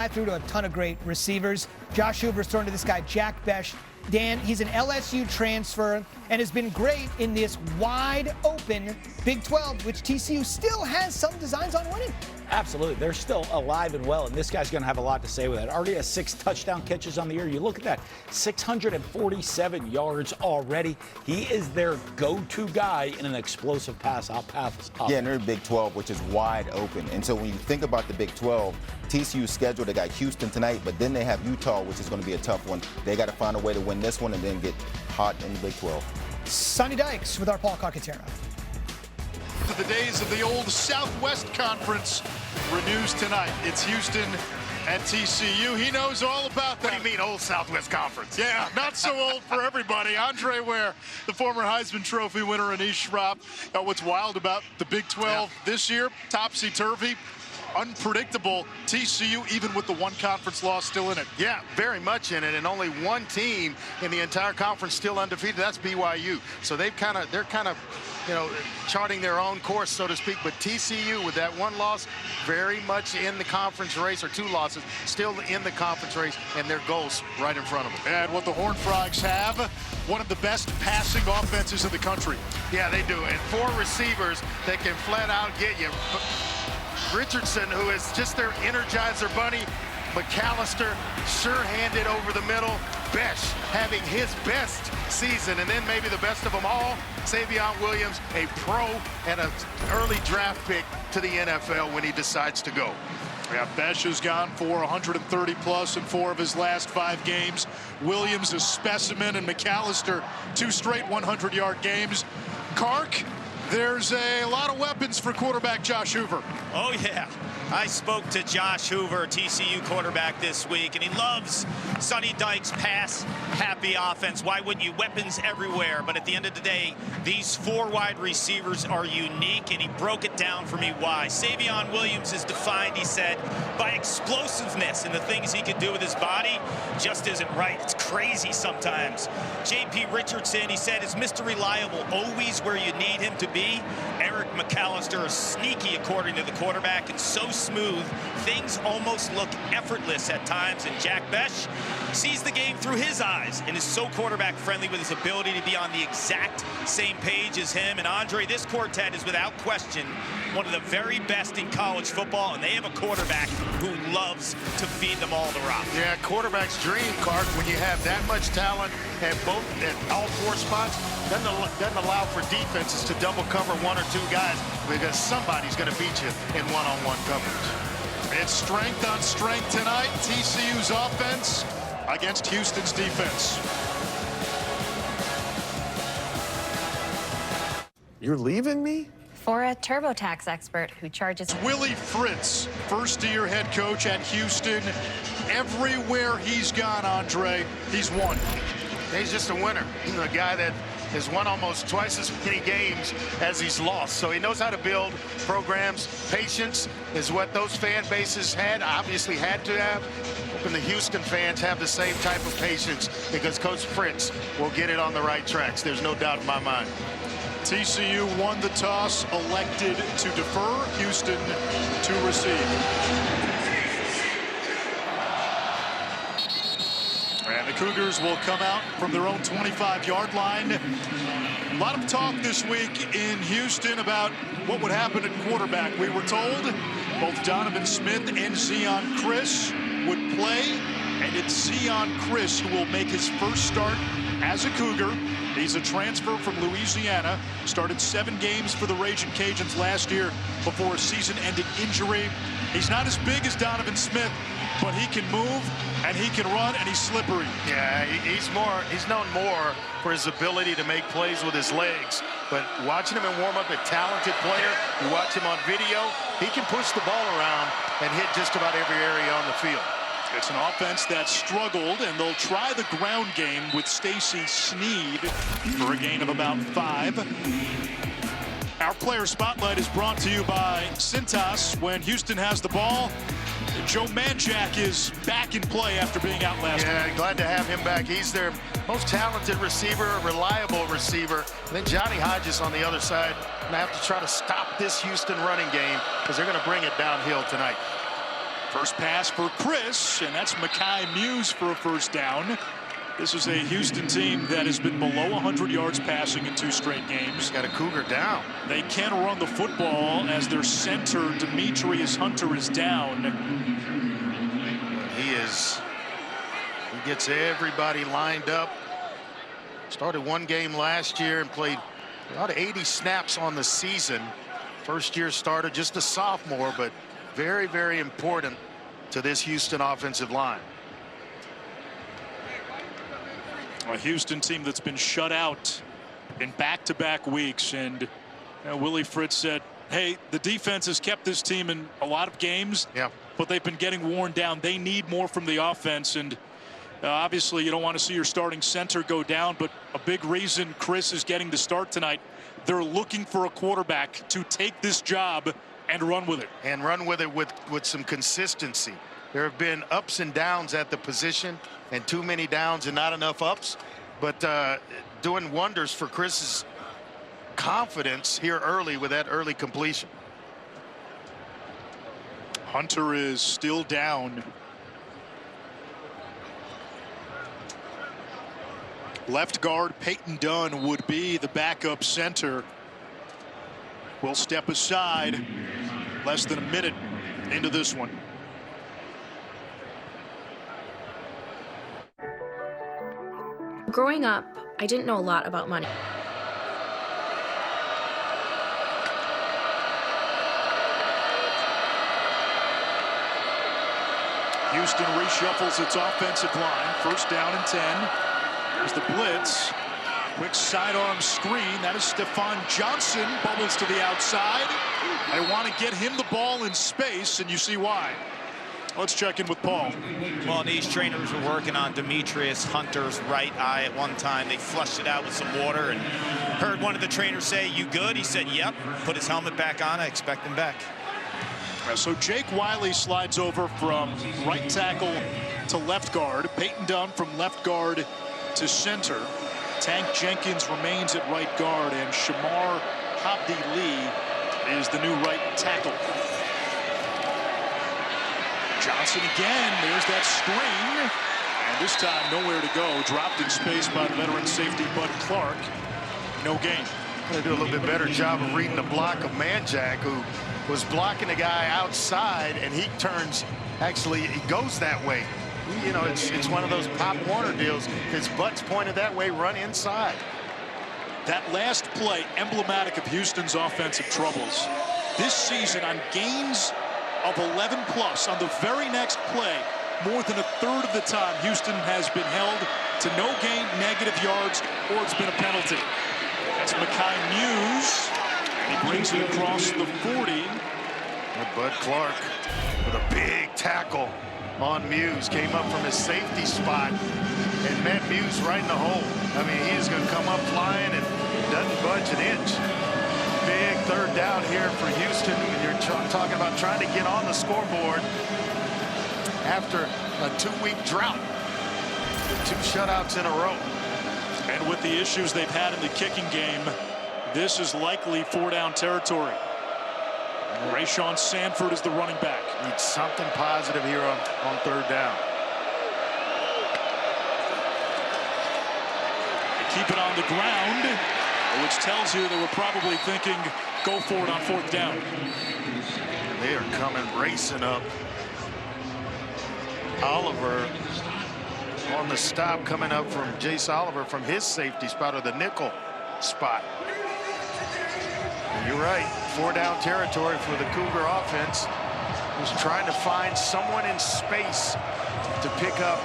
I threw to a ton of great receivers. Josh Hoover's thrown to this guy, Jack Besh. Dan, he's an LSU transfer and has been great in this wide open Big 12, which TCU still has some designs on winning. Absolutely. They're still alive and well, and this guy's going to have a lot to say with it. Already has 6 touchdown catches on the year. You look at that, 647 yards already. He is their go-to guy in an explosive pass offense. Yeah, and they're in Big 12, which is wide open. And so when you think about the Big 12, TCU scheduled, they got Houston tonight, but then they have Utah, which is going to be a tough one. They got to find a way to win this one and then get hot in the Big 12. Sonny Dykes with our Paul Carcaterra. The days of the old Southwest Conference renews tonight. It's Houston and TCU. He knows all about that. What do you mean, old Southwest Conference? Yeah, not so old for everybody. Andre Ware, the former Heisman Trophy winner, and Anish Shroff. What's wild about the Big 12 this year, topsy-turvy, unpredictable. TCU, even with the one conference loss still in it. Yeah, very much in it, and only one team in the entire conference still undefeated. That's BYU. So they're kind of, you know, charting their own course, so to speak. But TCU, with that one loss, very much in the conference race, or 2 losses, still in the conference race, and their goals right in front of them. And what the Horned Frogs have, one of the best passing offenses in the country. Yeah, they do. And 4 receivers that can flat out get you. Richardson, who is just their Energizer bunny. McAllister, sure-handed over the middle. Besh having his best season, and then maybe the best of them all, Savion Williams, a pro and an early draft pick to the NFL when he decides to go. Yeah, Besh has gone for 130 plus in 4 of his last 5 games. Williams, a specimen, and McAllister, 2 straight 100-yard games. Kark, there's a lot of weapons for quarterback Josh Hoover. Oh, yeah. I spoke to Josh Hoover, TCU quarterback, this week, and he loves Sonny Dykes' pass-happy offense. Why wouldn't you? Weapons everywhere. But at the end of the day, these 4 wide receivers are unique, and he broke it down for me why. Savion Williams is defined, he said, by explosiveness, and the things he can do with his body just isn't right. It's crazy sometimes. J.P. Richardson, he said, is Mr. Reliable, always where you need him to be. Eric McAllister is sneaky, according to the quarterback, and so smooth. Things almost look effortless at times, and Jack Besh sees the game through his eyes and is so quarterback friendly with his ability to be on the exact same page as him. And Andre, this quartet is without question one of the very best in college football, and they have a quarterback who loves to feed them all the rock. Yeah, quarterback's dream, Clark, when you have that much talent at all 4 spots, doesn't allow for defenses to double cover 1 or 2 guys, because somebody's going to beat you in one-on-one coverage. It's strength on strength tonight. TCU's offense against Houston's defense. You're leaving me? For a TurboTax expert who charges... Willie Fritz, first-year head coach at Houston. Everywhere he's gone, Andre, he's won. He's just a winner. He's a guy that has won almost twice as many games as he's lost. So he knows how to build programs. Patience is what those fan bases obviously had to have. And the Houston fans have the same type of patience, because Coach Fritz will get it on the right tracks. There's no doubt in my mind. TCU won the toss, elected to defer. Houston to receive. And the Cougars will come out from their own 25-yard line. A lot of talk this week in Houston about what would happen at quarterback. We were told both Donovan Smith and Zion Chris would play, and it's Zion Chris who will make his first start as a Cougar. He's a transfer from Louisiana, started 7 games for the Ragin' Cajuns last year before a season-ending injury. He's not as big as Donovan Smith, but he can move, and he can run, and he's slippery. Yeah, he's known more for his ability to make plays with his legs. But watching him in warm-up, a talented player, you watch him on video, he can push the ball around and hit just about every area on the field. It's an offense that struggled, and they'll try the ground game with Stacy Sneed for a gain of about 5. Our player spotlight is brought to you by Cintas. When Houston has the ball, Joe Manjack is back in play after being out last week. Yeah, glad to have him back. He's their most talented receiver, a reliable receiver. And then Johnny Hodges on the other side. Going to have to try to stop this Houston running game, because they're going to bring it downhill tonight. First pass for Chris, and that's Mekhi Muse for a first down. This is a Houston team that has been below 100 yards passing in 2 straight games. Got a Cougar down. They can run the football as their center, Demetrius Hunter, is down. He gets everybody lined up. Started 1 game last year and played about 80 snaps on the season. First year starter, just a sophomore, but very, very important to this Houston offensive line. A Houston team that's been shut out in back-to-back weeks, and Willie Fritz said, hey, the defense has kept this team in a lot of games, but they've been getting worn down. They need more from the offense, and obviously you don't want to see your starting center go down, but a big reason Chris is getting the start tonight, they're looking for a quarterback to take this job and run with it. And run with it with some consistency. There have been ups and downs at the position, and too many downs and not enough ups, but doing wonders for Chris's confidence here early with that early completion. Hunter is still down. Left guard Peyton Dunn would be the backup center. Will step aside. Less than a minute into this one. Growing up, I didn't know a lot about money. Houston reshuffles its offensive line. First down and 10. There's the blitz. Quick sidearm screen. That is Stephon Johnson. Bubbles to the outside. They want to get him the ball in space, and you see why. Let's check in with Paul. Well, these trainers were working on Demetrius Hunter's right eye at one time. They flushed it out with some water and heard one of the trainers say, "You good?" He said, "Yep." Put his helmet back on. I expect him back. So Jake Wiley slides over from right tackle to left guard. Peyton Dunn from left guard to center. Tank Jenkins remains at right guard, and Shamar Habdi-Lee is the new right tackle. Johnson again. There's that screen. And this time nowhere to go. Dropped in space by the veteran safety Bud Clark. No gain. Going to do a little bit better job of reading the block of Manjack, who was blocking the guy outside, and he turns, actually he goes that way. You know, it's one of those Pop Warner deals. His butt's pointed that way, run inside. That last play emblematic of Houston's offensive troubles. This season on gains of 11 plus, on the very next play, more than a third of the time Houston has been held to no gain, negative yards, or it's been a penalty. That's Mekhi Muse. He brings it across the 40. And Bud Clark with a big tackle on Muse. Came up from his safety spot and met Muse right in the hole. I mean, he is going to come up flying and doesn't budge an inch. Big third down here for Houston when you're talking about trying to get on the scoreboard after a 2-week drought with 2 shutouts in a row. And with the issues they've had in the kicking game, this is likely 4-down territory. Rayshawn Sanford is the running back. Needs something positive here on third down. They keep it on the ground, which tells you they were probably thinking, go for it on 4th down. And they are coming racing up. Oliver on the stop, coming up from Jace Oliver from his safety spot, or the nickel spot. And you're right, 4-down territory for the Cougar offense. Who's trying to find someone in space to pick up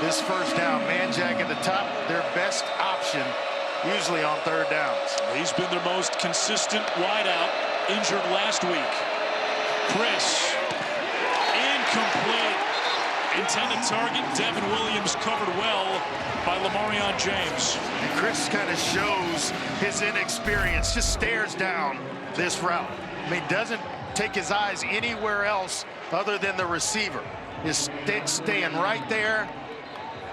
this first down. Manjack at the top, their best option, usually on third downs. He's been their most consistent wideout, injured last week. Chris, incomplete. Intended target, Devin Williams covered well by Lamarion James. And Chris kind of shows his inexperience, just stares down this route. I mean, doesn't take his eyes anywhere else other than the receiver. Is staying right there.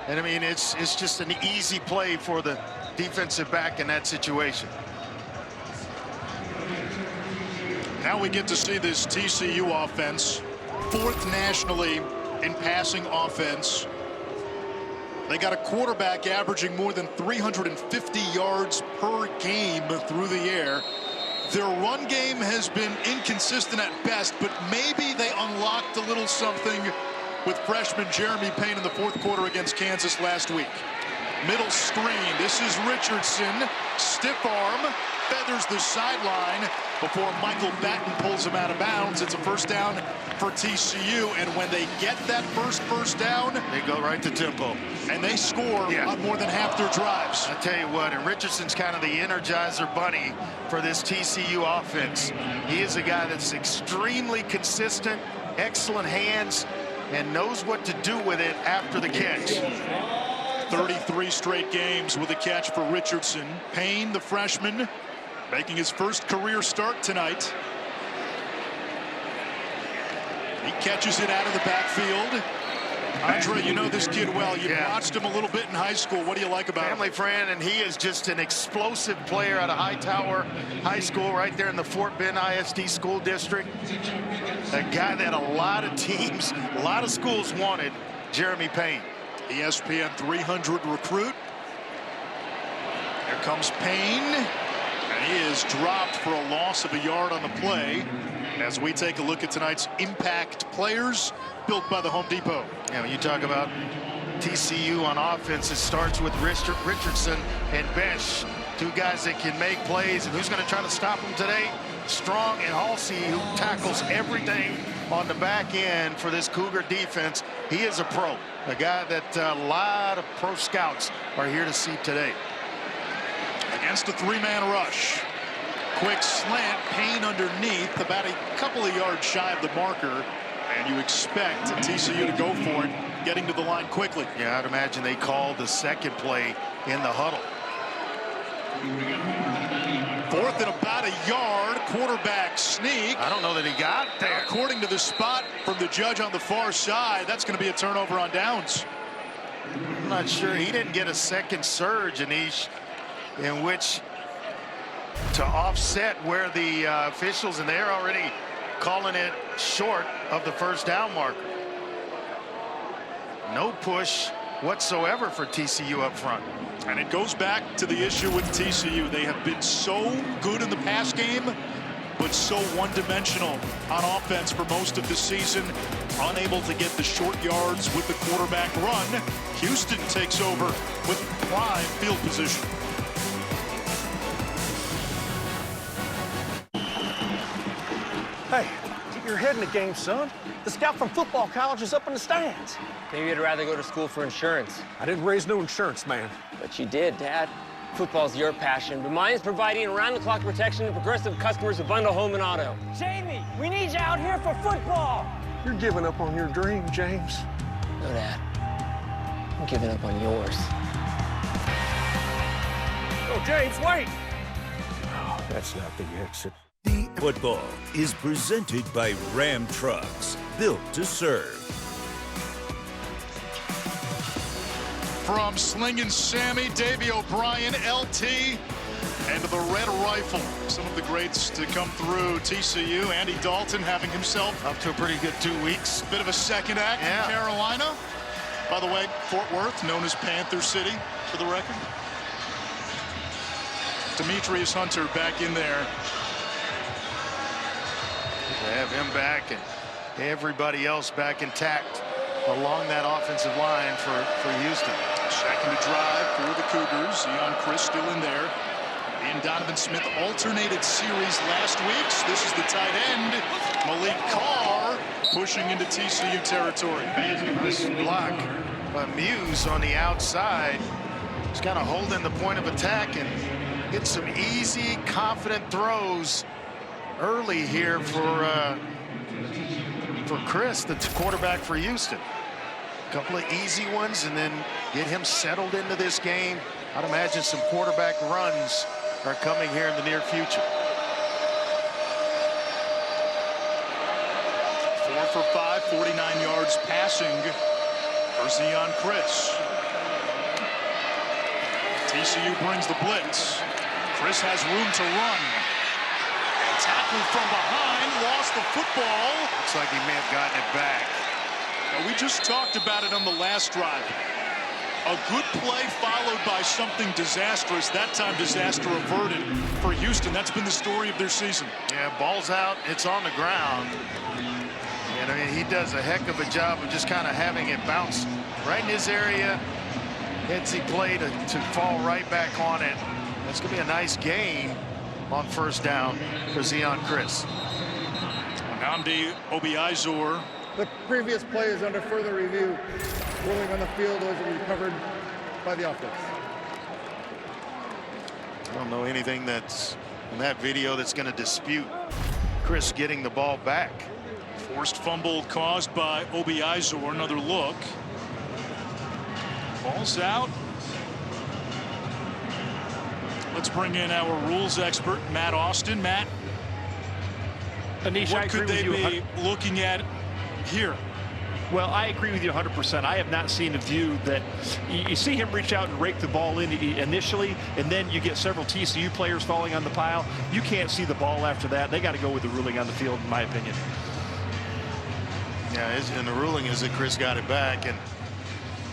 And I mean, it's just an easy play for the defensive back in that situation. Now we get to see this TCU offense 4th nationally in passing offense. They got a quarterback averaging more than 350 yards per game through the air. Their run game has been inconsistent at best, but maybe they unlocked a little something with freshman Jeremy Payne in the 4th quarter against Kansas last week. Middle screen. This is Richardson. Stiff arm. Feathers the sideline before Michael Batten pulls him out of bounds. It's a first down for TCU. And when they get that first down, They go right to tempo. and they score on more than half their drives. I tell you what, and Richardson's kind of the energizer bunny for this TCU offense. He is a guy that's extremely consistent, excellent hands, and knows what to do with it after the catch. 33 straight games with a catch for Richardson. Payne, the freshman, making his first career start tonight. He catches it out of the backfield. Andre, you know this kid well. You watched him a little bit in high school. What do you like about him? Family friend, and he is just an explosive player out of Hightower High School right there in the Fort Bend ISD School District. A guy that a lot of teams, a lot of schools wanted, Jeremy Payne. ESPN 300 recruit. Here comes Payne. And he is dropped for a loss of a yard on the play. As we take a look at tonight's impact players built by the Home Depot. Yeah, when you talk about TCU on offense, it starts with Richardson and Besh. 2 guys that can make plays. And who's going to try to stop them today? Strong and Halsey, who tackles everything on the back end for this Cougar defense. He is a pro. A guy that a lot of pro scouts are here to see today. Against a 3-man rush. Quick slant, Payne underneath, about a couple of yards shy of the marker. And you expect TCU to go for it, getting to the line quickly. Yeah, I'd imagine they called the second play in the huddle. 4th and about a yard. Quarterback sneak. I don't know that he got there. According to the spot from the judge on the far side, that's going to be a turnover on downs. I'm not sure. He didn't get a second surge, Anish, in which to offset where the officials, and they're already calling it short of the first down marker. No push whatsoever for TCU up front. And it goes back to the issue with TCU. They have been so good in the pass game, but so one-dimensional on offense for most of the season. Unable to get the short yards with the quarterback run. Houston takes over with prime field position. Hey, keep your head in the game, son. The scout from football college is up in the stands. Maybe you'd rather go to school for insurance. I didn't raise no insurance, man. But you did, Dad. Football's your passion, but mine is providing around-the-clock protection to progressive customers who bundle home and auto. Jamie, we need you out here for football. You're giving up on your dream, James. No, Dad. I'm giving up on yours. Oh, James, wait! Oh, that's not the exit. Football is presented by Ram Trucks, built to serve. From Slingin' Sammy, Davey O'Brien, LT, and the Red Rifle. Some of the greats to come through TCU. Andy Dalton having himself Up to a pretty good 2 weeks. bit of a second act in Carolina. By the way, Fort Worth, known as Panther City, for the record. Demetrius Hunter back in there. To have him back and everybody else back intact along that offensive line for Houston. Second to drive for the Cougars. Ian Chris still in there. He and Donovan Smith alternated series last week. This is the tight end, Malik Carr, pushing into TCU territory. Nice block by Muse on the outside. He's kind of holding the point of attack and get some easy, confident throws early here for Chris, the quarterback for Houston. A couple of easy ones and then get him settled into this game. I'd imagine some quarterback runs are coming here in the near future. 4 for 5, 49 yards passing for Zion Chris. TCU brings the blitz. Chris has room to run. Tackle tackling from behind, lost the football. Looks like he may have gotten it back. We just talked about it on the last drive. A good play followed by something disastrous. That time disaster averted for Houston. That's been the story of their season. Yeah, ball's out. It's on the ground. And I mean, he does a heck of a job of just kind of having it bounce right in his area. Hits he play to fall right back on it. That's going to be a nice gain on first down for Zion Chris. Nnamdi Obiazor. The previous play is under further review. Ruling on the field was recovered by the offense. I don't know anything that's in that video that's going to dispute Chris getting the ball back. Forced fumble caused by Obiazor. Another look. Ball's out. Let's bring in our rules expert, Matt Austin. Matt, Anish, what could they be looking at here? Well, I agree with you 100%. I have not seen a view that you see him reach out and rake the ball in initially, and then you get several TCU players falling on the pile. You can't see the ball after that. They got to go with the ruling on the field, in my opinion. Yeah, and the ruling is that Chris got it back, and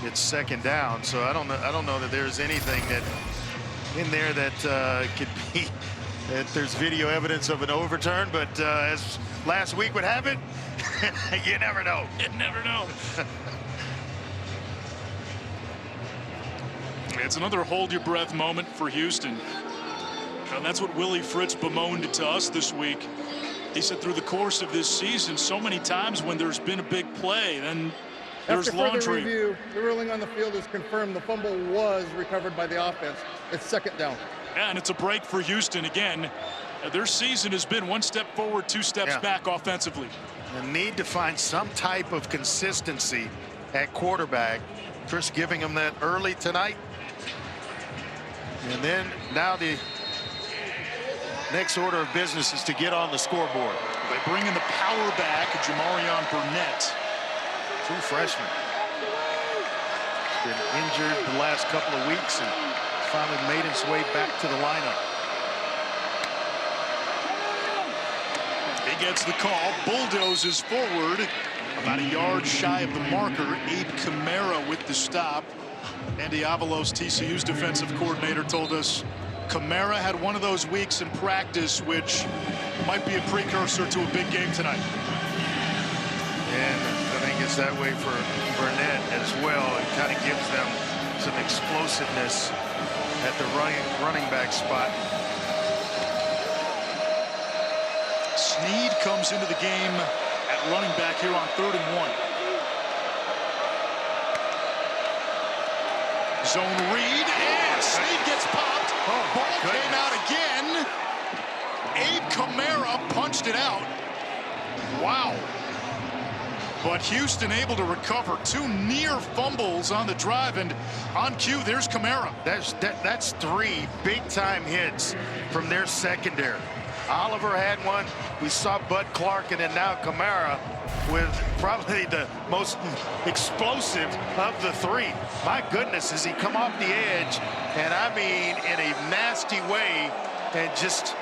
it's second down. So I don't know that there's anything that in there that could be that there's video evidence of an overturn. But as last week would have it, you never know. You never know. It's another hold your breath moment for Houston. And that's what Willie Fritz bemoaned to us this week. He said through the course of this season, so many times when there's been a big play, then there's laundry. After further review, the ruling on the field is confirmed. The fumble was recovered by the offense. It's second down. And it's a break for Houston again. Their season has been one step forward, two steps back offensively. The need to find some type of consistency at quarterback. Chris giving him that early tonight. And then now the next order of business is to get on the scoreboard. They bring in the power back, Jamarion Burnett. True freshman. Been injured the last couple of weeks and finally made his way back to the lineup. He gets the call, bulldozes forward, about a yard shy of the marker. Abe Kamara with the stop. Andy Avalos, TCU's defensive coordinator, told us Kamara had one of those weeks in practice which might be a precursor to a big game tonight. And I think it's that way for Burnett as well. It kind of gives them some explosiveness at the running back spot. Snead comes into the game at running back here on 3rd and 1. Zone read, and Snead gets popped. Ball came out again. Abe Kamara punched it out. Wow. But Houston able to recover 2 near fumbles on the drive, and on cue, there's Kamara. That's 3 big-time hits from their secondary. Oliver had one. We saw Bud Clark, and then now Kamara with probably the most explosive of the 3. My goodness, has he come off the edge, and I mean in a nasty way, and just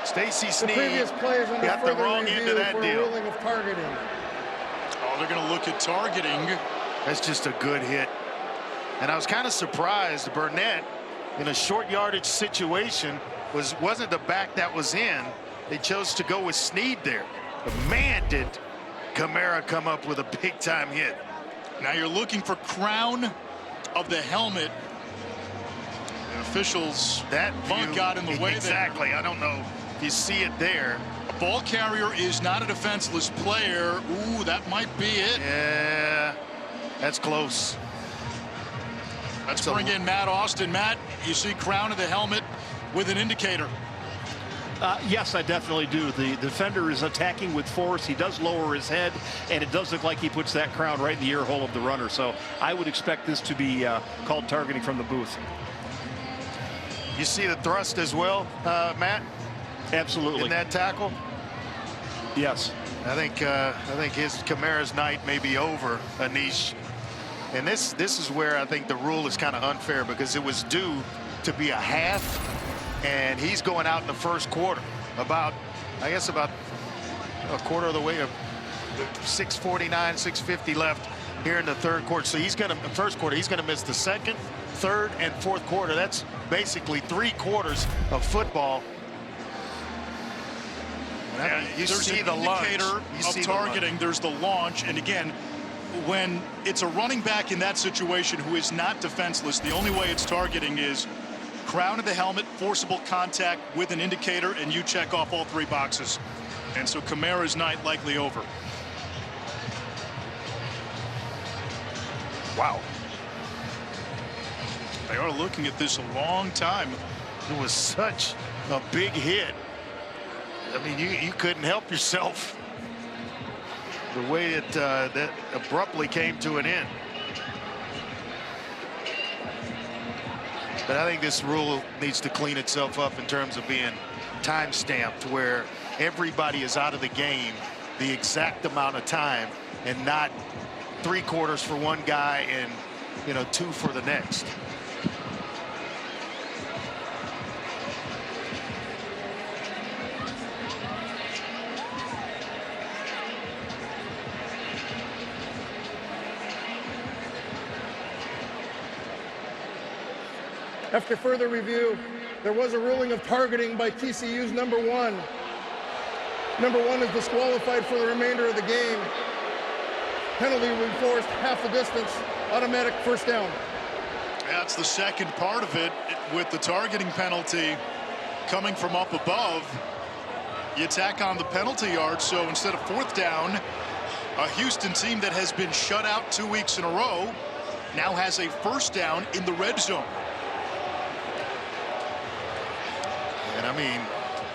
Stacy Snead got the wrong end of that deal. Ruling of targeting. Oh, they're going to look at targeting. That's just a good hit. And I was kind of surprised Burnett in a short yardage situation wasn't the back that was in. They chose to go with Snead there. But man, did Kamara come up with a big time hit. Now you're looking for crown of the helmet. The officials, that Monk got in the way. Exactly. I don't know if you see it there. A ball carrier is not a defenseless player. Ooh, that might be it. Yeah, that's close. Let's bring in Matt Austin. Matt, you see crown of the helmet with an indicator. Yes, I definitely do. The defender is attacking with force. He does lower his head, and it does look like he puts that crown right in the ear hole of the runner. So I would expect this to be called targeting from the booth. You see the thrust as well, Matt? Absolutely. In that tackle? Yes. I think his Kamara's night may be over, Anish. And this is where I think the rule is kind of unfair, because it was due to be a half, and he's going out in the first quarter. About I guess about a quarter of the way of 6:49, 6:50 left here in the third quarter. So he's going to, first quarter, he's going to miss the second, third, and fourth quarter. That's basically 3 quarters of football. Yeah, you there's see an the indicator launch. of targeting. There's the launch, and again, when it's a running back in that situation who is not defenseless, the only way it's targeting is crown of the helmet, forcible contact with an indicator, and you check off all 3 boxes. And so Kamara's night likely over. Wow. They are looking at this a long time. It was such a big hit. I mean, you couldn't help yourself. The way it that abruptly came to an end. But I think this rule needs to clean itself up in terms of being time stamped, where everybody is out of the game the exact amount of time and not 3 quarters for one guy and 2 for the next. After further review, there was a ruling of targeting by TCU's number 1. Number 1 is disqualified for the remainder of the game. Penalty enforced half the distance, automatic first down. That's the second part of it, with the targeting penalty coming from up above. You tack on the penalty yard, so instead of 4th down, a Houston team that has been shut out 2 weeks in a row now has a first down in the red zone. And I mean,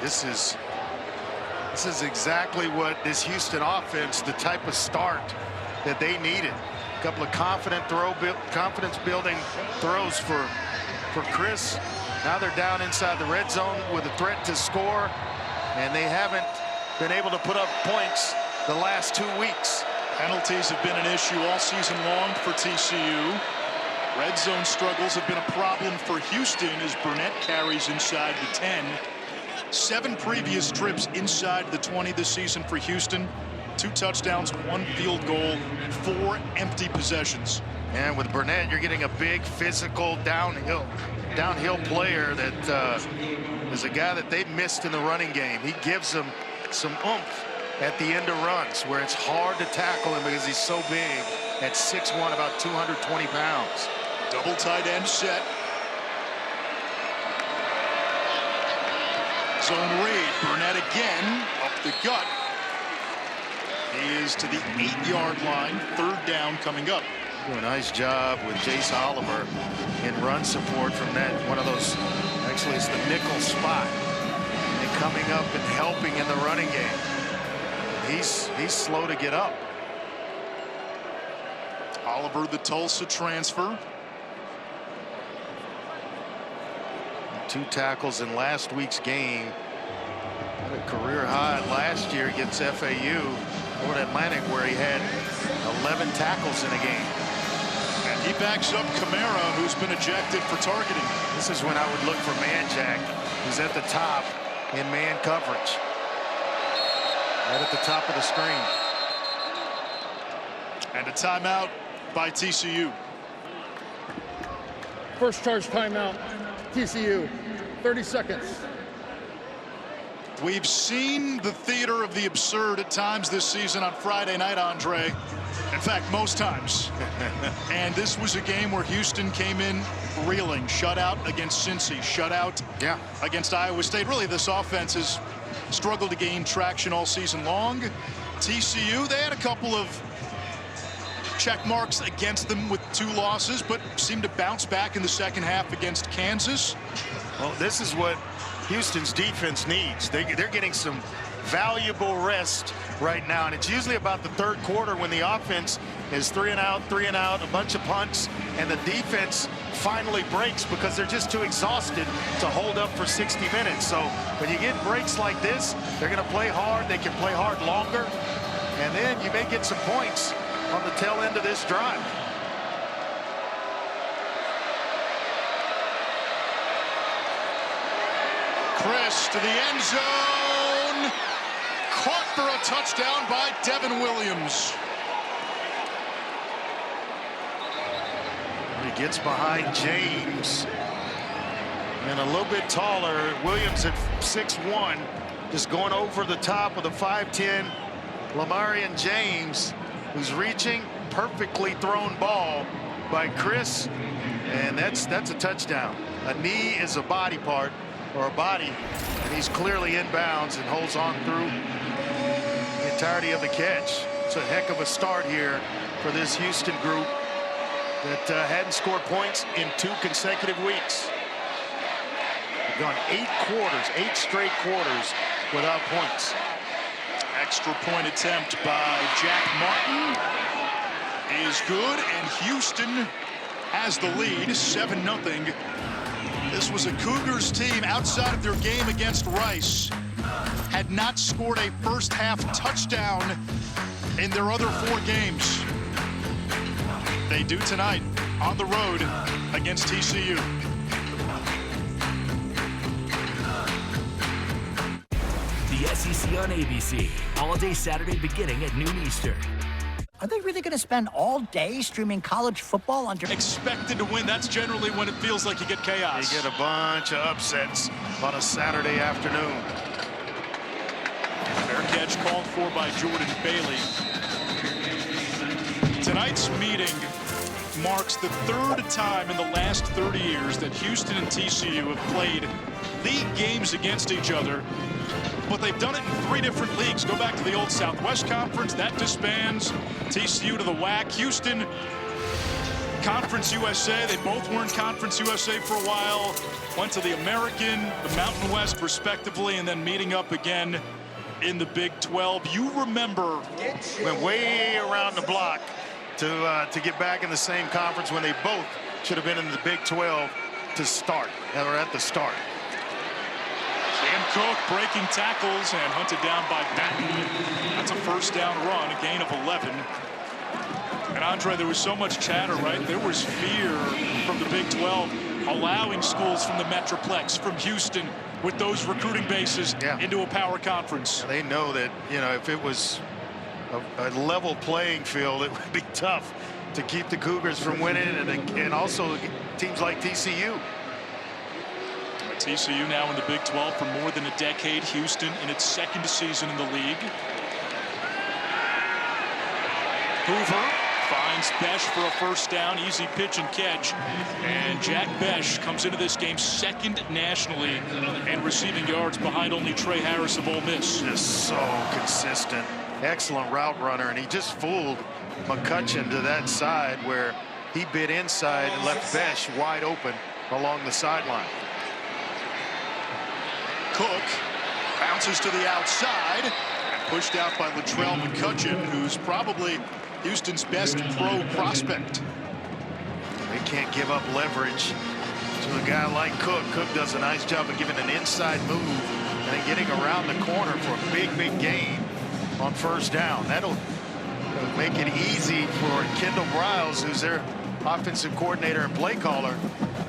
this is exactly what this Houston offense, the type of start that they needed. A couple of confidence building throws for Chris. Now they're down inside the red zone with a threat to score, and they haven't been able to put up points the last 2 weeks. Penalties have been an issue all season long for TCU. Red zone struggles have been a problem for Houston as Burnett carries inside the 10. 7 previous trips inside the 20 this season for Houston. 2 touchdowns, 1 field goal, 4 empty possessions. And with Burnett, you're getting a big physical downhill player that is a guy that they missed in the running game. He gives them some oomph at the end of runs where it's hard to tackle him because he's so big at 6'1", about 220 pounds. Double tight end set. Zone read. Burnett again up the gut. He is to the 8-yard line. 3rd down coming up. Do a nice job with Jace Oliver in run support from that one of those. Actually, it's the nickel spot and coming up and helping in the running game. He's slow to get up. Oliver, the Tulsa transfer. 2 tackles in last week's game. Had a career high last year against FAU or Atlantic, where he had 11 tackles in a game. And he backs up Kamara, who's been ejected for targeting. This is when I would look for Manjack, who's at the top in man coverage. Right at the top of the screen. And a timeout by TCU. First charge timeout, TCU, 30 seconds. We've seen the theater of the absurd at times this season on Friday night, Andre. In fact, most times. And this was a game where Houston came in reeling. Shutout against Cincy. Shutout against Iowa State. Really, this offense has struggled to gain traction all season long. TCU, they had a couple of check marks against them with 2 losses, but seemed to bounce back in the second half against Kansas. Well, this is what Houston's defense needs. They're getting some valuable rest right now, and it's usually about the 3rd quarter when the offense is 3 and out, a bunch of punts, and the defense finally breaks because they're just too exhausted to hold up for 60 minutes. So when you get breaks like this, they're going to play hard. They can play hard longer, and then you may get some points on the tail end of this drive. Chris to the end zone. for a touchdown by Devin Williams. He gets behind James. And a little bit taller. Williams at 6'1", just going over the top of the 5'10". Lamarian James, who's reaching, perfectly thrown ball by Chris, and that's a touchdown. A knee is a body part, or a body, and he's clearly in bounds and holds on through the entirety of the catch. It's a heck of a start here for this Houston group that hadn't scored points in 2 consecutive weeks. They've gone 8 straight quarters without points. Extra point attempt by Jack Martin is good, and Houston has the lead, 7-0. This was a Cougars team outside of their game against Rice. Had not scored a first half touchdown in their other 4 games. They do tonight on the road against TCU. The SEC on ABC, all day Saturday beginning at noon Eastern. Are they really going to spend all day streaming college football under... Expected to win. That's generally when it feels like you get chaos. You get a bunch of upsets on a Saturday afternoon. Fair catch called for by Jordan Bailey. Tonight's meeting marks the 3rd time in the last 30 years that Houston and TCU have played league games against each other, but they've done it in 3 different leagues. Go back to the old Southwest Conference, that disbands. TCU to the WAC. Houston, Conference USA. They both were in Conference USA for a while. Went to the American, the Mountain West, respectively, and then meeting up again in the Big 12. You remember. Went way around the block to get back in the same conference when they both should have been in the Big 12 to start, or at the start. Sam Cook breaking tackles and hunted down by Batten. That's a first down run, a gain of 11. And Andre, there was so much chatter, right? There was fear from the Big 12 allowing schools from the Metroplex, from Houston, with those recruiting bases into a power conference. They know that, you know, if it was a level playing field, it would be tough to keep the Cougars from winning, and also teams like TCU. TCU now in the Big 12 for more than a decade. Houston in its 2nd season in the league. Hoover finds Besh for a first down, easy pitch and catch, and Jack Besh comes into this game 2nd nationally in receiving yards, behind only Trey Harris of Ole Miss. Just so consistent, excellent route runner, and he just fooled McCutcheon to that side where he bit inside and left Besh wide open along the sideline. Cook bounces to the outside and pushed out by Latrell McCutcheon, who's probably Houston's best pro prospect. They can't give up leverage to a guy like Cook. Cook does a nice job of giving an inside move and then getting around the corner for a big gain on first down. That'll make it easy for Kendall Briles, who's their offensive coordinator and play caller,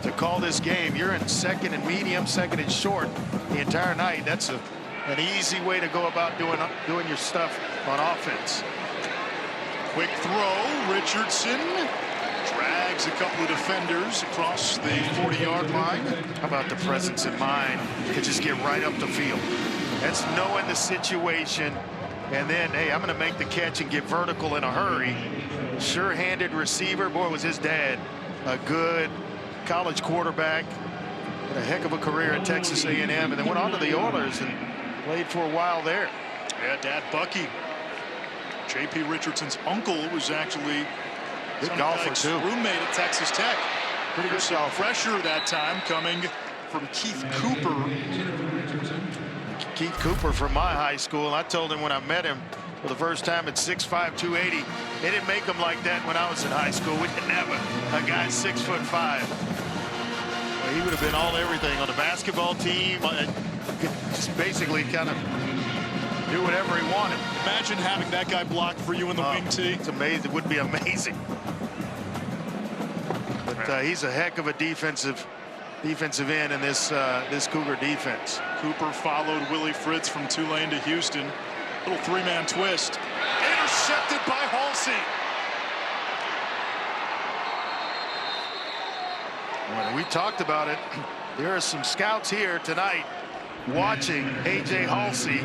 to call this game. You're in 2nd and medium, 2nd and short the entire night. That's an easy way to go about doing your stuff on offense. Quick throw. Richardson drags a couple of defenders across the 40-yard line. How about the presence in mind to just get right up the field? That's knowing the situation, and then, hey, I'm going to make the catch and get vertical in a hurry. Sure-handed receiver. Boy, was his dad a good college quarterback. Had a heck of a career at Texas A&M, and then went on to the Oilers and played for a while there. Yeah, Dad Bucky. J.P. Richardson's uncle was actually good golfer too. Roommate at Texas Tech. Pretty good golfer. Pressure that time coming from Keith Cooper. Keith Cooper from my high school. I told him when I met him for the first time at 6'5", 280. They didn't make him like that when I was in high school. We didn't have a guy 6'5". Well, he would have been all everything on the basketball team. Could just basically kind of do whatever he wanted. Imagine having that guy block for you in the wing tee. It's amazing. It would be amazing. But he's a heck of a defensive end in this Cougar defense. Cooper followed Willie Fritz from Tulane to Houston. Little three-man twist. Intercepted by Halsey. When we talked about it, there are some scouts here tonight watching A.J. Halsey,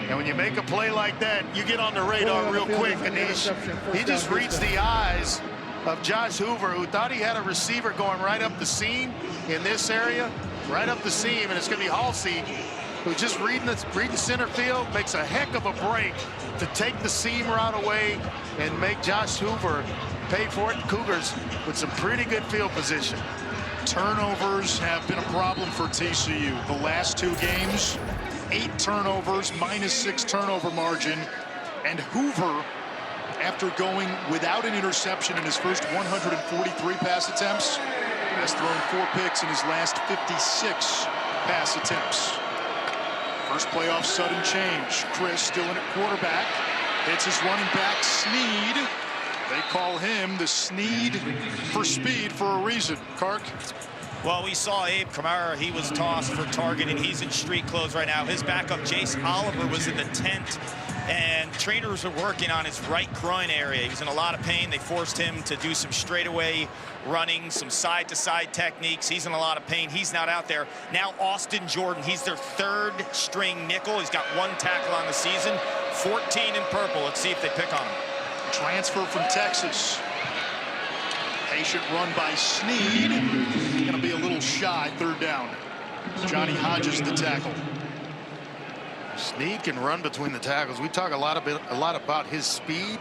and when you make a play like that, you get on the radar real quick. Anish, he just reads the eyes of Josh Hoover, who thought he had a receiver going right up the seam in this area, right up the seam, and it's going to be Halsey, who just reading center field, makes a heck of a break to take the seam route away and make Josh Hoover pay for it. Cougars with some pretty good field position. Turnovers have been a problem for TCU. The last 2 games, 8 turnovers, -6 turnover margin. And Hoover, after going without an interception in his first 143 pass attempts, has thrown 4 picks in his last 56 pass attempts. First playoff sudden change. Chris still in at quarterback. Hits his running back, Sneed. They call him the Sneed for speed for a reason. Kark? Well, we saw Abe Kamara. He was tossed for target, and he's in street clothes right now. His backup, Jace Oliver, was in the tent, and trainers are working on his right groin area. He was in a lot of pain. They forced him to do some straightaway running, some side-to-side techniques. He's in a lot of pain. He's not out there. Now Austin Jordan, he's their 3rd string nickel. He's got 1 tackle on the season, 14 in purple. Let's see if they pick on him. Transfer from Texas. Patient run by Sneed. Going to be a little shy, 3rd down. Johnny Hodges the tackle. Sneed can run between the tackles. We talk a lot about his speed,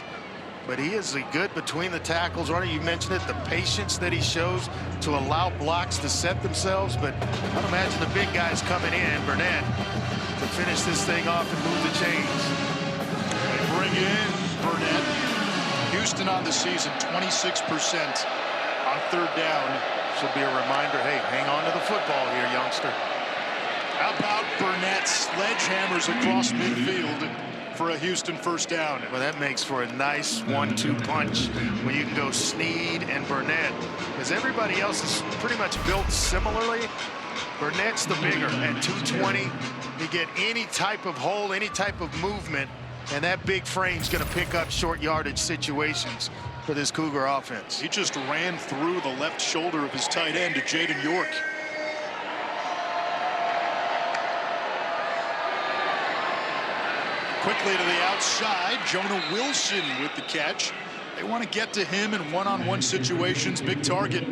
but he is good between the tackles. Runner, you mentioned it, the patience that he shows to allow blocks to set themselves. But I'd imagine the big guys coming in, Burnett, to finish this thing off and move the chains. They bring in Burnett. Houston on the season, 26% on 3rd down. Should be a reminder, hey, hang on to the football here, youngster. How about Burnett sledgehammers across midfield for a Houston 1st down? Well, that makes for a nice 1-2 punch when you can go Sneed and Burnett, because everybody else is pretty much built similarly. Burnett's the bigger at 220. You get any type of hole, any type of movement, and that big frame's going to pick up short yardage situations for this Cougar offense. He just ran through the left shoulder of his tight end to Jaden York. Quickly to the outside, Jonah Wilson with the catch. They want to get to him in one-on-one situations. Big target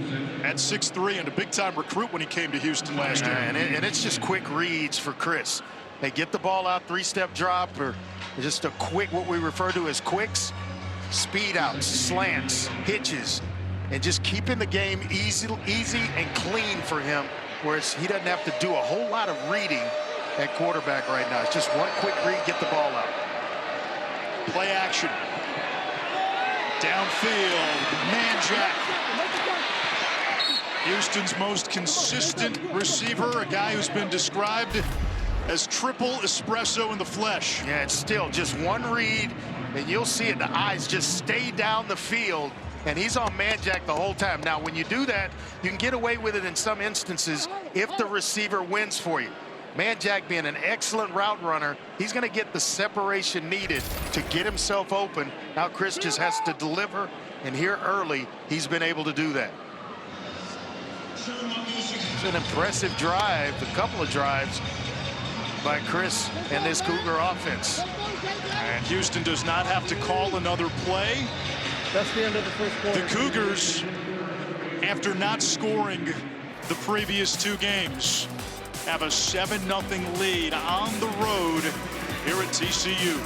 at 6'3", and a big-time recruit when he came to Houston last year. And it's just quick reads for Chris. They get the ball out, 3-step drop, or just a quick, what we refer to as quicks, speed outs, slants, hitches, and just keeping the game easy and clean for him, where he doesn't have to do a whole lot of reading at quarterback right now. It's just one quick read, get the ball out. Play action. Downfield, Manjack. Houston's most consistent receiver, a guy who's been described as triple espresso in the flesh. Yeah, it's still just one read, and you'll see it. The eyes just stay down the field, and he's on Manjack the whole time. Now, when you do that, you can get away with it in some instances if the receiver wins for you. Manjack being an excellent route runner, he's going to get the separation needed to get himself open. Now Chris just has to deliver, and here early, he's been able to do that. It's an impressive drive, a couple of drives by Chris and this Cougar offense. And Houston does not have to call another play. That's the end of the first quarter. The Cougars, after not scoring the previous 2 games, have a 7-0 lead on the road here at TCU.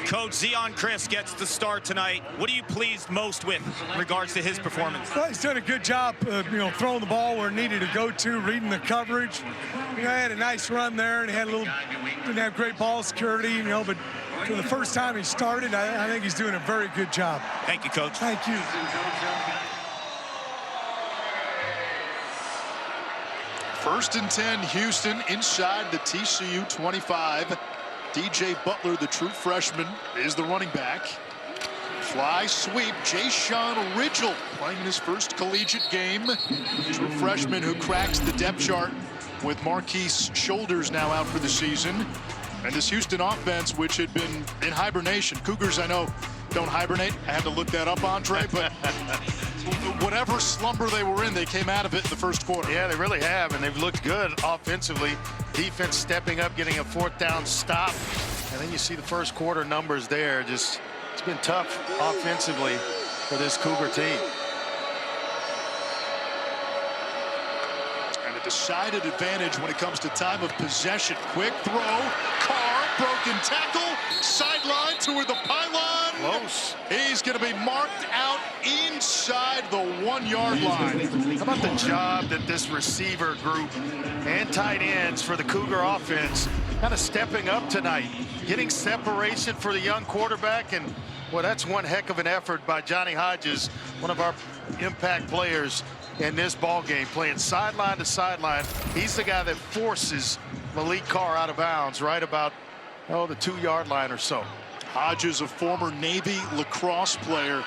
Coach Zion Chris gets the start tonight. What are you pleased most with in regards to his performance? Well, he's done a good job, throwing the ball where it needed to go to, reading the coverage. He had a nice run there, and he had didn't have great ball security, but for the first time he started, I think he's doing a very good job. Thank you, Coach. Thank you. First and 10, Houston inside the TCU 25. DJ Butler, the true freshman, is the running back. Fly sweep. Jayshon Ridgel playing in his first collegiate game. True freshman who cracks the depth chart with Marquise Shoulders now out for the season. And this Houston offense, which had been in hibernation. Cougars, I know, don't hibernate. I had to look that up, Andre, but whatever slumber they were in, they came out of it in the first quarter. Yeah, they really have, and they've looked good offensively. Defense stepping up, getting a 4th down stop. And then you see the first quarter numbers there. Just, it's been tough offensively for this Cougar team. And a decided advantage when it comes to time of possession. Quick throw, Carr, broken tackle, sideline toward the pylon. Close. He's going to be marked out inside the 1-yard line. How about the job that this receiver group and tight ends for the Cougar offense kind of stepping up tonight, getting separation for the young quarterback, and well, that's one heck of an effort by Johnny Hodges, one of our impact players in this ball game, playing sideline to sideline. He's the guy that forces Malik Carr out of bounds right about the 2-yard line or so. Hodges, a former Navy lacrosse player.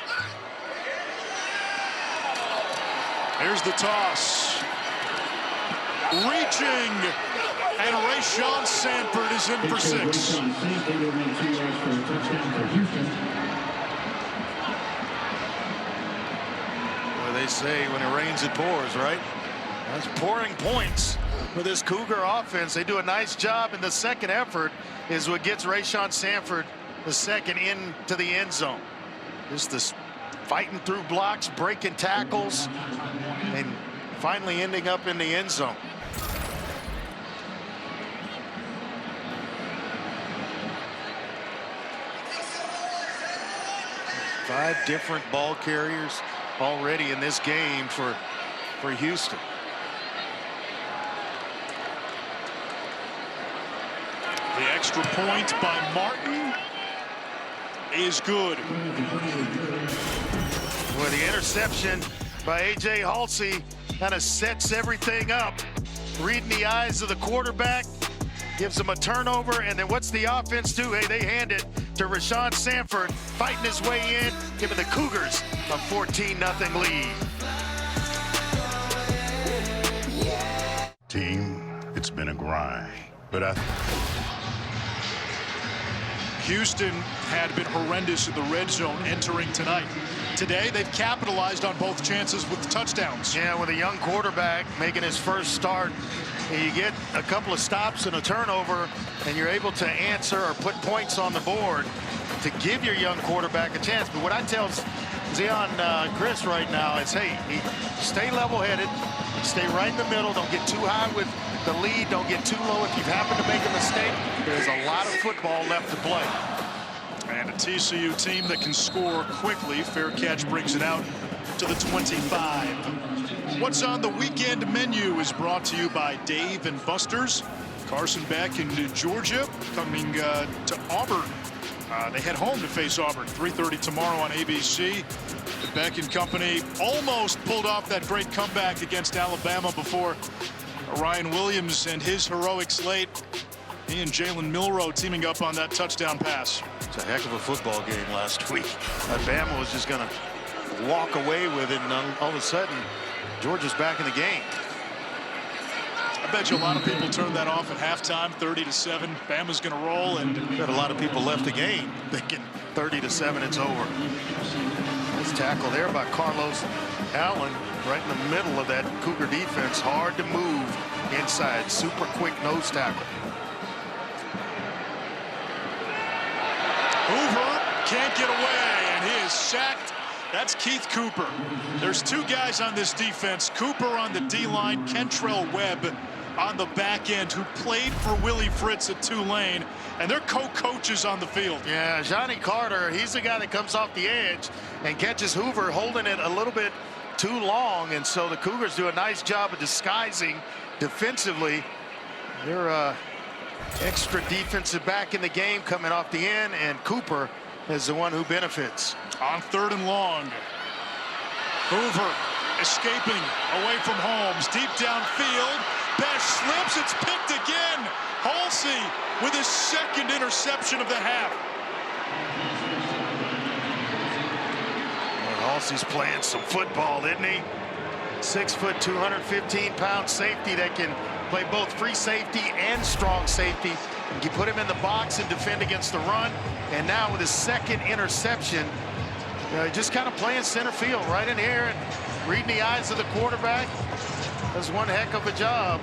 Here's the toss. Reaching. And Rayshawn Sanford is in for 6. Well, they say when it rains, it pours, right? That's pouring points for this Cougar offense. They do a nice job, and the second effort is what gets Rayshawn Sanford the second into the end zone. Just this fighting through blocks, breaking tackles, and finally ending up in the end zone. Five different ball carriers already in this game for Houston. The extra point by Martin is good. Well, the interception by A.J. Halsey kind of sets everything up. Reading the eyes of the quarterback, gives him a turnover, and then what's the offense do? Hey, they hand it to Rayshawn Sanford, fighting his way in, giving the Cougars a 14-0 lead. Team, it's been a grind, but Houston had been horrendous in the red zone entering tonight. Today, they've capitalized on both chances with touchdowns. Yeah, with a young quarterback making his first start, you get a couple of stops and a turnover, and you're able to answer or put points on the board to give your young quarterback a chance. But what I tell Zion Chris right now is, hey, stay level-headed, stay right in the middle, don't get too high with the lead, don't get too low. If you happen to make a mistake, there's a lot of football left to play. And a TCU team that can score quickly. Fair catch brings it out to the 25. What's on the weekend menu is brought to you by Dave and Buster's. Carson back in Georgia, coming to Auburn. They head home to face Auburn, 3:30 tomorrow on ABC. Beck and company almost pulled off that great comeback against Alabama before Ryan Williams and his heroics late. He and Jalen Milroe teaming up on that touchdown pass. It's a heck of a football game last week. Alabama was just going to walk away with it, and all of a sudden, Georgia's back in the game. I bet you a lot of people turned that off at halftime, 30-7. Bama's going to roll, and got a lot of people left the game thinking 30-7, it's over. Nice tackle there by Carlos Allen, right in the middle of that Cougar defense. Hard to move inside. Super quick nose tackle. Hoover can't get away, and he is sacked. That's Keith Cooper. There's two guys on this defense. Cooper on the D-line, Kentrell Webb on the back end, who played for Willie Fritz at Tulane, and they're co-coaches on the field. Yeah, Johnny Carter, he's the guy that comes off the edge and catches Hoover holding it a little bit too long, and so the Cougars do a nice job of disguising defensively. They're extra defensive back in the game coming off the end, and Cooper is the one who benefits. On 3rd and long, Hoover escaping away from Holmes, deep downfield. Besh slips, it's picked again. Halsey with his second interception of the half. Halsey's playing some football, isn't he? 6 foot, 215-pound safety that can play both free safety and strong safety. You put him in the box and defend against the run. And now with his second interception, just kind of playing center field right in here and reading the eyes of the quarterback. Does one heck of a job.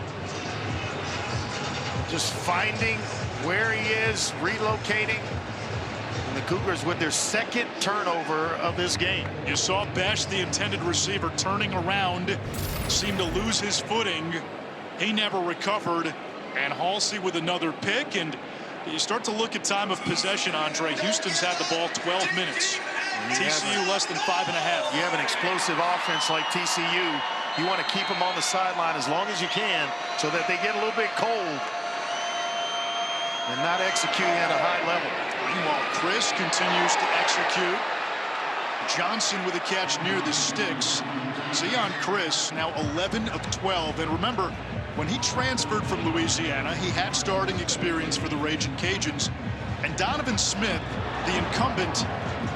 Just finding where he is, relocating. And the Cougars with their second turnover of this game. You saw Besh, the intended receiver, turning around, seemed to lose his footing. He never recovered. And Halsey with another pick. And you start to look at time of possession, Andre. Houston's had the ball 12 minutes. TCU less than 5.5. You have an explosive offense like TCU. You want to keep them on the sideline as long as you can so that they get a little bit cold and not executing at a high level. Meanwhile, Chris continues to execute. Johnson with a catch near the sticks. Zion Chris now 11 of 12. And remember, when he transferred from Louisiana, he had starting experience for the Ragin' Cajuns. And Donovan Smith, the incumbent,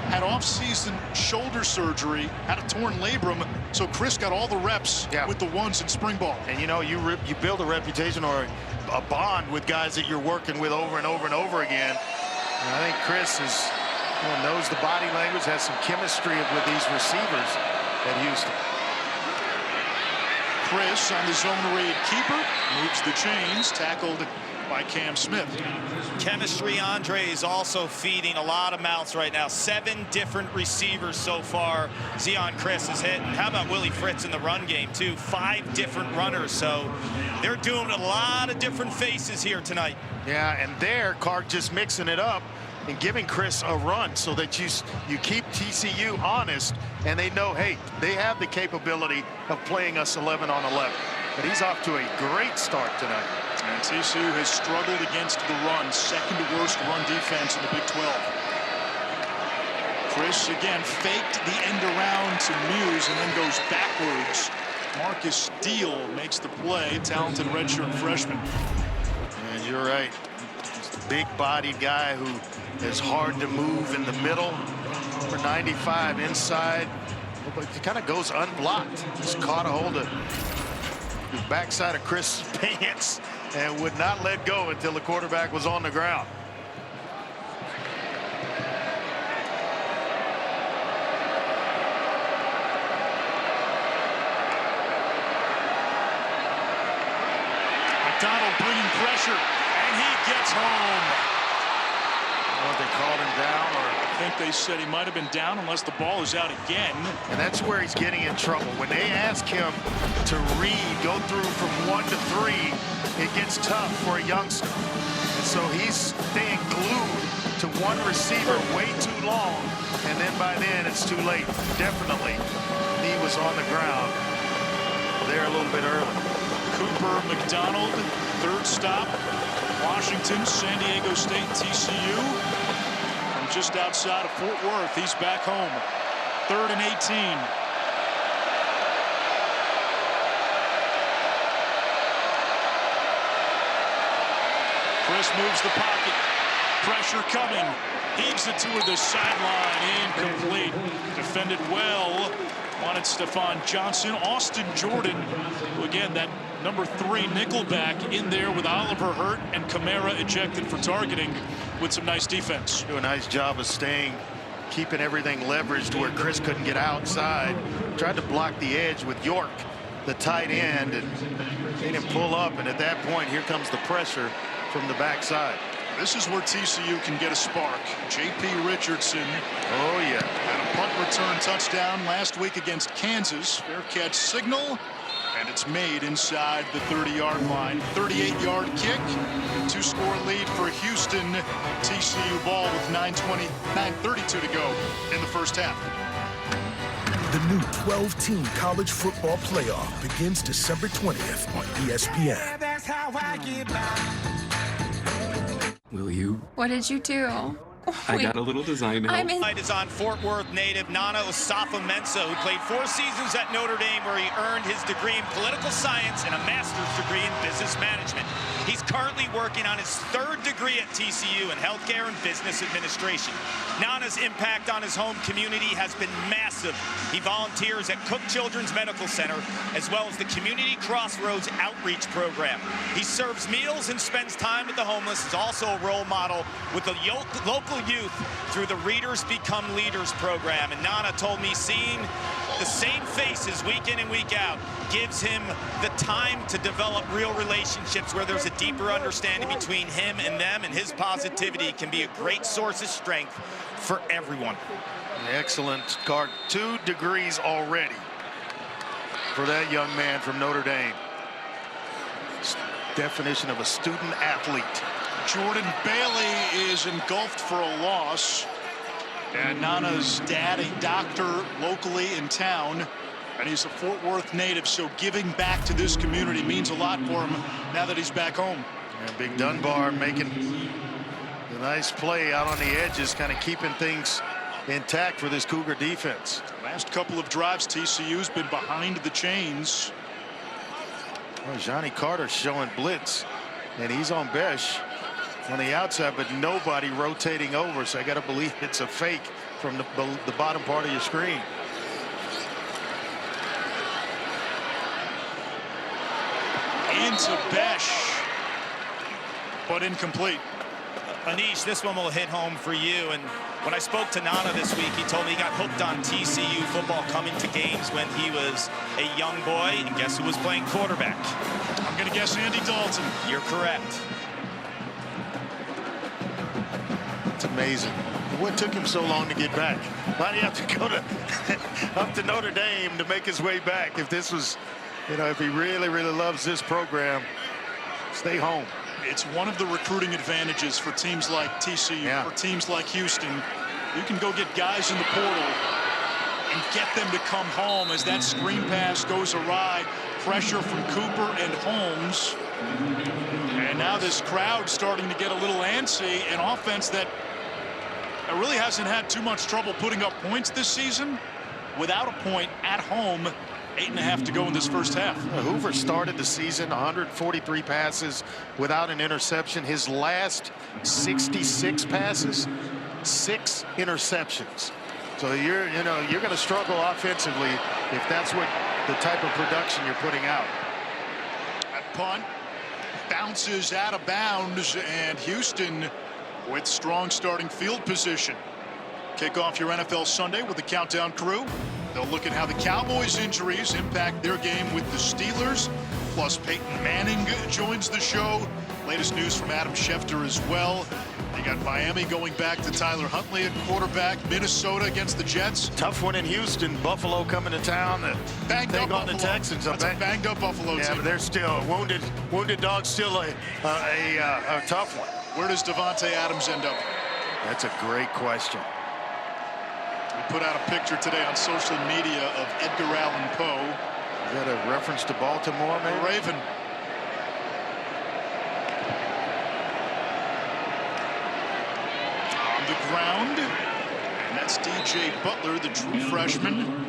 had off-season shoulder surgery, had a torn labrum, so Chris got all the reps with the ones in spring ball. And you know, you build a reputation or a bond with guys that you're working with over and over and over again. And I think Chris knows the body language, has some chemistry with these receivers at Houston. Chris on the zone read keeper, moves the chains, tackled by Cam Smith. Chemistry, Andre, is also feeding a lot of mouths right now. 7 different receivers so far. Zion Chris has hit. And how about Willie Fritz in the run game, too? 5 different runners. So they're doing a lot of different faces here tonight. Yeah, and there, Clark just mixing it up and giving Chris a run so that you keep TCU honest, and they know, hey, they have the capability of playing us 11 on 11. But he's off to a great start tonight. And TCU has struggled against the run, second worst run defense in the Big 12. Chris again faked the end around to Muse and then goes backwards. Marcus Steele makes the play, talented redshirt freshman. And you're right. Just a big-bodied guy who is hard to move in the middle. Number 95 inside. But he kind of goes unblocked. Just caught a hold of the backside of Chris' pants and would not let go until the quarterback was on the ground. McDonald bringing pressure, and he gets home. Well, they called him down, or I think they said he might have been down unless the ball is out again. And that's where he's getting in trouble. When they ask him to go through from 1 to 3, it gets tough for a youngster. And so he's staying glued to one receiver way too long, and then by then it's too late. Definitely, he was on the ground there a little bit early. Cooper McDonald, third stop. Washington, San Diego State, TCU. From just outside of Fort Worth, he's back home. 3rd and 18. Chris moves the pocket. Pressure coming. Heaves it to the sideline. Incomplete. Defended well. Wanted Stephon Johnson. Austin Jordan, who again, that number 3 nickelback in there with Oliver hurt and Kamara ejected for targeting with some nice defense. Do a nice job of keeping everything leveraged where Chris couldn't get outside. Tried to block the edge with York, the tight end, and made him pull up. And at that point, here comes the pressure from the backside. This is where TCU can get a spark. J.P. Richardson. Oh, yeah. Had a punt return touchdown last week against Kansas. Fair catch signal. And it's made inside the 30-yard line. 38-yard kick. 2-score lead for Houston. TCU ball with 9:32 to go in the first half. The new 12-team college football playoff begins December 20th on ESPN. That's how I get by. Will you? What did you do? I got a little design help. Tonight is on Fort Worth native Nana Osafo-Mensah, who played 4 seasons at Notre Dame, where he earned his degree in political science and a master's degree in business management. He's currently working on his 3rd degree at TCU in healthcare and business administration. Nana's impact on his home community has been massive. He volunteers at Cook Children's Medical Center, as well as the Community Crossroads Outreach Program. He serves meals and spends time with the homeless. He's also a role model with the local youth through the Readers Become Leaders program. And Nana told me seeing the same faces week in and week out gives him the time to develop real relationships where there's a deeper understanding between him and them, and his positivity can be a great source of strength for everyone. Excellent card. 2 degrees already for that young man from Notre Dame. Definition of a student athlete. Jordan Bailey is engulfed for a loss. And Nana's dad, a doctor locally in town, and he's a Fort Worth native, so giving back to this community means a lot for him now that he's back home. And Big Dunbar making a nice play out on the edges, kind of keeping things intact for this Cougar defense. Last couple of drives, TCU's been behind the chains. Well, Johnny Carter showing blitz, and he's on Besh on the outside, but nobody rotating over, so I got to believe it's a fake from the bottom part of your screen. Into Besh, but incomplete. Anish, this one will hit home for you. And when I spoke to Nana this week, he told me he got hooked on TCU football coming to games when he was a young boy. And guess who was playing quarterback? I'm going to guess Andy Dalton. You're correct. It's amazing. What took him so long to get back? Why do you have to go to up to Notre Dame to make his way back? If this was, you know, if he really, really loves this program, stay home. It's one of the recruiting advantages for teams like TCU, for teams like Houston. You can go get guys in the portal and get them to come home as that screen pass goes awry. Pressure from Cooper and Holmes. And now this crowd starting to get a little antsy. An offense that really hasn't had too much trouble putting up points this season. Without a point at home, 8.5 to go in this first half. Hoover started the season 143 passes without an interception. His last 66 passes, 6 interceptions. So you're going to struggle offensively if that's what the type of production you're putting out. That punt bounces out of bounds, and Houston with strong starting field position. Kick off your NFL Sunday with the Countdown crew. They'll look at how the Cowboys' injuries impact their game with the Steelers. Plus, Peyton Manning joins the show. Latest news from Adam Schefter as well. You got Miami going back to Tyler Huntley at quarterback. Minnesota against the Jets. Tough one in Houston. Buffalo coming to town. Banged up on Buffalo. the Texans. That's a banged up Buffalo team. But they're still wounded dog. Still a tough one. Where does Devontae Adams end up? That's a great question. We put out a picture today on social media of Edgar Allan Poe. Is that a reference to Baltimore, maybe? A Raven. On the ground. And that's DJ Butler, the true freshman.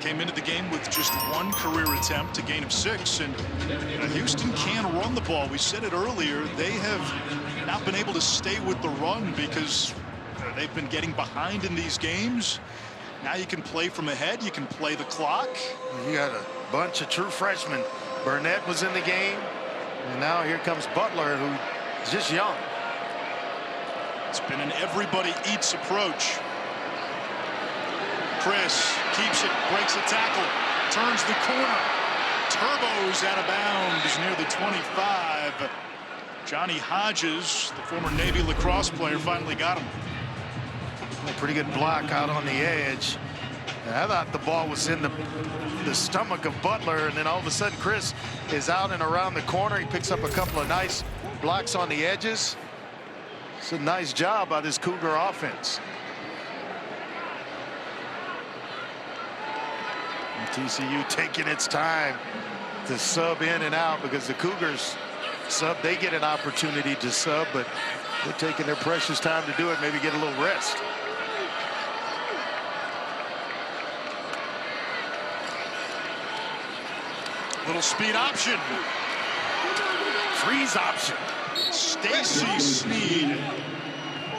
Came into the game with just 1 career attempt, a gain of 6. And Houston can run the ball. We said it earlier. They have not been able to stay with the run because they've been getting behind in these games. Now you can play from ahead. You can play the clock. You got a bunch of true freshmen. Burnett was in the game. And now here comes Butler, who's just young. It's been an everybody eats approach. Chris keeps it, breaks a tackle, turns the corner. Turbos out of bounds near the 25. Johnny Hodges, the former Navy lacrosse player, finally got him. A pretty good block out on the edge. And I thought the ball was in the stomach of Butler, and then all of a sudden Chris is out and around the corner. He picks up a couple of nice blocks on the edges. It's a nice job by this Cougar offense. And TCU taking its time to sub in and out, because the Cougars sub, they get an opportunity to sub, but they're taking their precious time to do it, maybe get a little rest. Little speed option. freeze option. Stacy Sneed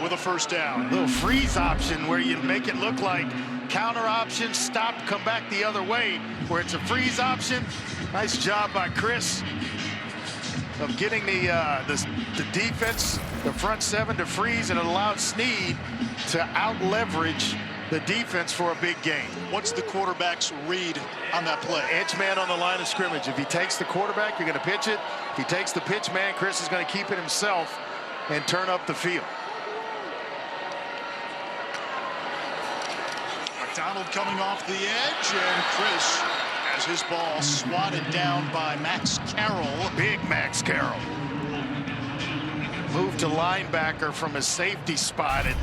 with a first down. Little freeze option where you make it look like counter option, stop, come back the other way, where it's a freeze option. Nice job by Chris of getting the defense, the front seven, to freeze, and it allowed Sneed to out-leverage the defense for a big gain. What's the quarterback's read on that play? Edge man on the line of scrimmage. If he takes the quarterback, you're going to pitch it. If he takes the pitch man, Chris is going to keep it himself and turn up the field. McDonald coming off the edge, and Chris has his ball swatted down by Max Carroll. Big Max Carroll. Moved to linebacker from his safety spot at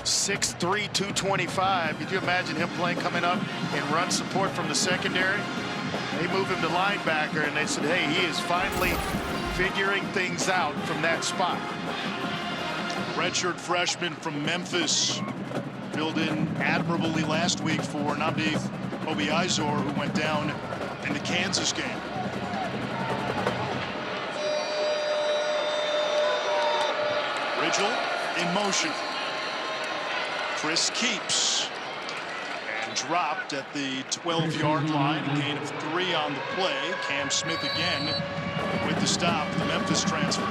6'3", 225. Could you imagine him coming up and run support from the secondary? They move him to linebacker, and they said, hey, he is finally figuring things out from that spot. Redshirt freshman from Memphis, filled in admirably last week for Nnamdi Obiazor, who went down in the Kansas game. Ridgel in motion. Chris keeps and dropped at the 12-yard line. A gain of 3 on the play. Cam Smith again with the stop, the Memphis transfer. Our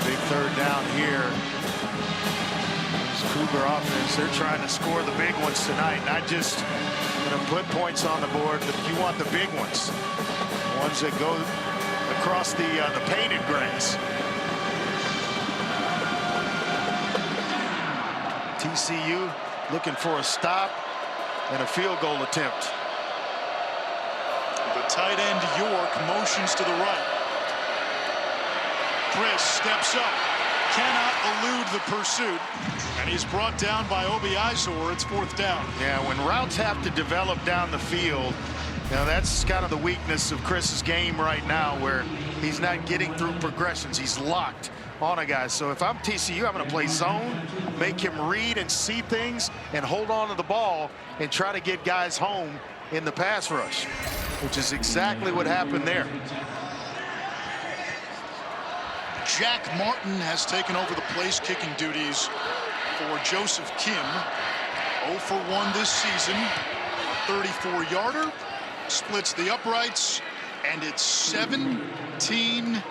big third down here. This Cougar offense, they're trying to score the big ones tonight, not just going to put points on the board, but you want the big ones. The ones that go across the painted grass. TCU looking for a stop and a field goal attempt. The tight end York motions to the right. Chris steps up, cannot elude the pursuit, and he's brought down by Obiazor. It's 4th down. Yeah, when routes have to develop down the field, now that's kind of the weakness of Chris's game right now, where he's not getting through progressions. He's locked on a guy. So if I'm TCU, I'm going to play zone, make him read and see things, and hold on to the ball and try to get guys home in the pass rush, which is exactly what happened there. Jack Martin has taken over the place kicking duties for Joseph Kim. 0 for 1 this season. A 34-yarder, splits the uprights, and it's 17-0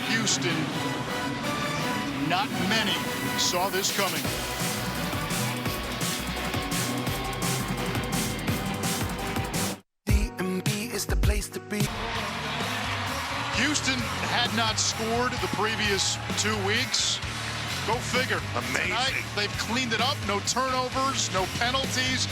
Houston. Not many saw this coming. DMB is the place to be. Houston had not scored the previous 2 weeks. Go figure. Amazing. Tonight, they've cleaned it up. No turnovers, no penalties.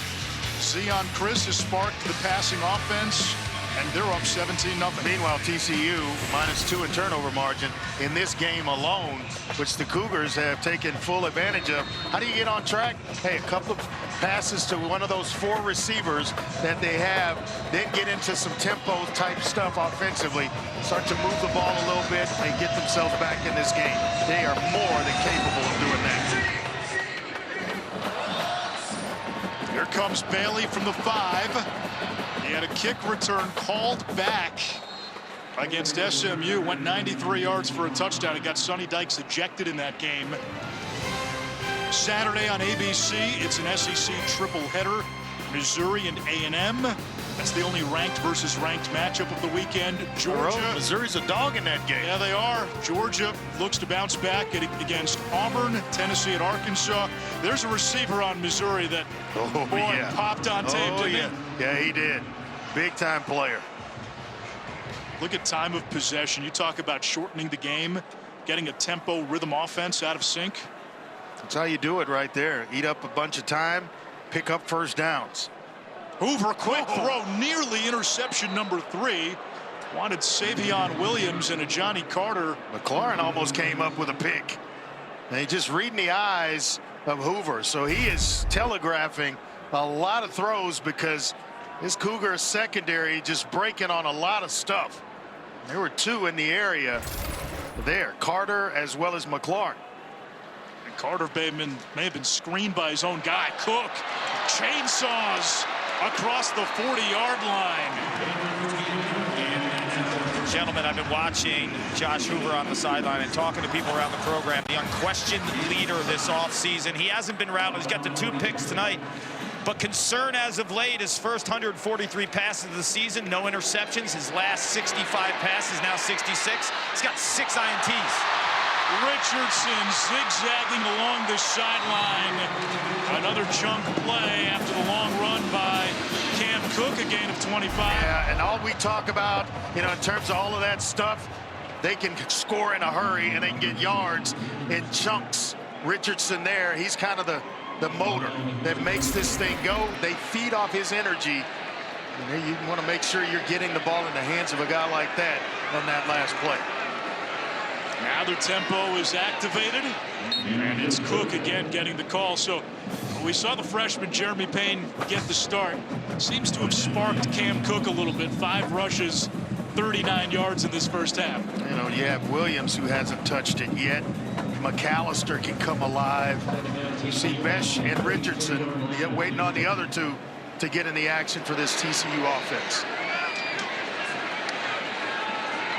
Zion Chris has sparked the passing offense, and they're up 17-0. Meanwhile, TCU -2 in turnover margin in this game alone, which the Cougars have taken full advantage of. How do you get on track? Hey, a couple of passes to one of those 4 receivers that they have, then get into some tempo type stuff offensively, start to move the ball a little bit and get themselves back in this game. They are more than capable of doing that. Here comes Bailey from the 5. He had a kick return called back against SMU. Went 93 yards for a touchdown. It got Sonny Dykes ejected in that game. Saturday on ABC, it's an SEC triple-header. Missouri and A&M. That's the only ranked versus ranked matchup of the weekend. Georgia. Missouri's a dog in that game. Yeah, they are. Georgia looks to bounce back against Auburn. Tennessee at Arkansas. There's a receiver on Missouri that popped on tape, didn't he? Yeah, he did. Big-time player. Look at time of possession. You talk about shortening the game, getting a tempo rhythm offense out of sync. That's how you do it right there. Eat up a bunch of time, pick up first downs. Hoover, quick throw, nearly interception number 3. Wanted Savion Williams and a Johnny Carter. McLaurin almost came up with a pick. And he just reading the eyes of Hoover. So he is telegraphing a lot of throws because this Cougar secondary just breaking on a lot of stuff. There were 2 in the area there, Carter as well as McLaurin. And Carter may have been screened by his own guy. Cook chainsaws across the 40-yard line. Gentlemen, I've been watching Josh Hoover on the sideline and talking to people around the program. The unquestioned leader this offseason. He hasn't been rattled. He's got the 2 picks tonight. But concern as of late, his first 143 passes of the season, no interceptions. His last 65 passes, now 66. He's got 6 INTs. Richardson zigzagging along the sideline. Another chunk play after the long run by Cam Cook, a gain of 25. Yeah, and all we talk about, in terms of all of that stuff, they can score in a hurry and they can get yards in chunks. Richardson there, he's kind of the motor that makes this thing go. They feed off his energy. And you want to make sure you're getting the ball in the hands of a guy like that on that last play. Now their tempo is activated, and it's Cook again getting the call. So we saw the freshman Jeremy Payne get the start. Seems to have sparked Cam Cook a little bit. 5 rushes, 39 yards in this first half. You have Williams, who hasn't touched it yet. McAllister can come alive. You see Besh and Richardson waiting on the other 2 to get in the action for this TCU offense.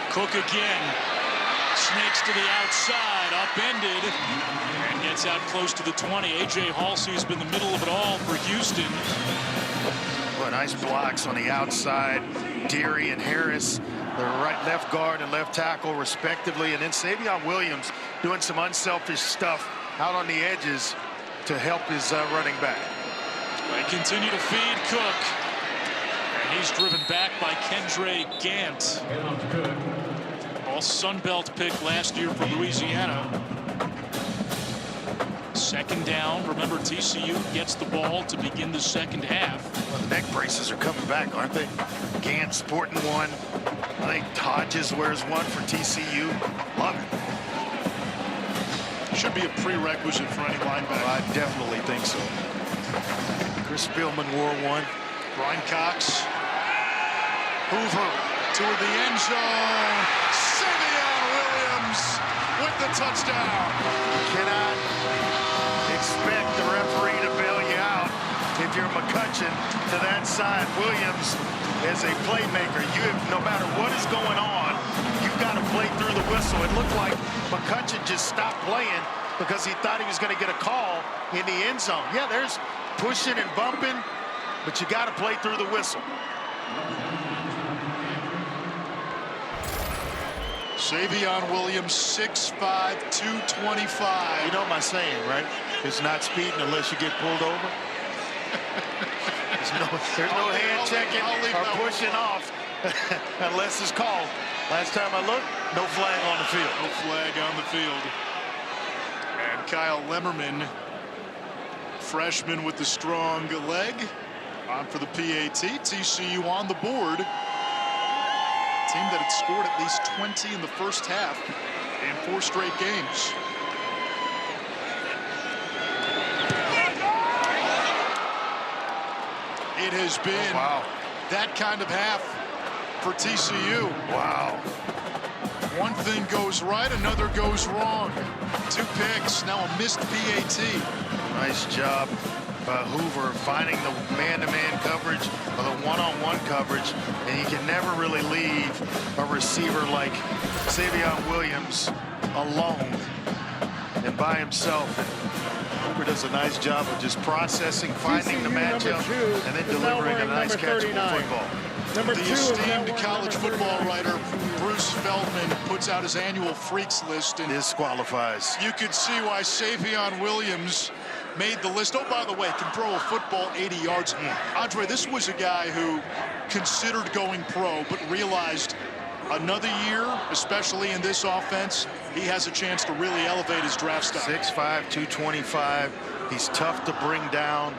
Cook again. Snakes to the outside, upended, and gets out close to the 20. A.J. Halsey has been the middle of it all for Houston. Well, nice blocks on the outside. Deary and Harris, the left guard and left tackle, respectively. And then Savion Williams doing some unselfish stuff out on the edges to help his running back. They continue to feed Cook. And he's driven back by Kendre Gant. Sun Belt pick last year for Louisiana. 2nd down. Remember, TCU gets the ball to begin the second half. Well, the neck braces are coming back, aren't they? Gant sporting one. I think Hodges wears one for TCU. Love it. Should be a prerequisite for any linebacker. Well, I definitely think so. Chris Spielman wore one. Brian Cox. Hoover toward the end zone. Savion Williams with the touchdown. You cannot expect the referee to bail you out if you're McCutcheon to that side. Williams is a playmaker. No matter what is going on, you've got to play through the whistle. It looked like McCutcheon just stopped playing because he thought he was going to get a call in the end zone. Yeah, there's pushing and bumping, but you got to play through the whistle. Savion Williams, 6'5", 225. You know my saying, right? It's not speeding unless you get pulled over. There's no hand checking or pushing off unless it's called. Last time I looked, no flag on the field. No flag on the field. And Kyle Lemmerman, freshman with the strong leg, on for the PAT. TCU on the board. Team that had scored at least 20 in the first half in 4 straight games. It has been that kind of half for TCU. Wow. One thing goes right, another goes wrong. 2 picks, now a missed PAT. Nice job by Hoover finding the man-to-man coverage or the one-on-one coverage, and you can never really leave a receiver like Savion Williams alone and by himself. Hoover does a nice job of just processing, finding the matchup, and then delivering a nice catch of football. The esteemed college football writer Bruce Feldman puts out his annual freaks list, and disqualifies. You could see why Savion Williams made the list. Oh, by the way, can throw a football 80 yards. Andre, this was a guy who considered going pro, but realized another year, especially in this offense, he has a chance to really elevate his draft stock. 6'5", 225. He's tough to bring down.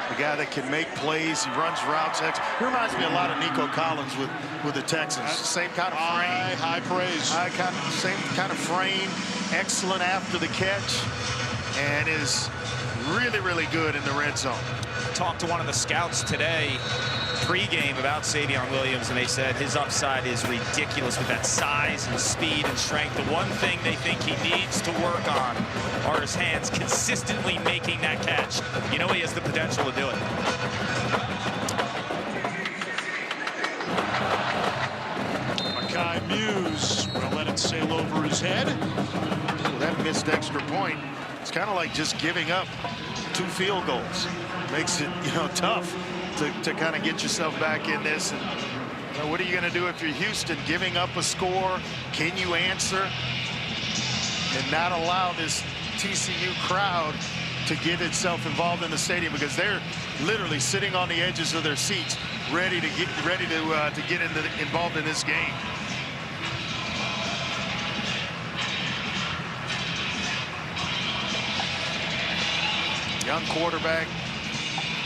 The guy that can make plays. He runs routes. He reminds me a lot of Nico Collins with the Texans. Same kind of frame. High praise. Same kind of frame. Excellent after the catch. And is really, really good in the red zone. Talked to one of the scouts today pregame about Savion Williams, and they said his upside is ridiculous with that size and speed and strength. The one thing they think he needs to work on are his hands consistently making that catch. You know he has the potential to do it. Mackay Muse will let it sail over his head. Well, that missed extra point. It's kind of like just giving up 2 field goals. Makes it, tough to kind of get yourself back in this. And what are you going to do if you're Houston? Giving up a score? Can you answer and not allow this TCU crowd to get itself involved in the stadium, because they're literally sitting on the edges of their seats, ready to get involved in this game. Young quarterback.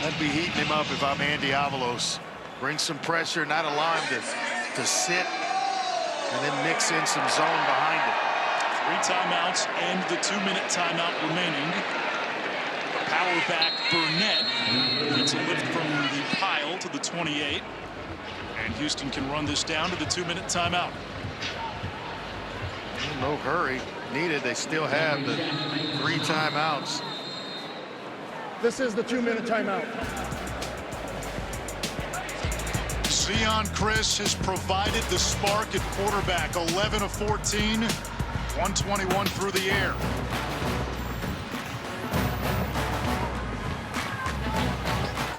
I'd be heating him up if I'm Andy Avalos. Bring some pressure, not allow him to sit, and then mix in some zone behind it. 3 timeouts and the 2-minute timeout remaining. The power back Burnett gets a lift from the pile to the 28. And Houston can run this down to the 2-minute timeout. No hurry needed. They still have the 3 timeouts. This is the 2-minute timeout. Zion Chris has provided the spark at quarterback. 11 of 14, 121 through the air.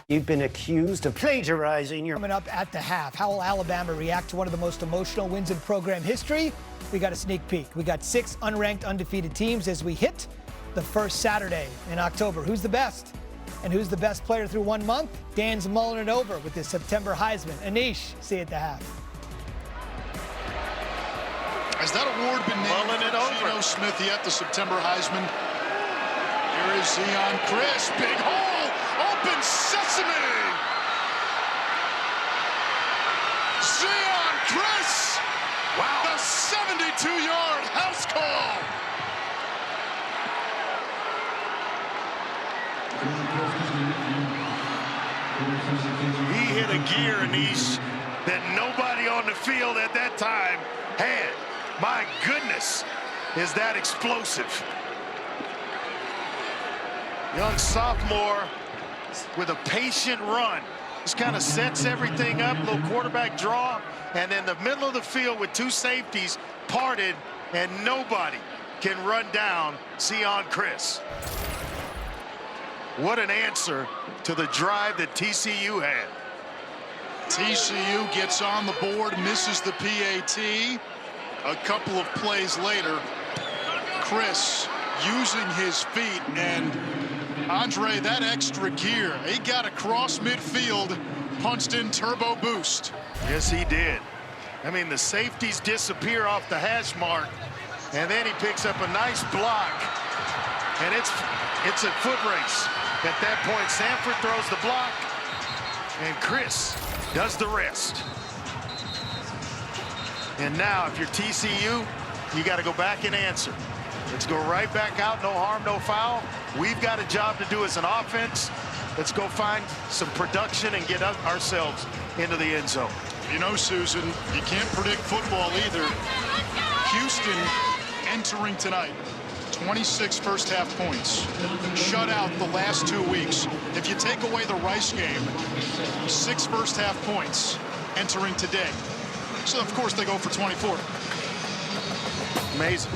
You've been accused of plagiarizing your... Coming up at the half, how will Alabama react to one of the most emotional wins in program history? We got a sneak peek. We got 6 unranked undefeated teams as we hit the first Saturday in October. Who's the best? And who's the best player through 1 month? Dan's mulling it over with his September Heisman. Anish, see you at the half. Has that award been named for Geno Smith yet, the September Heisman? Here is Zion Chris. Big hole. Open sesame. Zion Chris. Wow. The 72-yard house call. He hit a gear, Anish, that nobody on the field at that time had. My goodness, is that explosive. Young sophomore with a patient run. Just kind of sets everything up, little quarterback draw, and in the middle of the field with 2 safeties parted, and nobody can run down Zion Chris. What an answer to the drive that TCU had. TCU gets on the board, misses the PAT. A couple of plays later, Chris using his feet, and Andre, that extra gear, he got across midfield, punched in turbo boost. Yes, he did. I mean, the safeties disappear off the hash mark, and then he picks up a nice block, and it's a foot race. At that point, Sanford throws the block, and Chris does the rest. And now, if you're TCU, you got to go back and answer. Let's go right back out, no harm, no foul. We've got a job to do as an offense. Let's go find some production and get ourselves into the end zone. You know, Susan, you can't predict football either. Houston entering tonight, 26 first-half points. Shut out the last 2 weeks. If you take away the Rice game, 6 first-half points entering today. So, of course, they go for 24. Amazing.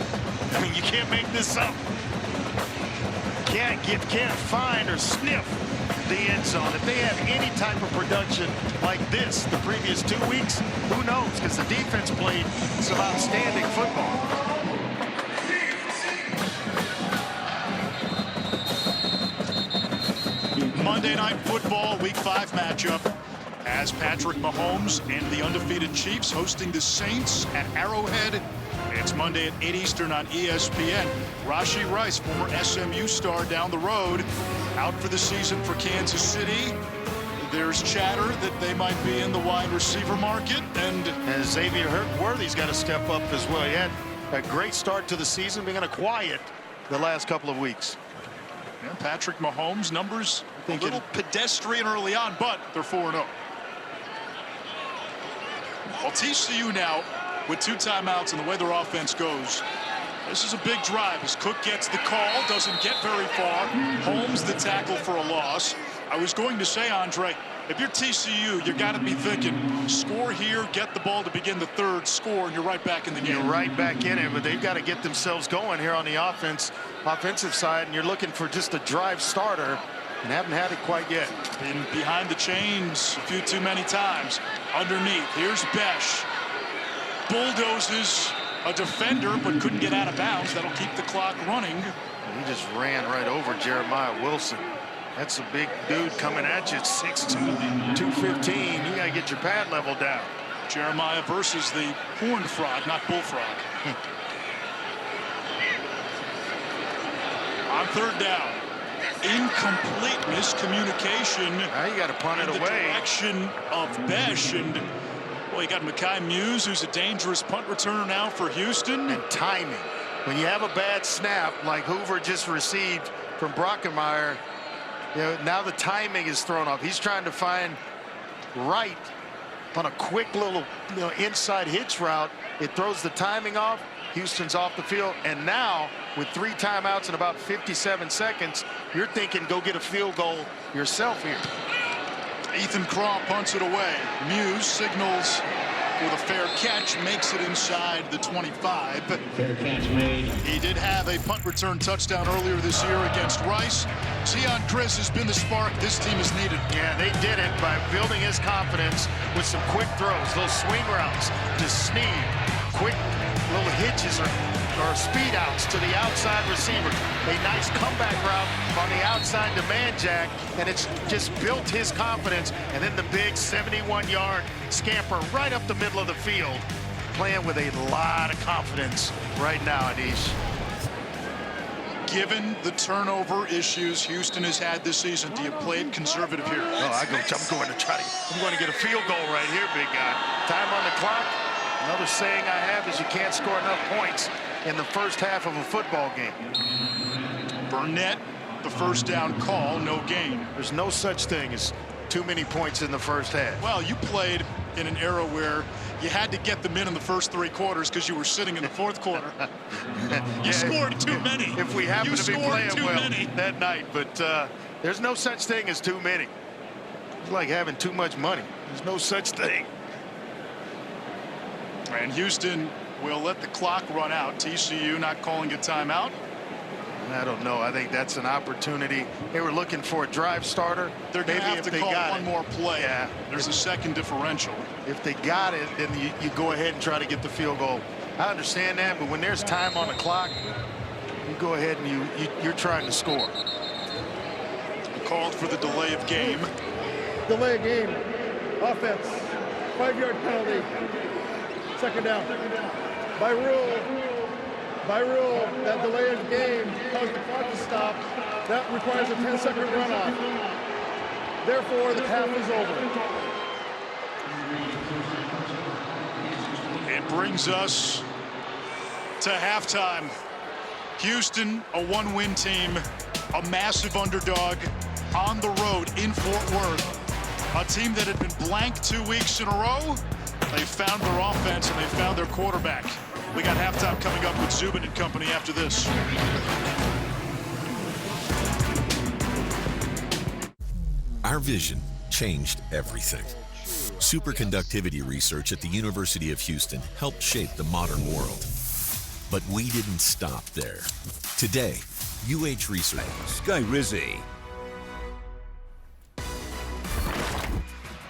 I mean, you can't make this up. Can't find or sniff the end zone. If they had any type of production like this the previous 2 weeks, who knows? Because the defense played some outstanding football. Monday Night Football, Week 5 matchup. As Patrick Mahomes and the undefeated Chiefs hosting the Saints at Arrowhead. It's Monday at 8 Eastern on ESPN. Rashee Rice, former SMU star down the road, out for the season for Kansas City. There's chatter that they might be in the wide receiver market. And Xavier Worthy's got to step up as well. He had a great start to the season, being quiet the last couple of weeks. Yeah, Patrick Mahomes' numbers a little pedestrian early on, but they're 4-0. Well, TCU now with 2 timeouts and the way their offense goes, this is a big drive as Cook gets the call, doesn't get very far. Holmes the tackle for a loss. I was going to say, Andre, if you're TCU, you got to be thinking, score here, get the ball to begin the third, score, and you're right back in the game. You're right back in it, but they've got to get themselves going here on the offensive side, and you're looking for just a drive starter, and haven't had it quite yet. Been behind the chains a few too many times. Underneath, here's Besh. Bulldozes a defender, but couldn't get out of bounds. That'll keep the clock running. He just ran right over Jeremiah Wilson. That's a big dude coming at you at 6'2", 215. You got to get your pad level down. Jeremiah versus the horned frog, not bullfrog. On third down, incomplete miscommunication. Now you got to punt it in the away. Direction of Besh, and well, you got Mekhi Muse, who's a dangerous punt returner now for Houston. And timing. When you have a bad snap like Hoover just received from Brockenmeyer, now the timing is thrown off. He's trying to find right on a quick little inside hitch route. It throws the timing off. Houston's off the field. And now, with 3 timeouts in about 57 seconds, you're thinking go get a field goal yourself here. Ethan Craw punts it away. Muse signals with a fair catch, makes it inside the 25. Fair catch made. He did have a punt return touchdown earlier this year against Rice. Zion Chris has been the spark this team has needed. Yeah, they did it by building his confidence with some quick throws, those swing routes to Snead, quick little hitches or speed outs to the outside receiver. A nice comeback route on the outside to Manjack, and it's just built his confidence. And then the big 71-yard scamper right up the middle of the field, playing with a lot of confidence right now, Adish. Given the turnover issues Houston has had this season, do you play it conservative here? Oh, I'm going to get a field goal right here, big guy. Time on the clock. Another saying I have is you can't score enough points in the first half of a football game. Burnett, the first down call, no gain. There's no such thing as too many points in the first half. Well, you played in an era where you had to get them in the first 3 quarters because you were sitting in the fourth quarter. You scored too many. If we happen to be playing well that night, but there's no such thing as too many. It's like having too much money. There's no such thing. And Houston will let the clock run out. TCU not calling a timeout. I don't know. I think that's an opportunity. They were looking for a drive starter. They're going to have to call one more play. Yeah. There's a second differential. If they got it, then you go ahead and try to get the field goal. I understand that, but when there's time on the clock, you go ahead and you're trying to score. Called for the delay of game. Delay of game. Offense. 5-yard penalty. Second down. By rule, that delay of game caused the clock to stop. That requires a 10-second runoff. Therefore, the half is over. It brings us to halftime. Houston, a 1-win team, a massive underdog on the road in Fort Worth. A team that had been blank 2 weeks in a row. They found their offense and they found their quarterback. We got halftime coming up with Zubin and company after this. Our vision changed everything. Superconductivity research at the University of Houston helped shape the modern world. But we didn't stop there. Today, UH Research. Sky Rizzi.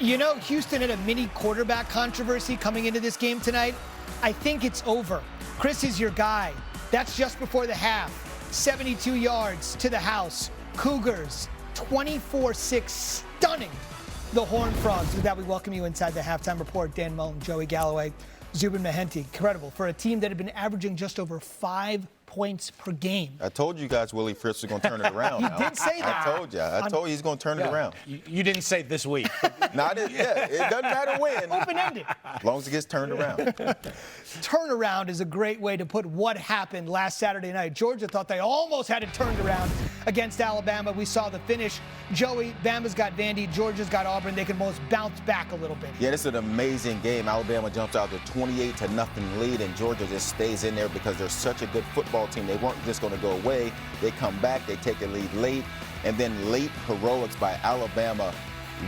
You know, Houston had a mini quarterback controversy coming into this game tonight. I think it's over. Chris is your guy. That's just before the half. 72 yards to the house. Cougars, 24-6, stunning the Horned Frogs. With that, we welcome you inside the Halftime Report. Dan Mullen, Joey Galloway, Zubin Mehenti. Incredible for a team that had been averaging just over 5 points per game. I told you guys Willie Fritz was going to turn it around. You did say that. I told you. I told you he's going to turn it around. You didn't say this week. Not it. Yeah, it doesn't matter when. Open-ended. As long as it gets turned around. Turnaround is a great way to put what happened last Saturday night. Georgia thought they almost had it turned around against Alabama. We saw the finish. Joey, Bama's got Vandy, Georgia's got Auburn. They can most bounce back a little bit. Yeah, this is an amazing game. Alabama jumps out to 28-0 lead, and Georgia just stays in there because they're such a good football team. They weren't just going to go away. They come back. They take a lead late. and then late heroics by Alabama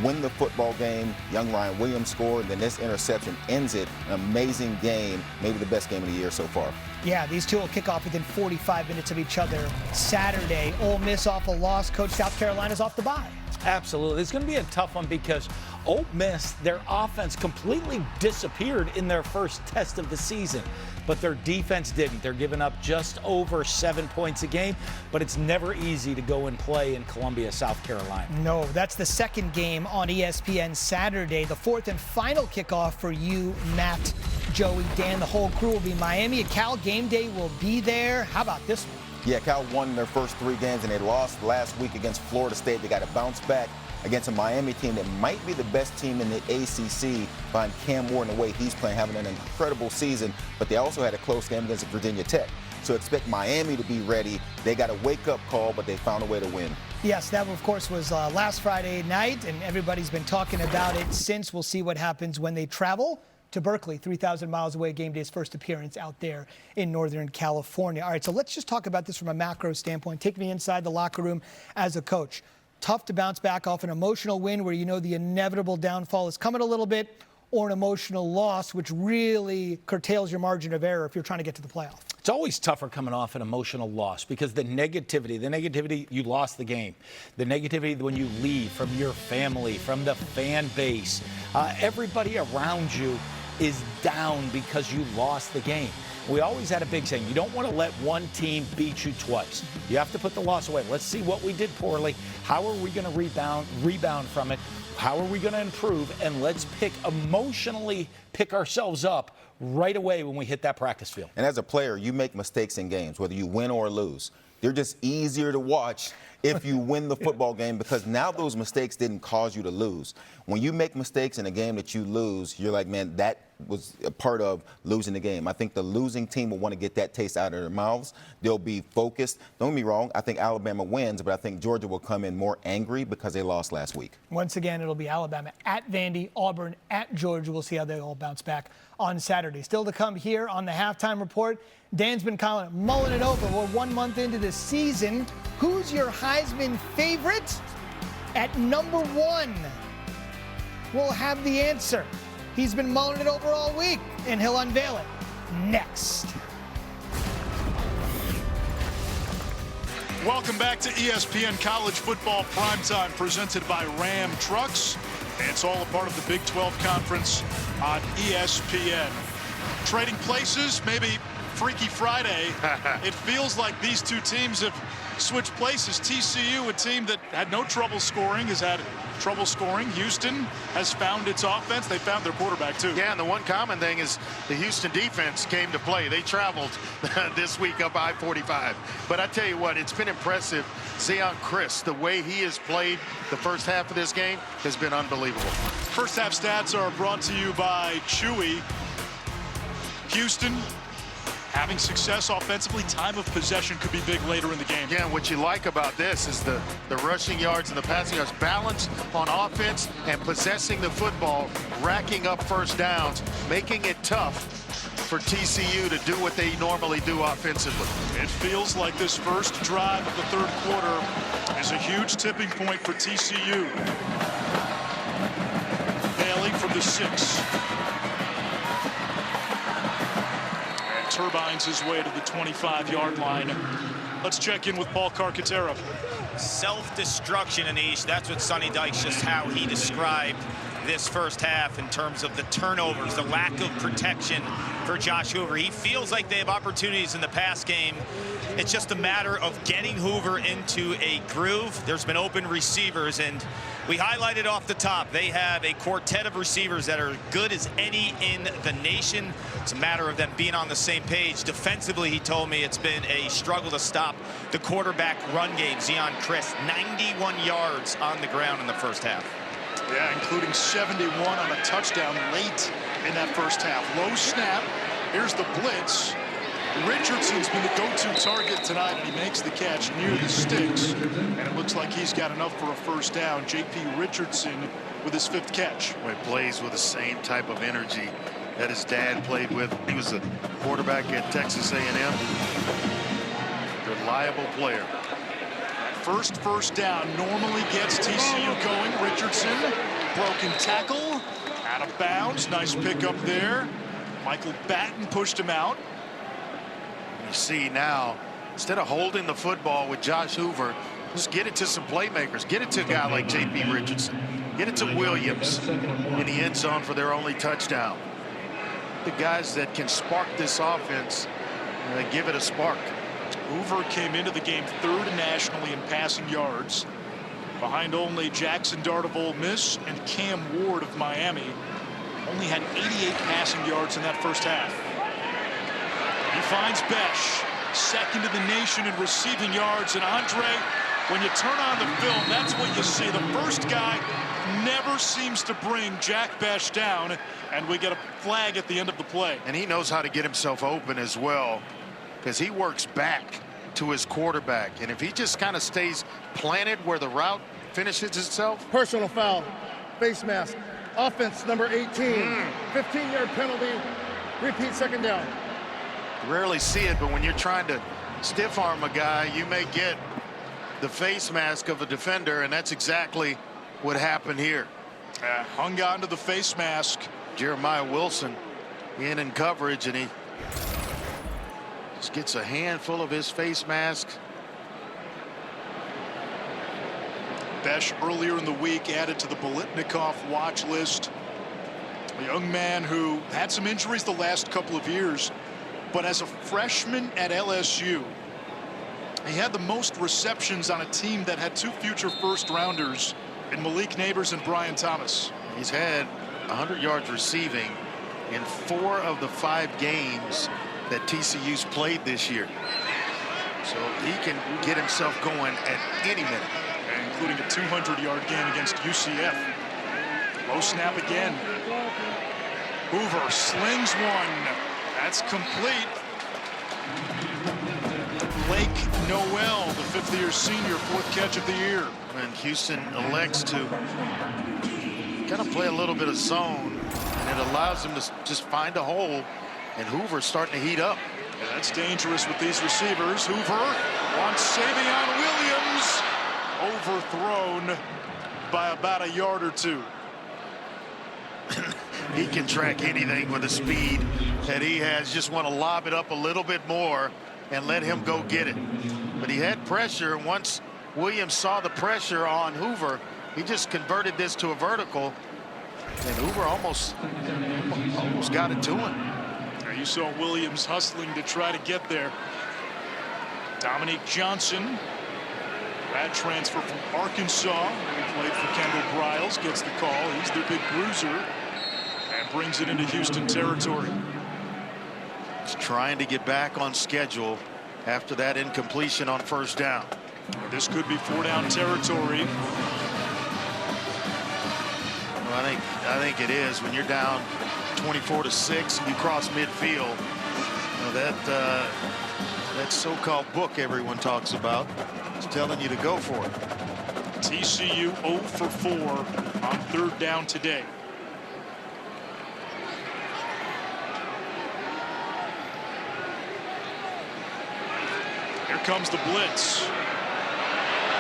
win the football game. Young Ryan Williams scored, and then this interception ends it. An amazing game, maybe the best game of the year so far. Yeah, these two will kick off within 45 minutes of each other Saturday. Ole Miss off a loss. Coach, South Carolina's off the bye. Absolutely. It's going to be a tough one because Ole Miss, their offense completely disappeared in their first test of the season, but their defense didn't. They're giving up just over 7 points a game, but it's never easy to go and play in Columbia, South Carolina. No, that's the second game on ESPN Saturday, the fourth and final kickoff for you, Matt, Joey, Dan. The whole crew will be Miami. A Cal game day will be there. How about this one? Yeah, Cal won their first 3 games, and they lost last week against Florida State. They got to bounce back against a Miami team that might be the best team in the ACC behind Cam Ward in the way he's playing, having an incredible season. But they also had a close game against Virginia Tech. So expect Miami to be ready. They got a wake-up call, but they found a way to win. Yes, that, of course, was last Friday night, and everybody's been talking about it since. We'll see what happens when they travel to Berkeley, 3,000 miles away. Game day's first appearance out there in Northern California. All right, so let's just talk about this from a macro standpoint. Take me inside the locker room as a coach. Tough to bounce back off an emotional win where you know the inevitable downfall is coming a little bit, or an emotional loss, which really curtails your margin of error if you're trying to get to the playoff. It's always tougher coming off an emotional loss because the negativity, you lost the game. The negativity when you leave from your family, from the fan base, everybody around you is down because you lost the game. We always had a big saying, you don't want to let one team beat you twice. You have to put the loss away. Let's see what we did poorly. How are we going to rebound from it? How are we going to improve? And let's emotionally pick ourselves up right away when we hit that practice field. And as a player, you make mistakes in games, whether you win or lose. They're just easier to watch if you win the football game because now those mistakes didn't cause you to lose. When you make mistakes in a game that you lose, you're like, man, that was a part of losing the game. I think the losing team will want to get that taste out of their mouths. They'll be focused. Don't get me wrong, I think Alabama wins, but I think Georgia will come in more angry because they lost last week. Once again, it'll be Alabama at Vandy, Auburn at Georgia. We'll see how they all bounce back on Saturday. Still to come here on the Halftime Report. Dan's been mulling it over. We're 1 month into the season. Who's your Heisman favorite? At number 1, we'll have the answer. He's been mulling it over all week, and he'll unveil it next. Welcome back to ESPN College Football Primetime, presented by Ram Trucks. And it's all a part of the Big 12 Conference on ESPN. Trading places, maybe Freaky Friday. It feels like these two teams have switched places. TCU, a team that had no trouble scoring, has had trouble scoring. Houston has found its offense. They found their quarterback, too. Yeah, and the one common thing is the Houston defense came to play. They traveled this week up I-45. But I tell you what, it's been impressive. Zion Chris, the way he has played the first half of this game has been unbelievable. First half stats are brought to you by Chewy. Houston having success offensively. Time of possession could be big later in the game. Yeah, what you like about this is the rushing yards and the passing yards, balance on offense and possessing the football, racking up first downs, making it tough for TCU to do what they normally do offensively. It feels like this first drive of the third quarter is a huge tipping point for TCU. Bailey from the 6. Turbines his way to the 25-yard line. Let's check in with Paul Carcaterra. Self-destruction, Anish. That's what Sonny Dykes, just how he described this first half in terms of the turnovers, the lack of protection for Josh Hoover. He feels like they have opportunities in the pass game. It's just a matter of getting Hoover into a groove. There's been open receivers, and we highlighted off the top, they have a quartet of receivers that are good as any in the nation. It's a matter of them being on the same page. Defensively, he told me it's been a struggle to stop the quarterback run game. Zion Chris, 91 yards on the ground in the first half. Yeah, including 71 on a touchdown late in that first half. Low snap. Here's the blitz. Richardson's been the go-to target tonight, and he makes the catch near the sticks. And it looks like he's got enough for a first down. J.P. Richardson with his 5th catch. Well, he plays with the same type of energy that his dad played with. He was a quarterback at Texas A&M. Good reliable player. First down normally gets TCU going. Richardson, broken tackle, out of bounds. Nice pickup there. Michael Batten pushed him out. You see now, instead of holding the football with Josh Hoover, just get it to some playmakers. Get it to a guy like J.P. Richardson. Get it to Williams in the end zone for their only touchdown. The guys that can spark this offense, give it a spark. Hoover came into the game third nationally in passing yards, behind only Jackson Dart of Ole Miss and Cam Ward of Miami. Only had 88 passing yards in that first half. He finds Besh, second in the nation in receiving yards. And Andre, when you turn on the film, that's what you see. The first guy never seems to bring Jack Besh down, and we get a flag at the end of the play. And he knows how to get himself open as well, because he works back to his quarterback. And if he just kind of stays planted where the route finishes itself. Personal foul, face mask, offense number 18, 15-yard penalty, repeat second down. Rarely see it, but when you're trying to stiff arm a guy, you may get the face mask of a defender, and that's exactly what happened here. Hung on to the face mask. Jeremiah Wilson in coverage, and he just gets a handful of his face mask. Besh earlier in the week added to the Bolitnikoff watch list. A young man who had some injuries the last couple of years, but as a freshman at LSU, he had the most receptions on a team that had two future first-rounders in Malik Neighbors and Brian Thomas. He's had 100 yards receiving in 4 of the 5 games that TCU's played this year. So he can get himself going at any minute. Including a 200-yard game against UCF. Low snap again. Hoover slings one. That's complete. Blake Noel, the fifth-year senior, 4th catch of the year. And Houston elects to kind of play a little bit of zone, and it allows him to just find a hole, and Hoover's starting to heat up. Yeah, that's dangerous with these receivers. Hoover wants Savion Williams. Overthrown by about a yard or two. He can track anything with the speed that he has. Just want to lob it up a little bit more and let him go get it. But he had pressure, and once Williams saw the pressure on Hoover, he just converted this to a vertical, and Hoover almost got it to him. You saw Williams hustling to try to get there. Dominique Johnson, grad transfer from Arkansas, where he played for Kendall Briles, gets the call. He's their big bruiser and brings it into Houston territory. He's trying to get back on schedule after that incompletion on first down. This could be 4-down territory. Well, I think it is. When you're down 24-6 and you cross midfield, that so-called book everyone talks about is telling you to go for it. TCU 0 for 4 on 3rd down today. Here comes the blitz.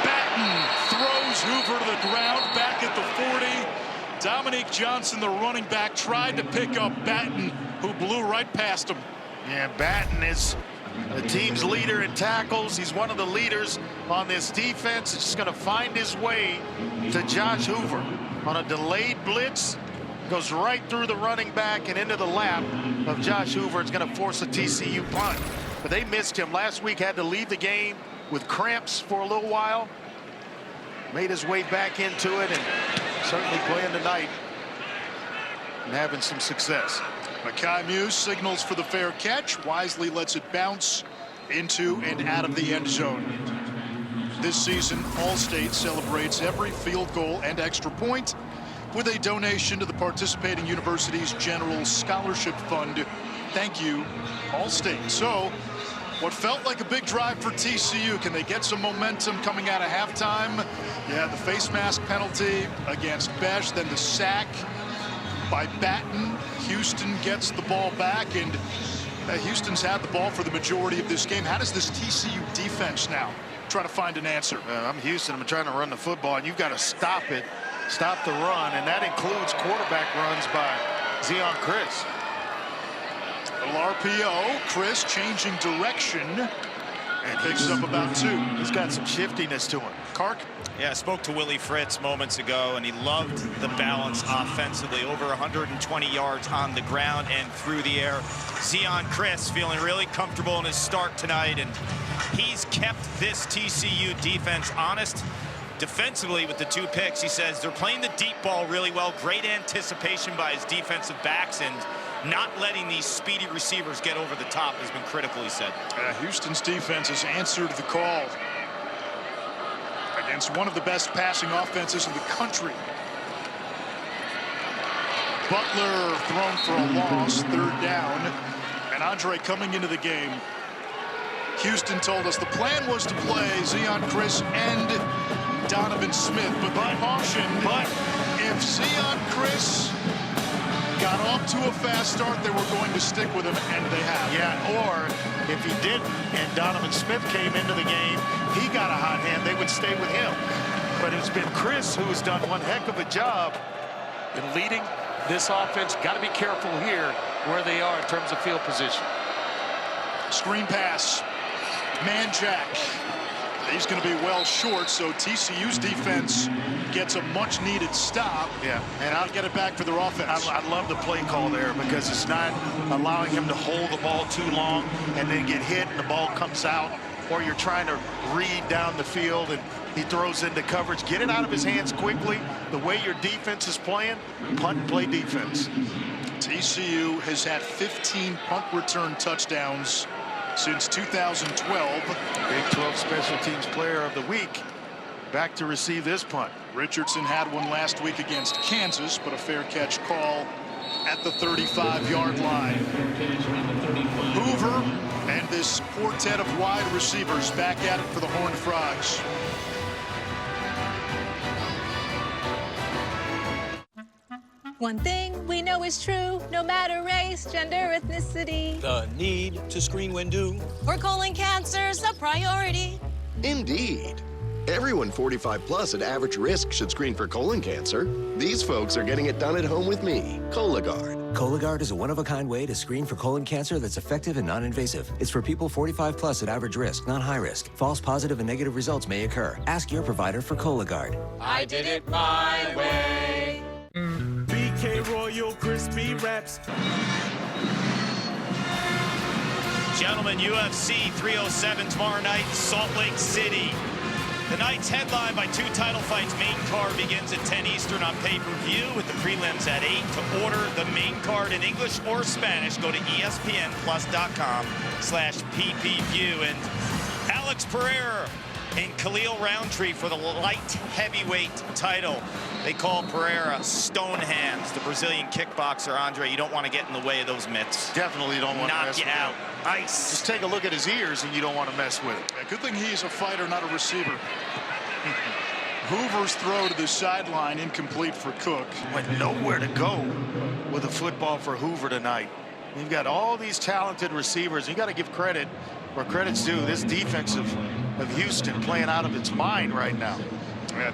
Batten throws Hoover to the ground, back at the 40. Dominique Johnson, the running back, tried to pick up Batten, who blew right past him. Yeah, Batten is the team's leader in tackles. He's one of the leaders on this defense. He's just going to find his way to Josh Hoover on a delayed blitz. Goes right through the running back and into the lap of Josh Hoover. It's going to force a TCU punt. But they missed him last week, had to leave the game with cramps for a little while. Made his way back into it and certainly playing tonight and having some success. Makai Muse signals for the fair catch. Wisely lets it bounce into and out of the end zone. This season, Allstate celebrates every field goal and extra point with a donation to the participating university's General Scholarship Fund. Thank you, Allstate. So, what felt like a big drive for TCU. Can they get some momentum coming out of halftime? Yeah, the face mask penalty against Besh, then the sack by Batten. Houston gets the ball back, and Houston's had the ball for the majority of this game. How does this TCU defense now try to find an answer? I'm Houston. I'm trying to run the football, and you've got to stop it, stop the run, and that includes quarterback runs by Zion Chris. Little RPO. Chris changing direction. And picks up about 2. He's got some shiftiness to him. Kark? Yeah, I spoke to Willie Fritz moments ago, and he loved the balance offensively. Over 120 yards on the ground and through the air. Zion Chris feeling really comfortable in his start tonight, and he's kept this TCU defense honest. Defensively with the 2 picks, he says they're playing the deep ball really well. Great anticipation by his defensive backs, and not letting these speedy receivers get over the top has been critical, he said. Houston's defense has answered the call against one of the best passing offenses in the country. Butler thrown for a loss, 3rd down. And Andre coming into the game. Houston told us the plan was to play Zion Chris and Donovan Smith, but they cautioned. But if Zion Chris got off to a fast start, they were going to stick with him, and they have. Yeah, or if he didn't and Donovan Smith came into the game, he got a hot hand, they would stay with him. But it's been Chris who has done one heck of a job in leading this offense. Got to be careful here where they are in terms of field position. Screen pass. Man jack. He's going to be well short, so TCU's defense gets a much-needed stop. Yeah, and I'll get it back for their offense. I love the play call there because it's not allowing him to hold the ball too long and then get hit and the ball comes out, or you're trying to read down the field and he throws into coverage. Get it out of his hands quickly. The way your defense is playing, punt and play defense. TCU has had 15 punt return touchdowns since 2012. Big 12 Special Teams Player of the Week back to receive this punt. Richardson had one last week against Kansas, but a fair catch call at the 35-yard line. Hoover and this quartet of wide receivers back at it for the Horned Frogs. One thing we know is true, no matter race, gender, ethnicity. The need to screen when due. For colon cancer's a priority. Indeed. Everyone 45 plus at average risk should screen for colon cancer. These folks are getting it done at home with me, Cologuard. Cologuard is a one-of-a-kind way to screen for colon cancer that's effective and non-invasive. It's for people 45 plus at average risk, not high risk. False positive and negative results may occur. Ask your provider for Cologuard. I did it my way. BK Royal Crispy Wraps. Gentlemen, UFC 307 tomorrow night, Salt Lake City. The night's headlined by 2 title fights. Main card begins at 10 Eastern on pay-per-view with the prelims at 8. To order the main card in English or Spanish, go to ESPNplus.com/PPView. And Alex Pereira and Khalil Roundtree for the light heavyweight title. They call Pereira Stone Hands, the Brazilian kickboxer. Andre, you don't want to get in the way of those mitts. Definitely don't want to mess with out. Ice. Just take a look at his ears and you don't want to mess with it. Good thing he's a fighter, not a receiver. Hoover's throw to the sideline, incomplete for Cook. Went nowhere to go with a football for Hoover tonight. You've got all these talented receivers. You got to give credit where credit's due. This defense of Houston playing out of its mind right now.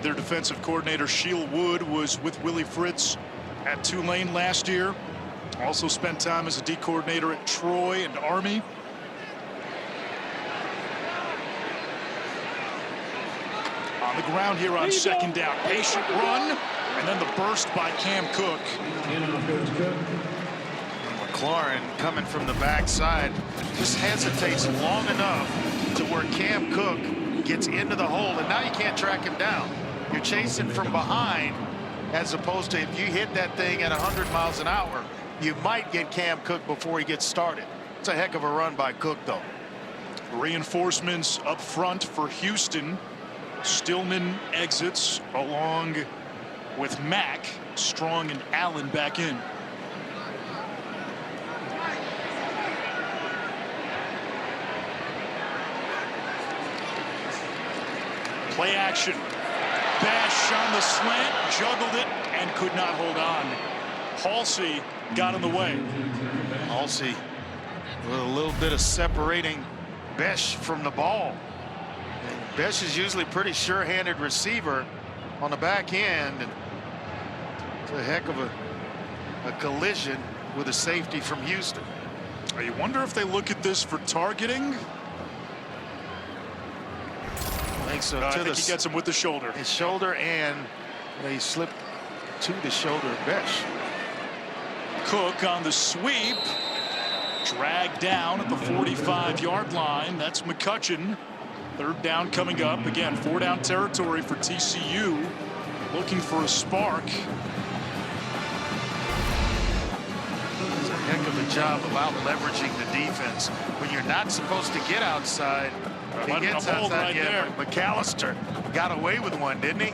Their defensive coordinator, Sheil Wood, was with Willie Fritz at Tulane last year. Also spent time as a D coordinator at Troy and Army. On the ground here on second down. Patient run, and then the burst by Cam Cook. McLaurin coming from the backside just hesitates long enough to where Cam Cook gets into the hole, and now you can't track him down. You're chasing from behind, as opposed to if you hit that thing at 100 miles an hour, you might get Cam Cook before he gets started. It's a heck of a run by Cook, though. Reinforcements up front for Houston. Stillman exits along with Mack. Strong and Allen back in. Play action. Bash on the slant, juggled it, and could not hold on. Halsey got in the way. Halsey with a little bit of separating Besh from the ball. And Besh is usually pretty sure-handed receiver on the back end. And it's a heck of a collision with a safety from Houston. You wonder if they look at this for targeting. I think so. I think he gets him with the shoulder. His shoulder, and they slip to the shoulder of Besh. Cook on the sweep. Dragged down at the 45-yard line. That's McCutcheon. Third down coming up. Again, 4-down territory for TCU. Looking for a spark. It's a heck of a job of out leveraging the defense. When you're not supposed to get outside, he gets outside. Right there. McAllister got away with one, didn't he?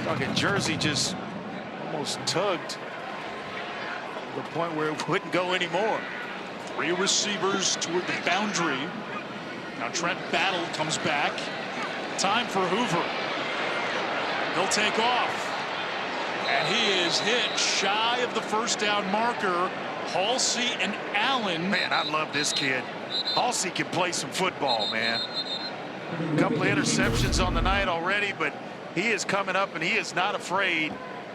Talking Jersey just almost tugged to the point where it wouldn't go anymore. 3 receivers toward the boundary. Now Trent Battle comes back. Time for Hoover. He'll take off. And he is hit shy of the first down marker. Halsey and Allen. Man, I love this kid. Halsey can play some football, man. A couple of interceptions on the night already, but he is coming up and he is not afraid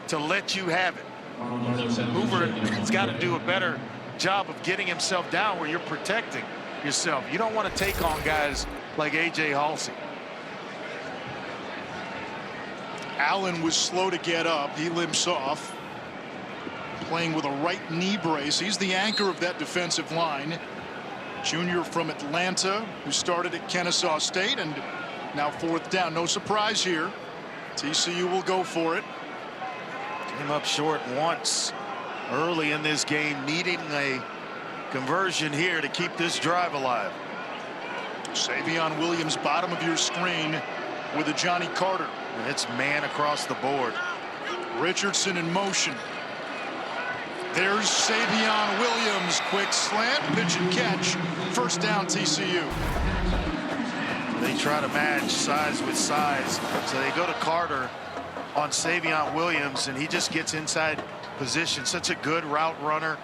to let you have it. Hoover has got to do a better job of getting himself down where you're protecting yourself. You don't want to take on guys like A.J. Halsey. Allen was slow to get up. He limps off. Playing with a right knee brace. He's the anchor of that defensive line. Junior from Atlanta, who started at Kennesaw State, and now 4th down. No surprise here. TCU will go for it. Came up short once early in this game, needing a conversion here to keep this drive alive. Savion Williams, bottom of your screen, with a Johnny Carter. And it's man across the board. Richardson in motion. There's Savion Williams, quick slant, pitch and catch. 1st down TCU. They try to match size with size, so they go to Carter on Savion Williams, and he just gets inside position. Such a good route runner.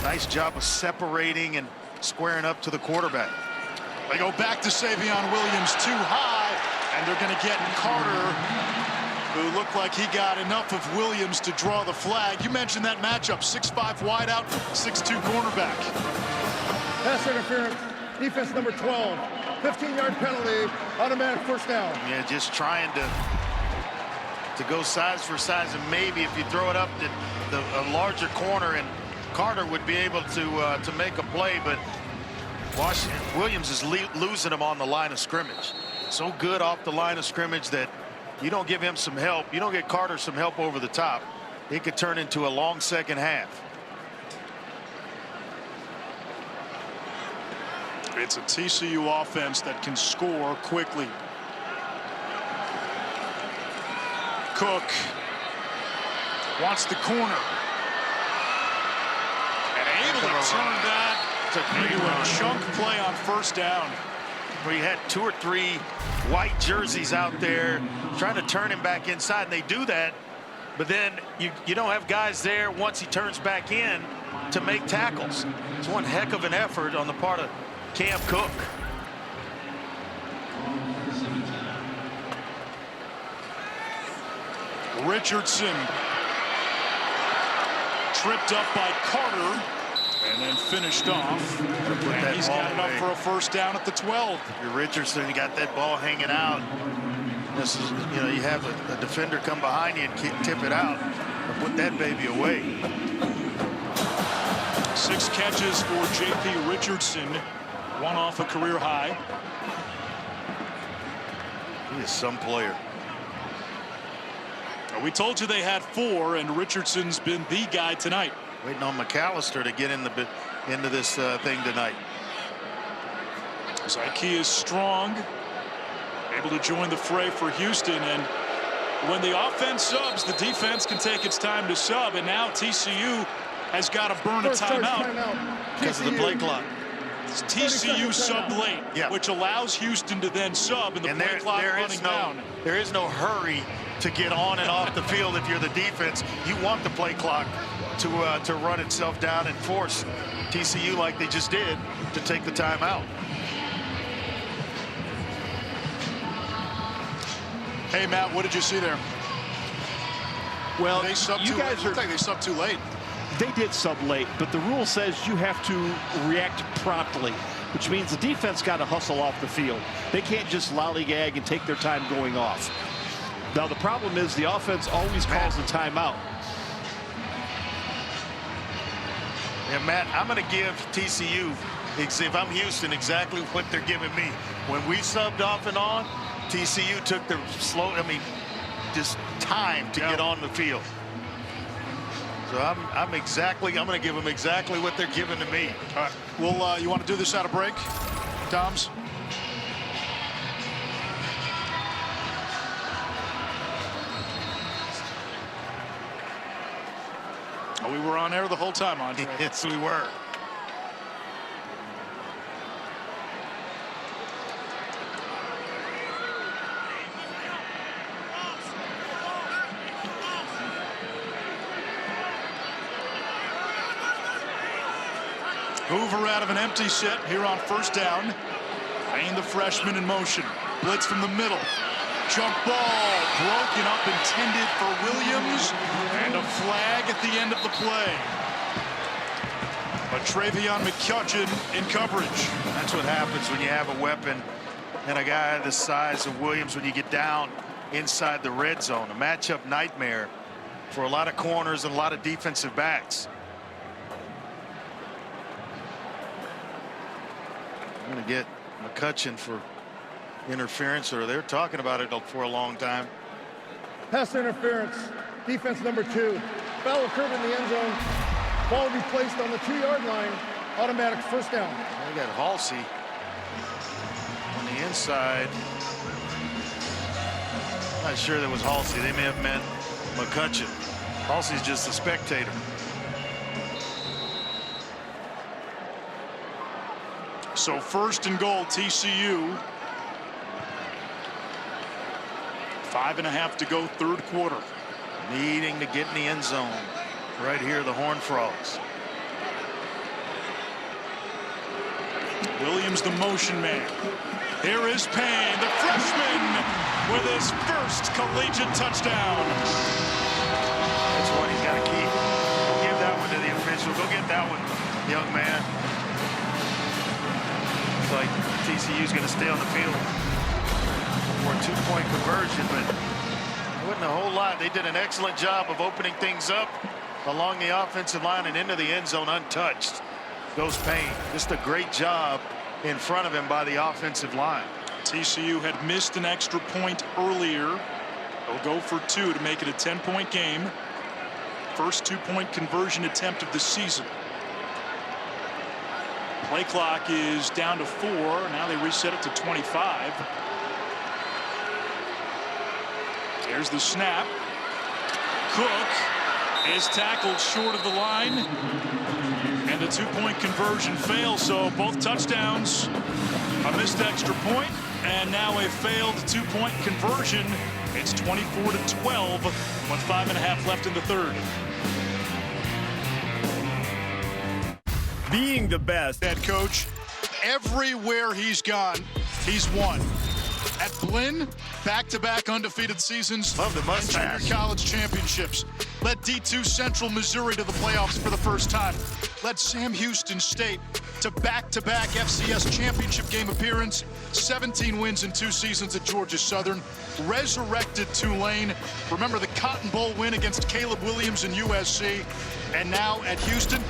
Nice job of separating and squaring up to the quarterback. They go back to Savion Williams, too high, and they're going to get Carter, who looked like he got enough of Williams to draw the flag. You mentioned that matchup, 6'5" wideout, 6'2" cornerback. Pass interference, defense number 12, 15-yard penalty, automatic 1st down. Yeah, just trying to go size for size, and maybe if you throw it up to a larger corner, and Carter would be able to make a play, but Williams is losing him on the line of scrimmage. So good off the line of scrimmage that you don't give him some help. You don't get Carter some help over the top. It could turn into a long second half. It's a TCU offense that can score quickly. Cook wants the corner. And able to turn that into a chunk play on 1st down. Where you had 2 or 3 white jerseys out there trying to turn him back inside, and they do that, but then you don't have guys there once he turns back in to make tackles. It's one heck of an effort on the part of Cam Cook. Richardson tripped up by Carter and then finished off. And he's got it up for a 1st down at the 12. You're Richardson, you got that ball hanging out. This is, you have a defender come behind you and tip it out and put that baby away. 6 catches for J.P. Richardson, 1 off a career high. He is some player. We told you they had 4, and Richardson's been the guy tonight. Waiting on McAllister to get into this thing tonight. Zykeas Strong able to join the fray for Houston, and when the offense subs, the defense can take its time to sub, and now TCU has got to burn a timeout because of the play clock. TCU subbed late, which allows Houston to then sub, and the play clock running down. There is no hurry to get on and off the field if you're the defense. You want the play clock to run itself down and force TCU, like they just did, to take the timeout. Hey, Matt, what did you see there? Well, they subbed you guys late. They subbed too late. They did sub late, but the rule says you have to react promptly, which means the defense got to hustle off the field. They can't just lollygag and take their time going off. Now, the problem is the offense always calls the timeout. Yeah, Matt, I'm going to give TCU, if I'm Houston, exactly what they're giving me. When we subbed off and on, TCU took their just time to get on the field. So I'm going to give them exactly what they're giving to me. All right. Well, you want to do this out of break, Toms? Oh, we were on air the whole time, Andre. Yes, we were. Hoover out of an empty set here on first down. Payne, the freshman, in motion. Blitz from the middle. Jump ball broken up, intended for Williams, and a flag at the end of the play. But Travion McCutcheon in coverage. That's what happens when you have a weapon and a guy the size of Williams when you get down inside the red zone. A matchup nightmare for a lot of corners and a lot of defensive backs. I'm going to get McCutcheon for interference, or they're talking about it for a long time. Pass interference, defense number 2. Foul occurred in the end zone. Ball will be placed on the 2-yard line. Automatic first down. They got Halsey on the inside. Not sure that was Halsey. They may have meant McCutcheon. Halsey's just a spectator. So first and goal, TCU. 5.5 to go, third quarter. Needing to get in the end zone. Right here, the Horned Frogs. Williams, the motion man. Here is Payne, the freshman, with his first collegiate touchdown. That's one he's got to keep. Give that one to the official. Go get that one, young man. Looks like TCU's going to stay on the field for a 2-point conversion, but it wasn't a whole lot. They did an excellent job of opening things up along the offensive line and into the end zone untouched. Goes Payne. Just a great job in front of him by the offensive line. TCU had missed an extra point earlier. They'll go for 2 to make it a 10-point game. First 2-point conversion attempt of the season. Play clock is down to 4. Now they reset it to 25. There's the snap. Cook is tackled short of the line. And the 2-point conversion fails, so both touchdowns, a missed extra point, and now a failed 2-point conversion. It's 24-12 with 5.5 left in the third. Being the best. Head coach, everywhere he's gone, he's won. At Blinn, back-to-back undefeated seasons. Love the mustache. And junior college championships. Led D2 Central Missouri to the playoffs for the first time. Led Sam Houston State to back-to-back FCS championship game appearance. 17 wins in 2 seasons at Georgia Southern. Resurrected Tulane. Remember the Cotton Bowl win against Caleb Williams and USC. And now at Houston,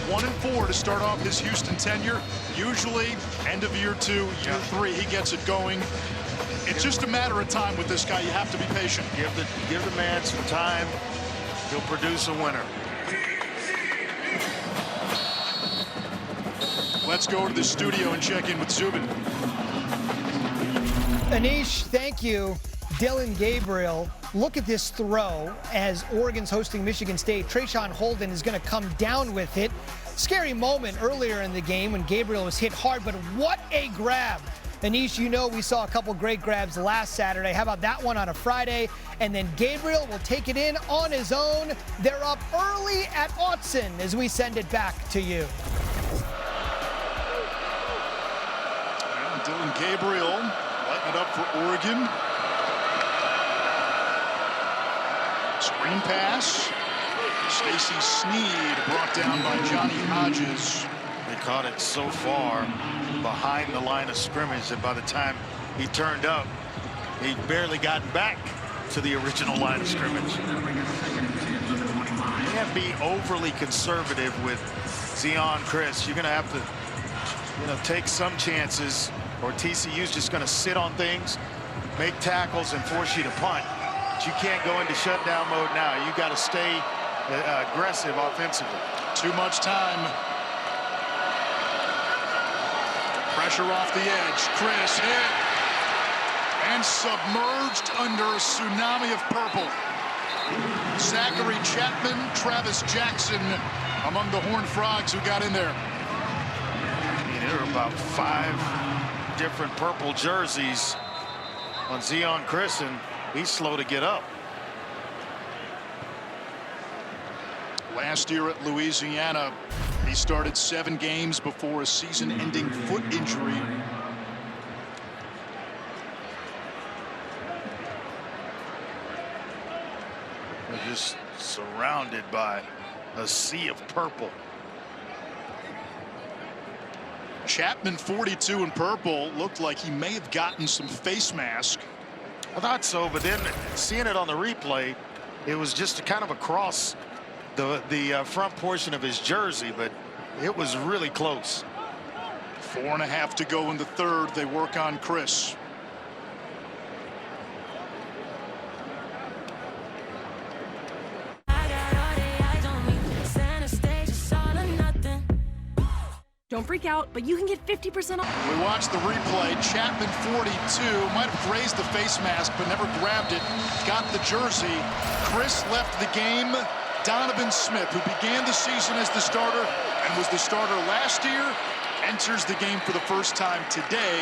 1-4 to start off his Houston tenure. Usually, end of year 2, year 3, he gets it going. It's just a matter of time with this guy. You have to be patient. Give the man some time. He'll produce a winner. Let's go to the studio and check in with Zubin. Anish, thank you. Dylan Gabriel, look at this throw as Oregon's hosting Michigan State. Trayshawn Holden is going to come down with it. Scary moment earlier in the game when Gabriel was hit hard, but what a grab. Anish, you know we saw a couple great grabs last Saturday. How about that one on a Friday? And then Gabriel will take it in on his own. They're up early at Autzen as we send it back to you. Dylan Gabriel lighting it up for Oregon. Screen pass. Stacy Sneed brought down by Johnny Hodges. They caught it so far behind the line of scrimmage that by the time he turned up, he'd barely gotten back to the original line of scrimmage. You can't be overly conservative with Zion Chris. You're going to have to, take some chances, or TCU's just going to sit on things, make tackles, and force you to punt. But you can't go into shutdown mode now. You got to stay aggressive offensively. Too much time. Pressure off the edge. Chris hit and submerged under a tsunami of purple. Zachary Chapman, Travis Jackson among the Horned Frogs who got in there. There are about 5 different purple jerseys on Zion Chris, and he's slow to get up. Last year at Louisiana, he started 7 games before a season-ending foot injury. They're just surrounded by a sea of purple. Chapman, 42 in purple, looked like he may have gotten some face mask. I thought so, but then seeing it on the replay, it was just kind of across the front portion of his jersey, but it was really close. 4.5 to go in the third. They work on Chris. Don't freak out, but you can get 50% off. We watched the replay. Chapman, 42, might have grazed the face mask, but never grabbed it. Got the jersey. Chris left the game. Donovan Smith, who began the season as the starter and was the starter last year, enters the game for the first time today,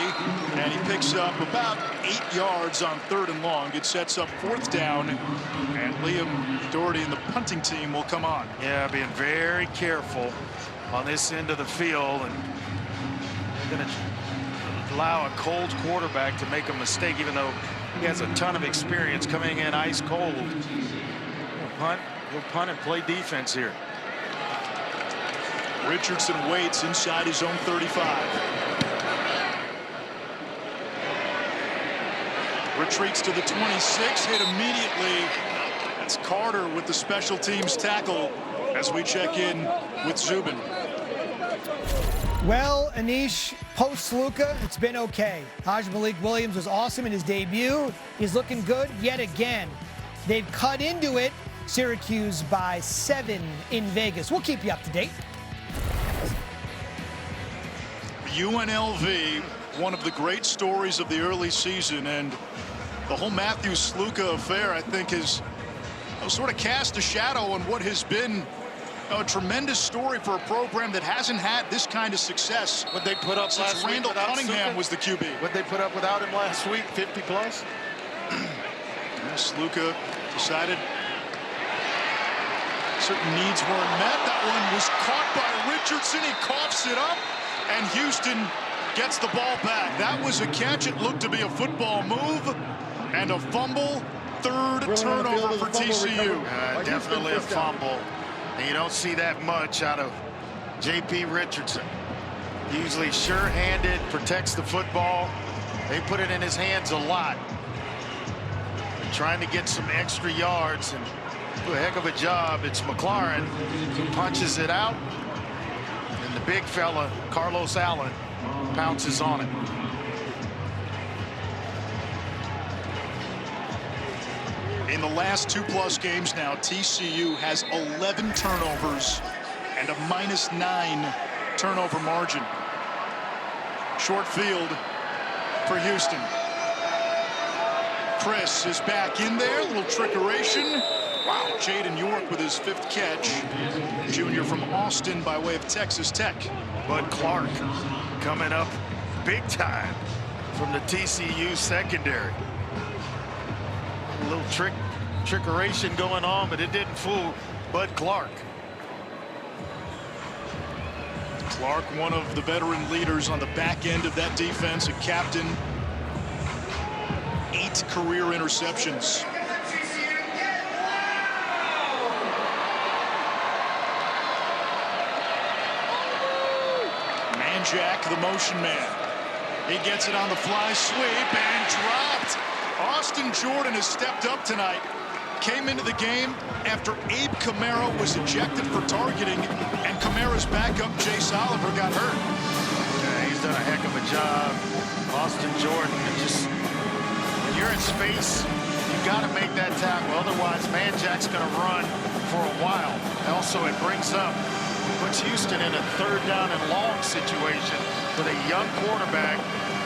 and he picks up about 8 yards on 3rd and long. It sets up 4th down, and Liam Doherty and the punting team will come on. Yeah, being very careful on this end of the field, and they're going to allow a cold quarterback to make a mistake, even though he has a ton of experience coming in ice cold. He'll punt and play defense here. Richardson waits inside his own 35. Retreats to the 26, hit immediately. That's Carter with the special teams tackle as we check in with Zubin. Well, Anish, post-Luka, it's been okay. Malik Williams was awesome in his debut. He's looking good yet again. They've cut into it, Syracuse by 7 in Vegas. We'll keep you up to date. UNLV, one of the great stories of the early season, and the whole Matthew Sluka affair, I think, has sort of cast a shadow on what has been a tremendous story for a program that hasn't had this kind of success. What they put up since last Randall week Cunningham Sluka? was the QB. What they put up without him last week, 50 plus. Sluka decided certain needs weren't met. That one was caught by Richardson. He coughs it up, and Houston gets the ball back. That was a catch. It looked to be a football move, and a fumble. 3rd turnover for TCU. Definitely a fumble. And you don't see that much out of J.P. Richardson. Usually sure-handed, protects the football. They put it in his hands a lot. They're trying to get some extra yards and do a heck of a job. It's McLaurin who punches it out, and the big fella, Carlos Allen, pounces on it. In the last 2+ games now, TCU has 11 turnovers and a -9 turnover margin. Short field for Houston. Chris is back in there, a little trickeration. Wow, Jaden York with his 5th catch. Junior from Austin by way of Texas Tech. Bud Clark coming up big time from the TCU secondary. A little trickeration going on, but it didn't fool Bud Clark. Clark, one of the veteran leaders on the back end of that defense, a captain. 8 career interceptions. Jack, the motion man. He gets it on the fly sweep and dropped. Austin Jordan has stepped up tonight. Came into the game after Abe Kamara was ejected for targeting, and Kamara's backup, Jace Oliver, got hurt. Yeah, he's done a heck of a job. Austin Jordan, when you're in space, you got to make that tackle. Otherwise, Man Jack's going to run for a while. Also, it puts Houston in a 3rd down and long situation with a young quarterback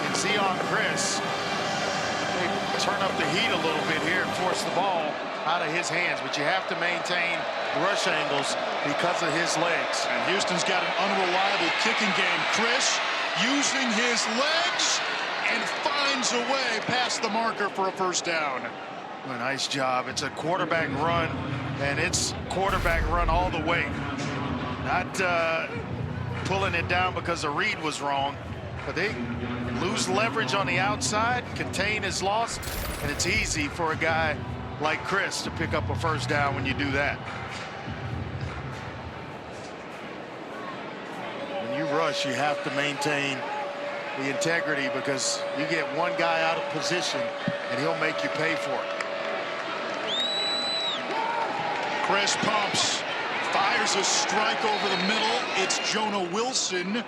in Zion Chris. They turn up the heat a little bit here and force the ball out of his hands, but you have to maintain rush angles because of his legs. And Houston's got an unreliable kicking game. Chris using his legs and finds a way past the marker for a 1st down. Well, nice job. It's a quarterback run, and it's quarterback run all the way. Not pulling it down because the read was wrong, but they lose leverage on the outside, contain his loss, and it's easy for a guy like Chris to pick up a 1st down when you do that. When you rush, you have to maintain the integrity because you get one guy out of position and he'll make you pay for it. Chris pumps. Fires a strike over the middle. It's Jonah Wilson.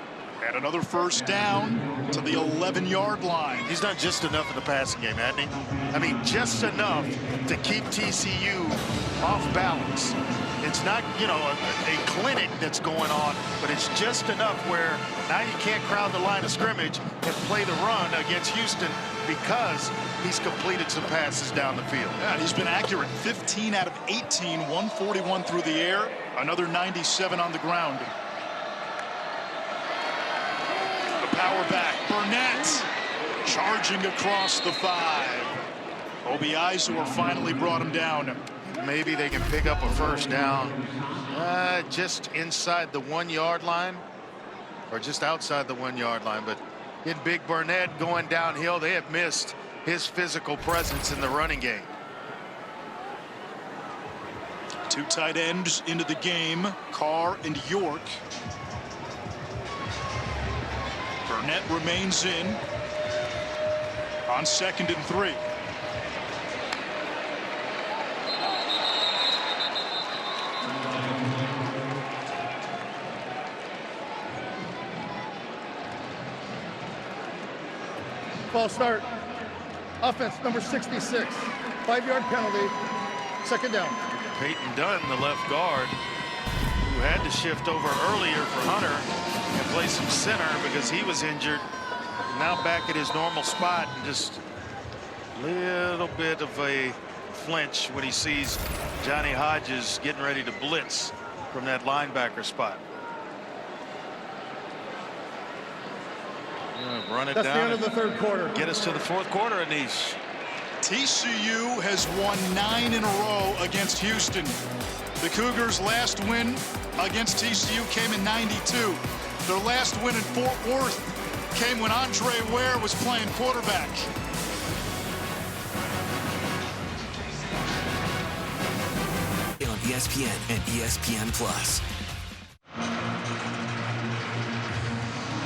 And another 1st down to the 11-yard line. He's done just enough in the passing game, hasn't he? I mean, just enough to keep TCU off balance. It's not, a clinic that's going on, but it's just enough where now you can't crowd the line of scrimmage and play the run against Houston because he's completed some passes down the field. Yeah, and he's been accurate. 15 out of 18, 141 through the air, another 97 on the ground. The power back, Burnett charging across the 5. Obi Izor finally brought him down. Maybe they can pick up a 1st down just inside the 1-yard line or just outside the 1-yard line. But in Big Burnett going downhill, they have missed his physical presence in the running game. 2 tight ends into the game, Carr and York. Burnett remains in on 2nd and 3. False start. Offense number 66. 5-yard penalty. 2nd down. Peyton Dunn, the left guard, who had to shift over earlier for Hunter and play some center because he was injured. Now back at his normal spot, and just a little bit of a flinch when he sees Johnny Hodges getting ready to blitz from that linebacker spot. Run it That's down. the end of the 3rd quarter. Get us to the 4th quarter, Anish. TCU has won 9 in a row against Houston. The Cougars' last win against TCU came in '92. Their last win in Fort Worth came when Andre Ware was playing quarterback. On ESPN and ESPN+.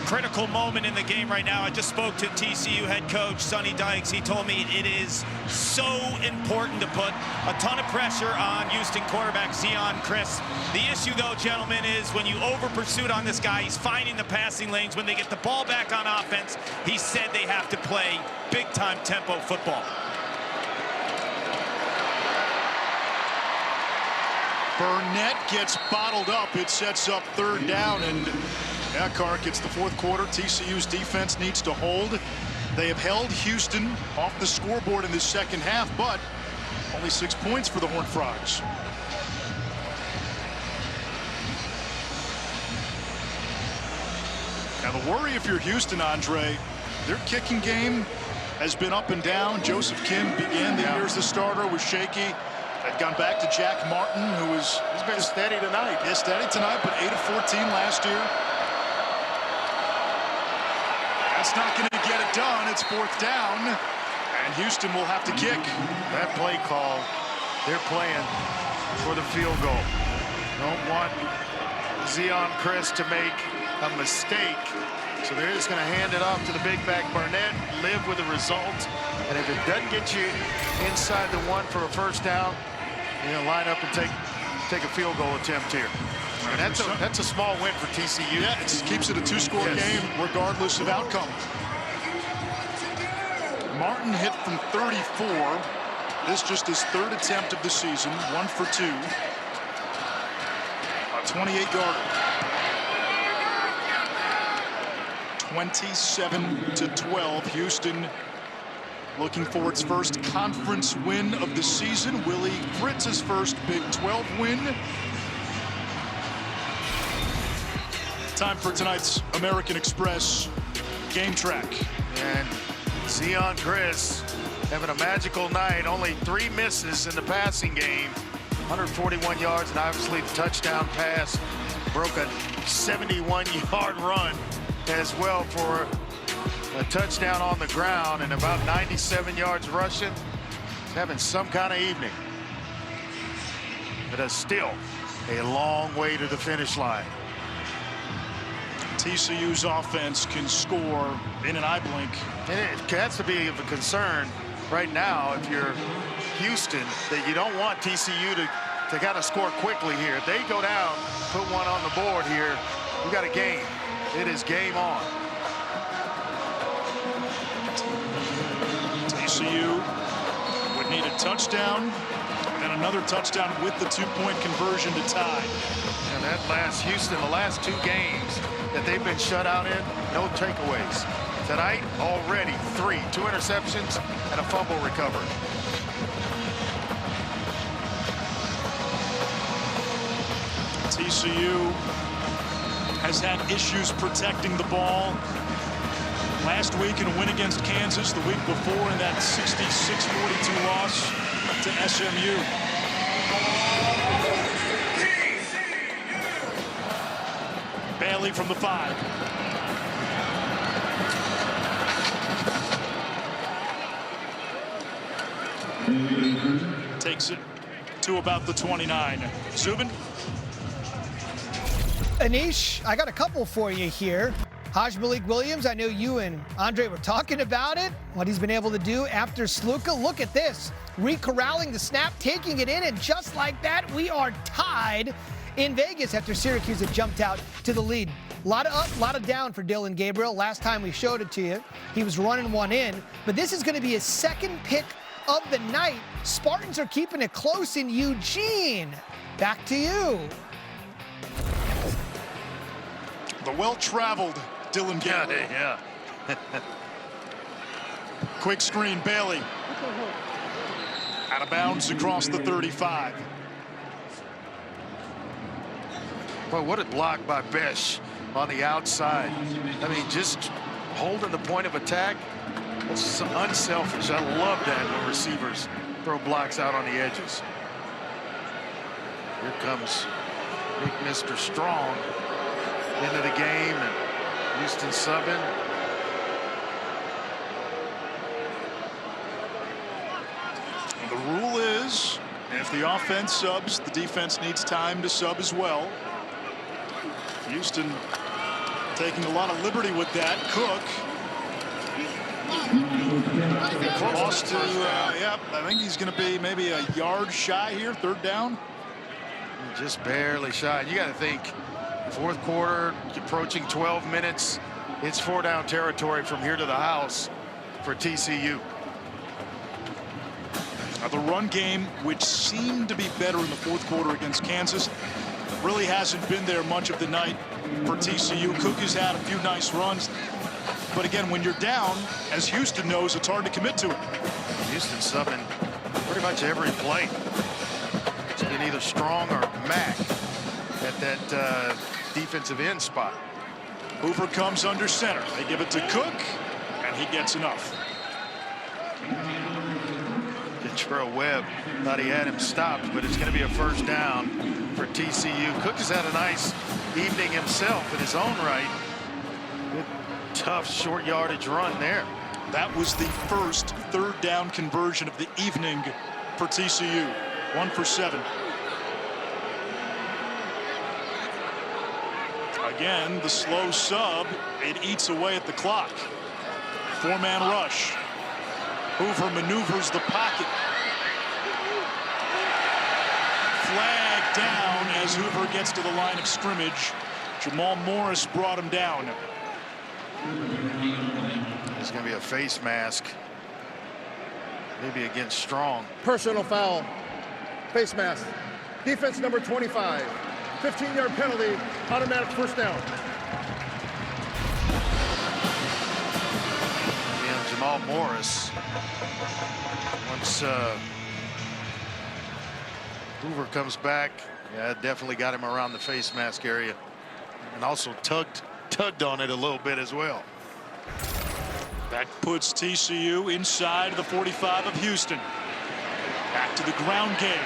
Critical moment in the game right now. I just spoke to TCU head coach Sonny Dykes. He told me it is so important to put a ton of pressure on Houston quarterback Zion Chris. The issue, though, gentlemen, is when you over pursuit on this guy, he's finding the passing lanes. When they get the ball back on offense, he said they have to play big-time tempo football. Burnett gets bottled up. It sets up 3rd down, and Carr gets the 4th quarter. TCU's defense needs to hold. They have held Houston off the scoreboard in this 2nd half, but only 6 points for the Horned Frogs. Now the worry if you're Houston, Andre, their kicking game has been up and down. Joseph Kim began the year as the starter, was shaky. Had gone back to Jack Martin, who was... He's been steady tonight. Yeah, steady tonight, but 8 of 14 last year. That's not going to get it done. It's 4th down, and Houston will have to kick. That play call, they're playing for the field goal. Don't want Zion Chris to make a mistake. So they're just going to hand it off to the big back Barnett, live with the result. And if it doesn't get you inside the 1 for a 1st down, you're going to line up and take a field goal attempt here. And that's a small win for TCU. Yeah, it keeps it a 2-score game regardless of outcome. Martin hit from 34. This just his 3rd attempt of the season, 1 for 2. A 28-yarder. 27-12. Houston looking for its first conference win of the season. Willie Fritz's first Big 12 win. Time for tonight's American Express game track. And Zion Chris having a magical night. Only 3 misses in the passing game. 141 yards, and obviously the touchdown pass. Broke a 71-yard run as well for a touchdown on the ground, and about 97 yards rushing. He's having some kind of evening. But it's still a long way to the finish line. TCU's offense can score in an eye blink. And it has to be of a concern right now if you're Houston, that you don't want TCU to got to score quickly here. If they go down, put one on the board here, we got a game. It is game on. TCU would need a touchdown and another touchdown with the 2-point conversion to tie. And that last Houston, the last 2 games that they've been shut out in, no takeaways. Tonight, already 3, 2 interceptions and a fumble recovered. TCU has had issues protecting the ball. Last week in a win against Kansas, the week before in that 66-42 loss to SMU. Bailey from the 5. Takes it to about the 29. Zubin. Anish, I got a couple for you here. Haj Malik Williams, I know you and Andre were talking about it, what he's been able to do after Sluka. Look at this, re-corralling the snap, taking it in, and just like that, we are tied in Vegas after Syracuse had jumped out to the lead. A lot of up, a lot of down for Dylan Gabriel. Last time we showed it to you, he was running one in, but this is going to be his 2nd pick of the night. Spartans are keeping it close in Eugene. Back to you. The well-traveled Dylan Gabriel. Yeah. Quick screen, Bailey. Out of bounds across the 35. Boy, what a block by Besh on the outside. I mean, just holding the point of attack. That's unselfish. I love that when receivers throw blocks out on the edges. Here comes big Mr. Strong into the game, and Houston subbing. The rule is if the offense subs, the defense needs time to sub as well. Houston taking a lot of liberty with that. Cook. Lost to, yeah, I think he's going to be maybe a yard shy here, 3rd down. Just barely shy. You got to think, 4th quarter, approaching 12 minutes. It's 4-down territory from here to the house for TCU. Now the run game, which seemed to be better in the 4th quarter against Kansas, really hasn't been there much of the night for TCU. Cook has had a few nice runs. But again, when you're down, as Houston knows, it's hard to commit to it. Houston subbing pretty much every play. It's been either Strong or Mack at that defensive end spot. Hoover comes under center. They give it to Cook, and he gets enough. Kentrell Webb thought he had him stopped, but it's going to be a 1st down for TCU. Cook has had a nice evening himself in his own right. Good tough short yardage run there. That was the first third down conversion of the evening for TCU. 1 for 7. Again, the slow sub. It eats away at the clock. 4-man rush. Hoover maneuvers the pocket. Flag down as Hoover gets to the line of scrimmage. Jamal Morris brought him down. It's going to be a face mask. Maybe against Strong. Personal foul. Face mask. Defense number 25. 15-yard penalty. Automatic first down. And Jamal Morris. Once Hoover comes back, yeah, it definitely got him around the face mask area. And also tugged on it a little bit as well. That puts TCU inside the 45 of Houston. Back to the ground game.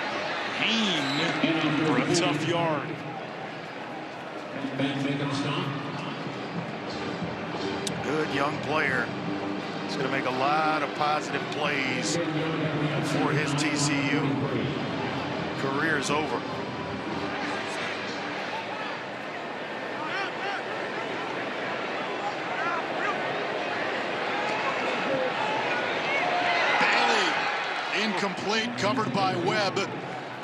Hain for a tough yard. Good young player. He's going to make a lot of positive plays for his TCU. Career is over. Incomplete, covered by Webb.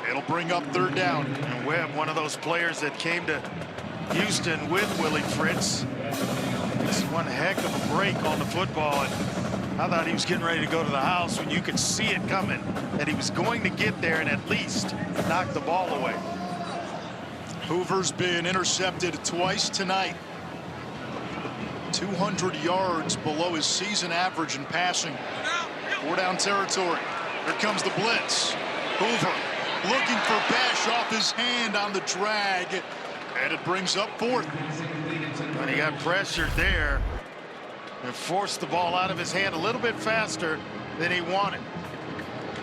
It'll bring up third down. And Webb, one of those players that came to Houston with Willie Fritz. It's one heck of a break on the football. And I thought he was getting ready to go to the house when you could see it coming, that he was going to get there and at least knock the ball away. Hoover's been intercepted twice tonight. 200 yards below his season average in passing. 4-down territory. Here comes the blitz. Hoover looking for Besh off his hand on the drag. And it brings up fourth. When he got pressured there and forced the ball out of his hand a little bit faster than he wanted.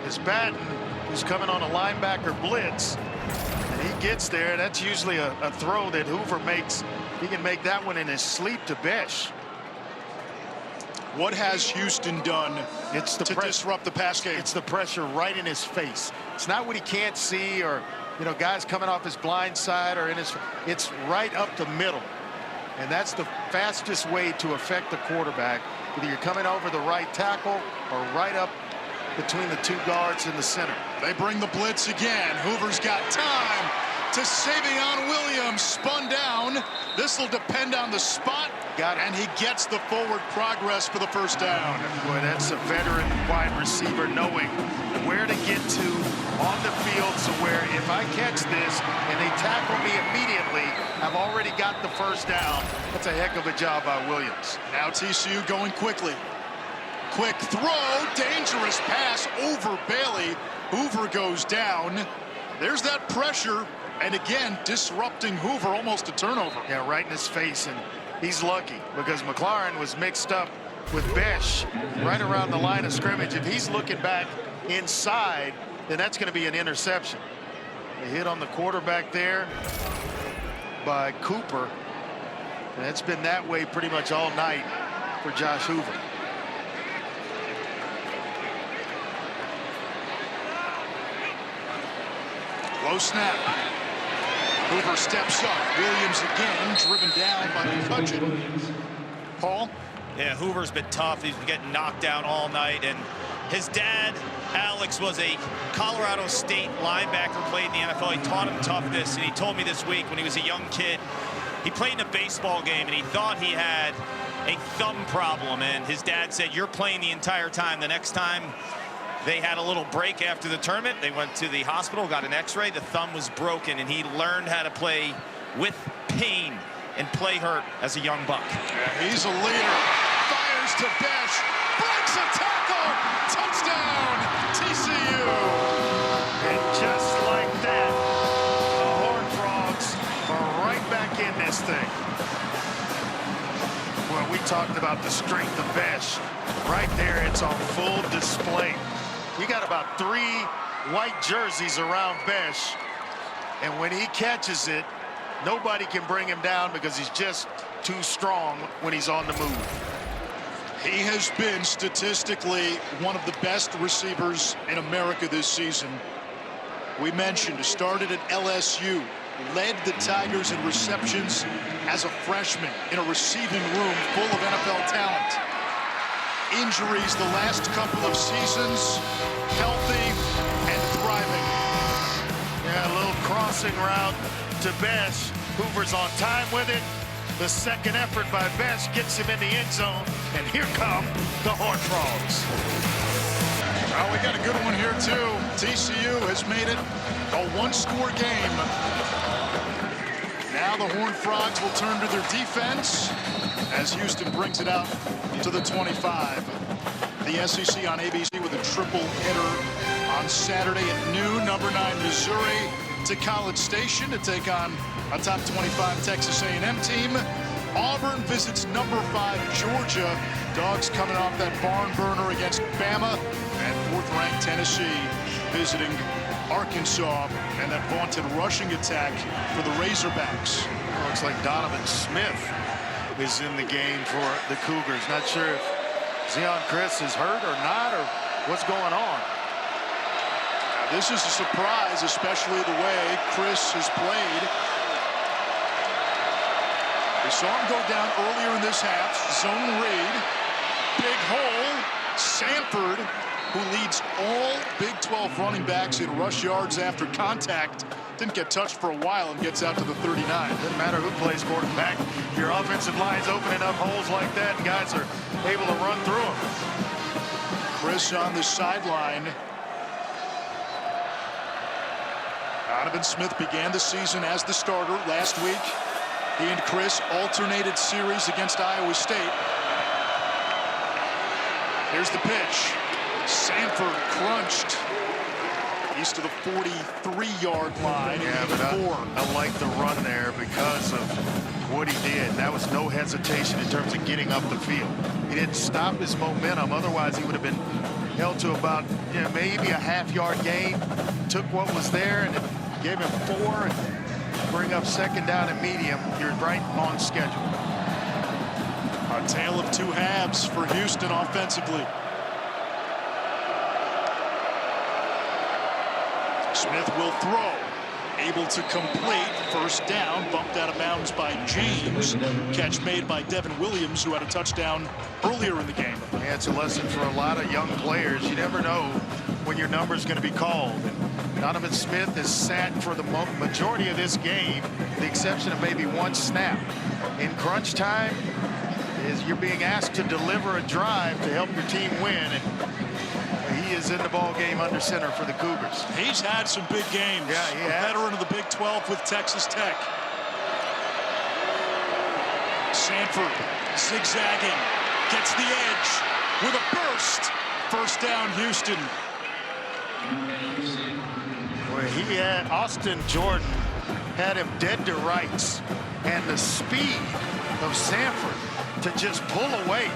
It's Batten who's coming on a linebacker blitz. And he gets there. That's usually a throw that Hoover makes. He can make that one in his sleep to Besh. What has Houston done to disrupt the pass game? It's the pressure right in his face. It's not what he can't see or, you know, guys coming off his blind side or in his. It's right up the middle. And that's the fastest way to affect the quarterback. Either you're coming over the right tackle or right up between the two guards in the center. They bring the blitz again. Hoover's got time to Savion Williams. Spun down. This will depend on the spot. And he gets the forward progress for the first down. Boy, that's a veteran wide receiver knowing where to get to on the field, so where if I catch this and they tackle me immediately, I've already got the first down. That's a heck of a job by Williams. Now TCU going quickly. Quick throw, dangerous pass over Bailey. Hoover goes down. There's that pressure, and again disrupting Hoover, almost a turnover. Yeah, right in his face, and he's lucky because McLaurin was mixed up with Besh right around the line of scrimmage. If he's looking back inside, then that's going to be an interception. A hit on the quarterback there by Cooper, and it's been that way pretty much all night for Josh Hoover. Low snap. Hoover steps up. Williams again driven down by McCutcheon. Paul? Yeah, Hoover's been tough. He's been getting knocked down all night. And his dad, Alex, was a Colorado State linebacker, played in the NFL. He taught him toughness. And he told me this week when he was a young kid, he played in a baseball game and he thought he had a thumb problem. And his dad said, "You're playing the entire time." The next time they had a little break after the tournament, they went to the hospital, got an x-ray. The thumb was broken, and he learned how to play with pain and play hurt as a young buck. Yeah, he's a leader. Fires to Besh. Breaks a tackle. Touchdown, TCU. And just like that, the Horned Frogs are right back in this thing. Well, we talked about the strength of Besh. Right there, it's on full display. You got about 3 white jerseys around Besh, and when he catches it, nobody can bring him down because he's just too strong when he's on the move. He has been statistically one of the best receivers in America this season. We mentioned, started at LSU, led the Tigers in receptions as a freshman in a receiving room full of NFL talent. Injuries the last couple of seasons, healthy and thriving. Yeah, a little crossing route to Besh. Hoover's on time with it. The second effort by Besh gets him in the end zone. And here come the Horned Frogs. Well, we got a good one here, too. TCU has made it a one-score game. Now the Horned Frogs will turn to their defense as Houston brings it out to the 25. The SEC on ABC with a triple header on Saturday at noon. Number 9 Missouri to College Station to take on a top 25 Texas A&M team. Auburn visits number 5 Georgia. Dogs coming off that barn burner against Bama. And 4th-ranked Tennessee visiting Arkansas, and that vaunted rushing attack for the Razorbacks. Looks like Donovan Smith is in the game for the Cougars. Not sure if Zion Chris is hurt or not, or what's going on. This is a surprise, especially the way Chris has played. We saw him go down earlier in this half. Zone read. Big hole. Sanford, who leads all Big 12 running backs in rush yards after contact, didn't get touched for a while and gets out to the 39. Doesn't matter who plays quarterback. Your offensive line's opening up holes like that, and guys are able to run through them. Chris on the sideline. Donovan Smith began the season as the starter last week. He and Chris alternated series against Iowa State. Here's the pitch. Sanford crunched east of the 43-yard line. Yeah, but I like the run there because of what he did. That was no hesitation in terms of getting up the field. He didn't stop his momentum. Otherwise, he would have been held to about maybe a half-yard gain. Took what was there and gave him 4 and bring up second down and medium. You're right on schedule. A tale of two halves for Houston offensively. Smith will throw. Able to complete. First down. Bumped out of bounds by James. Catch made by Devin Williams, who had a touchdown earlier in the game. Yeah, it's a lesson for a lot of young players. You never know when your number is going to be called. And Donovan Smith has sat for the majority of this game, with the exception of maybe one snap. In crunch time, you're being asked to deliver a drive to help your team win. And he is in the ball game under center for the Cougars. He's had some big games. Yeah, he has. Veteran of the Big 12 with Texas Tech. Sanford zigzagging, gets the edge with a burst. First down, Houston. Where he had Austin Jordan had him dead to rights, and the speed of Sanford to just pull away.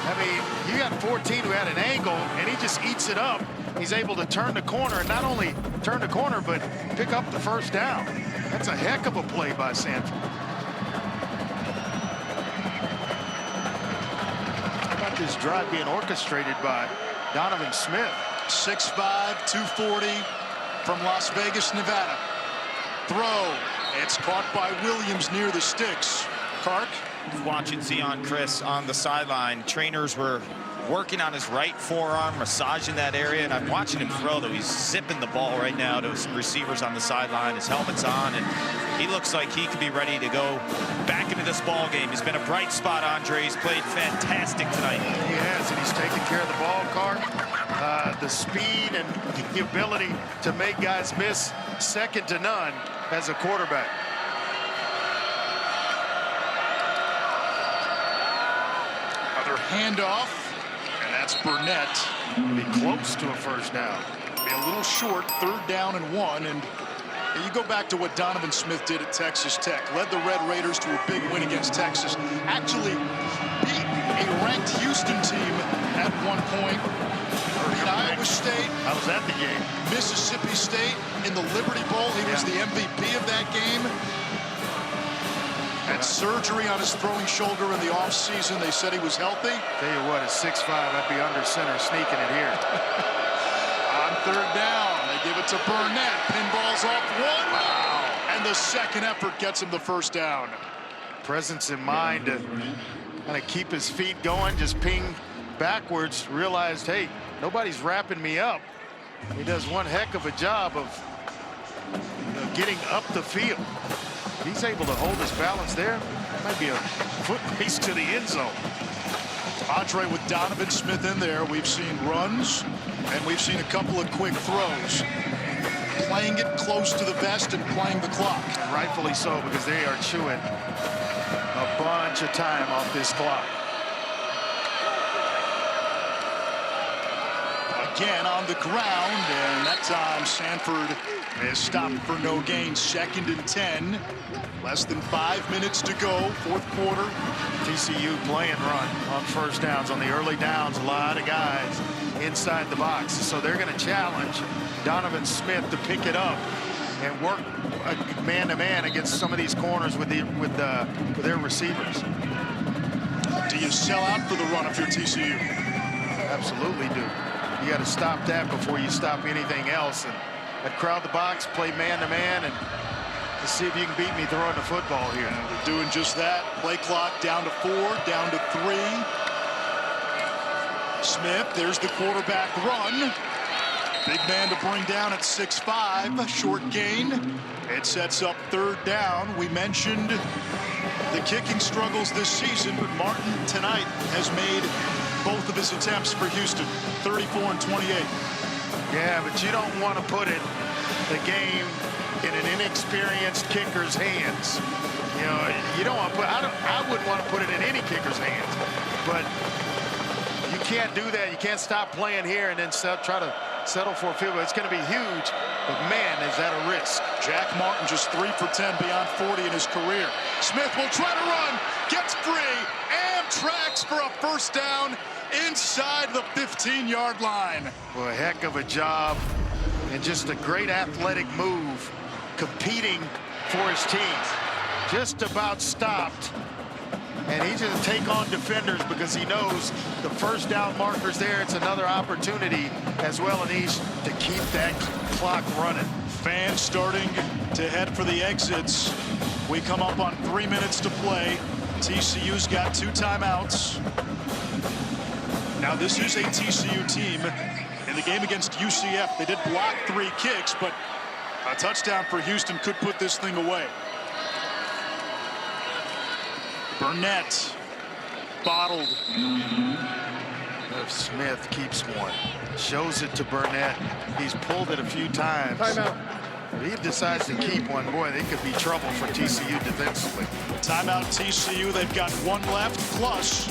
I mean, you got 14 who had an angle, and he just eats it up. He's able to turn the corner, and not only turn the corner, but pick up the first down. That's a heck of a play by Sanford. How about this drive being orchestrated by Donovan Smith? 6'5", 240 from Las Vegas, Nevada. Throw. It's caught by Williams near the sticks. Kark. Watching Zion Chris on the sideline. Trainers were working on his right forearm, massaging that area, and I'm watching him throw, though. He's zipping the ball right now to his receivers on the sideline. His helmet's on, and he looks like he could be ready to go back into this ball game. He's been a bright spot, Andre. He's played fantastic tonight. He has, and he's taking care of the ball, Kark. The speed and the ability to make guys miss, second to none as a quarterback. Another handoff, and that's Burnett. Be close to a first down. Be a little short, 3rd down and 1, and you go back to what Donovan Smith did at Texas Tech. Led the Red Raiders to a big win against Texas. Actually beat a ranked Houston team at one point. Beat Iowa State. I was at the game. Mississippi State in the Liberty Bowl. He was the MVP of that game. Had surgery on his throwing shoulder in the offseason. They said he was healthy. Tell you what, at 6'5", I'd be under center sneaking it here. On third down, they give it to Burnett. Pinballs off one. Wow. And the second effort gets him the first down. Presence in mind to kind of keep his feet going, just ping backwards, realized, hey, nobody's wrapping me up. He does one heck of a job of getting up the field. He's able to hold his balance there. That might be a foot race to the end zone. Andre with Donovan Smith in there. We've seen runs, and we've seen a couple of quick throws. Playing it close to the vest and playing the clock. And rightfully so, because they are chewing a bunch of time off this clock. Again on the ground, and that time Sanford is stopped for no gain. 2nd and 10. Less than 5 minutes to go, fourth quarter. TCU play and run on first downs. On the early downs, a lot of guys inside the box. So they're going to challenge Donovan Smith to pick it up and work man-to-man against some of these corners with their receivers. Do you sell out for the run if you're TCU? Absolutely do. You got to stop that before you stop anything else. And crowd the box, play man-to-man, and let's see if you can beat me throwing the football here. They're doing just that. Play clock down to 4, down to 3. Smith, there's the quarterback run. Big man to bring down at 6'5", short gain. It sets up third down. We mentioned the kicking struggles this season, but Martin tonight has made both of his attempts for Houston, 34 and 28. Yeah, but you don't want to put the game in an inexperienced kicker's hands. You know, you don't want to put. I wouldn't want to put it in any kicker's hands. But you can't do that. You can't stop playing here and then try to settle for a field goal. It's going to be huge, but man, is that a risk. Jack Martin just 3 for 10 beyond 40 in his career. Smith will try to run, gets free, and tracks for a first down inside the 15-yard line. Well, a heck of a job and just a great athletic move, competing for his team. Just about stopped. And he just take on defenders because he knows the first down marker's there. It's another opportunity as well, Anish, to keep that clock running. Fans starting to head for the exits. We come up on 3 minutes to play. TCU's got 2 timeouts. Now, this is a TCU team. In the game against UCF, they did block 3 kicks, but a touchdown for Houston could put this thing away. Burnett, bottled. If Smith keeps one, shows it to Burnett. He's pulled it a few times. Timeout. If he decides to keep one, boy, they could be trouble for TCU defensively. Timeout TCU. They've got 1 left, plus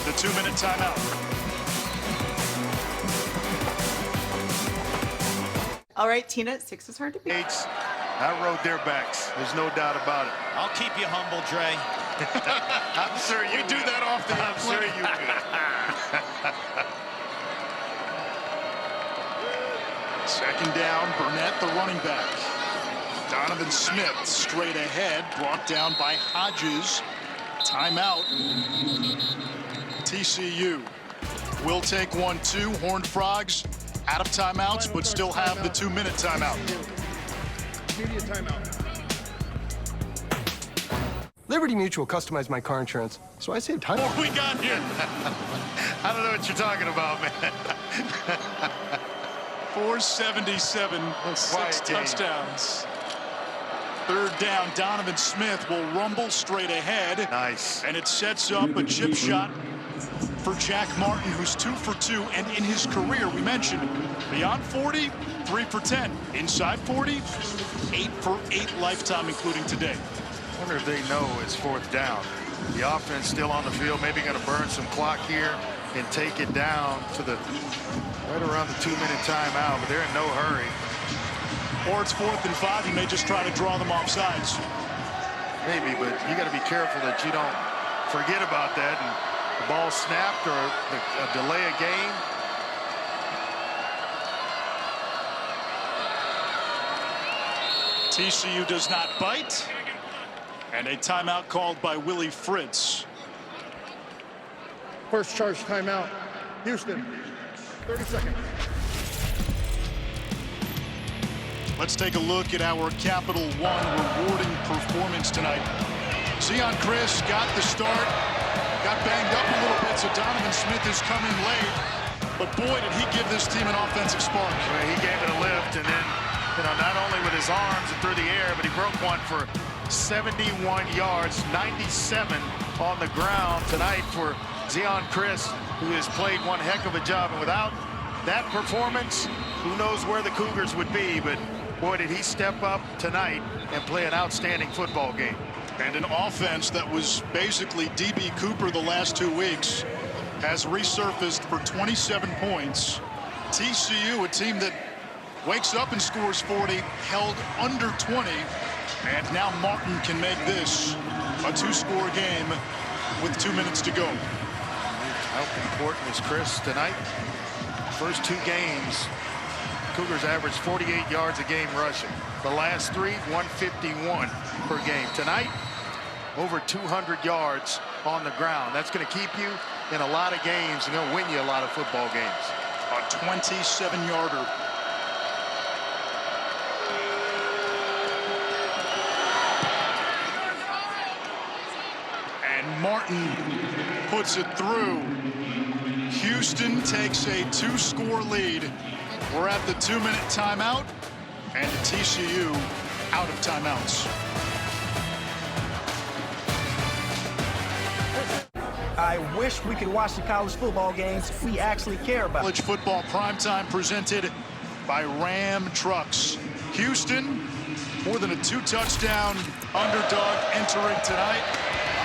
the 2-minute timeout. All right, Tina, 6 is hard to beat. I rode their backs. There's no doubt about it. I'll keep you humble, Dre. I'm sure you do that off the I'm sure you could. Second down, Burnett, the running back. Donovan Smith straight ahead, brought down by Hodges. Timeout. TCU will take 1-2. Horned Frogs out of timeouts, but still have the 2-minute timeout. Media timeout. Liberty Mutual customized my car insurance, so I saved hundreds. What we got here? I don't know what you're talking about, man. 477, 6 touchdowns. Third down, Donovan Smith will rumble straight ahead. Nice. And it sets up a chip shot for Jack Martin, who's 2 for 2. And in his career, we mentioned, beyond 40, 3 for 10. Inside 40, 8 for 8 lifetime, including today. I wonder if they know it's fourth down. The offense still on the field, maybe going to burn some clock here and take it down to the right around the 2-minute timeout, but they're in no hurry. Or it's 4th and 5. He may just try to draw them off sides. Maybe, but you got to be careful that you don't forget about that and the ball snapped or a delay of game. TCU does not bite. And a timeout called by Willie Fritz. First charge timeout. Houston, 30 seconds. Let's take a look at our Capital One rewarding performance tonight. Zeon Chris got the start, got banged up a little bit, so Donovan Smith is coming late. But boy, did he give this team an offensive spark. Well, he gave it a lift, and then, not only with his arms and through the air, but he broke one for 71 yards, 97 on the ground tonight for Zeon Chris, who has played one heck of a job. And without that performance, who knows where the Cougars would be, but boy, did he step up tonight and play an outstanding football game. And an offense that was basically D.B. Cooper the last 2 weeks has resurfaced for 27 points. TCU, a team that wakes up and scores 40, held under 20. And now Martin can make this a 2-score game with 2 minutes to go. How important is Chris tonight? First 2 games, Cougars averaged 48 yards a game rushing. The last 3, 151 per game. Tonight, over 200 yards on the ground. That's going to keep you in a lot of games and going to win you a lot of football games. A 27-yarder. And Martin puts it through. Houston takes a 2-score lead. We're at the 2-minute timeout, and TCU out of timeouts. I wish we could watch the college football games we actually care about. College football primetime presented by Ram Trucks. Houston, more than a 2-touchdown underdog entering tonight.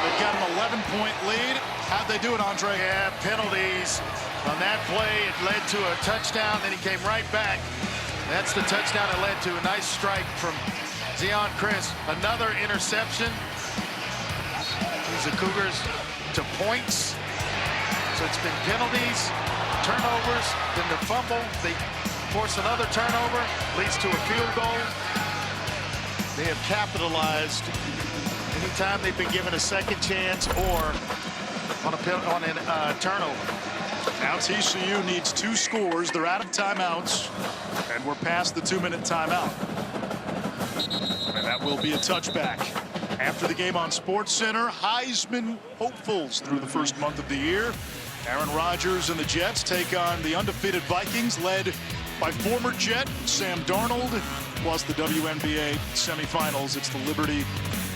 They've got an 11-point lead. How'd they do it, Andre? Yeah, penalties. On that play, it led to a touchdown, then he came right back. That's the touchdown that led to a nice strike from Zeon Chris. Another interception. These are Cougars to points. So it's been penalties, turnovers, then the fumble. They force another turnover, leads to a field goal. They have capitalized anytime they've been given a second chance or on a turnover. Now TCU needs 2 scores. They're out of timeouts, and we're past the 2-minute timeout. And that will be a touchback. After the game on SportsCenter, Heisman hopefuls through the first month of the year. Aaron Rodgers and the Jets take on the undefeated Vikings, led by former Jet Sam Darnold, plus the WNBA semifinals. It's the Liberty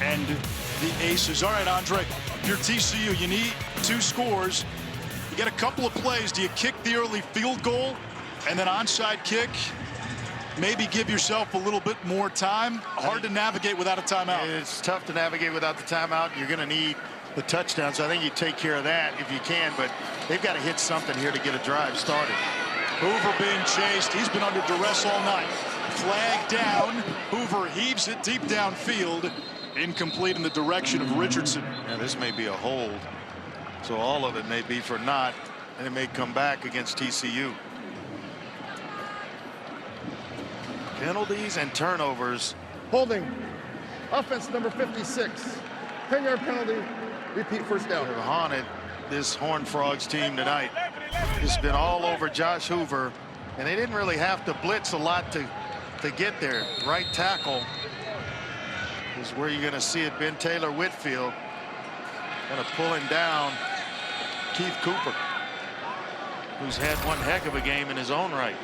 and the Aces. All right, Andre, if you're TCU, you need 2 scores. You get a couple of plays. Do you kick the early field goal and then onside kick? Maybe give yourself a little bit more time. Hard to navigate without a timeout. It's tough to navigate without the timeout. You're going to need the touchdown, so I think you take care of that if you can, but they've got to hit something here to get a drive started. Hoover being chased. He's been under duress all night. Flag down. Hoover heaves it deep downfield. Incomplete in the direction of Richardson. Yeah, this may be a hold. So all of it may be for naught, and it may come back against TCU. Penalties and turnovers. Holding. Offense number 56. 10-yard penalty. Repeat first down. They've haunted this Horned Frogs team tonight. It's been all over Josh Hoover, and they didn't really have to blitz a lot to get there. Right tackle is where you're going to see it. Ben Taylor Whitfield kind of pulling down Keith Cooper, who's had one heck of a game in his own right.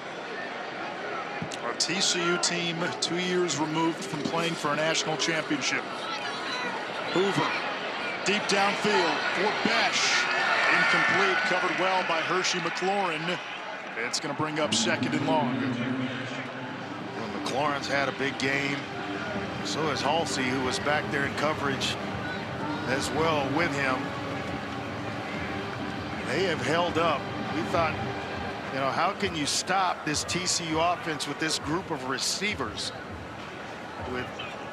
A TCU team 2 years removed from playing for a national championship. Hoover deep downfield for Besh. Incomplete, covered well by Hershey McLaurin. It's going to bring up 2nd and long. Well, McLaurin's had a big game. So has Halsey, who was back there in coverage as well with him. They have held up. We thought, how can you stop this TCU offense with this group of receivers? With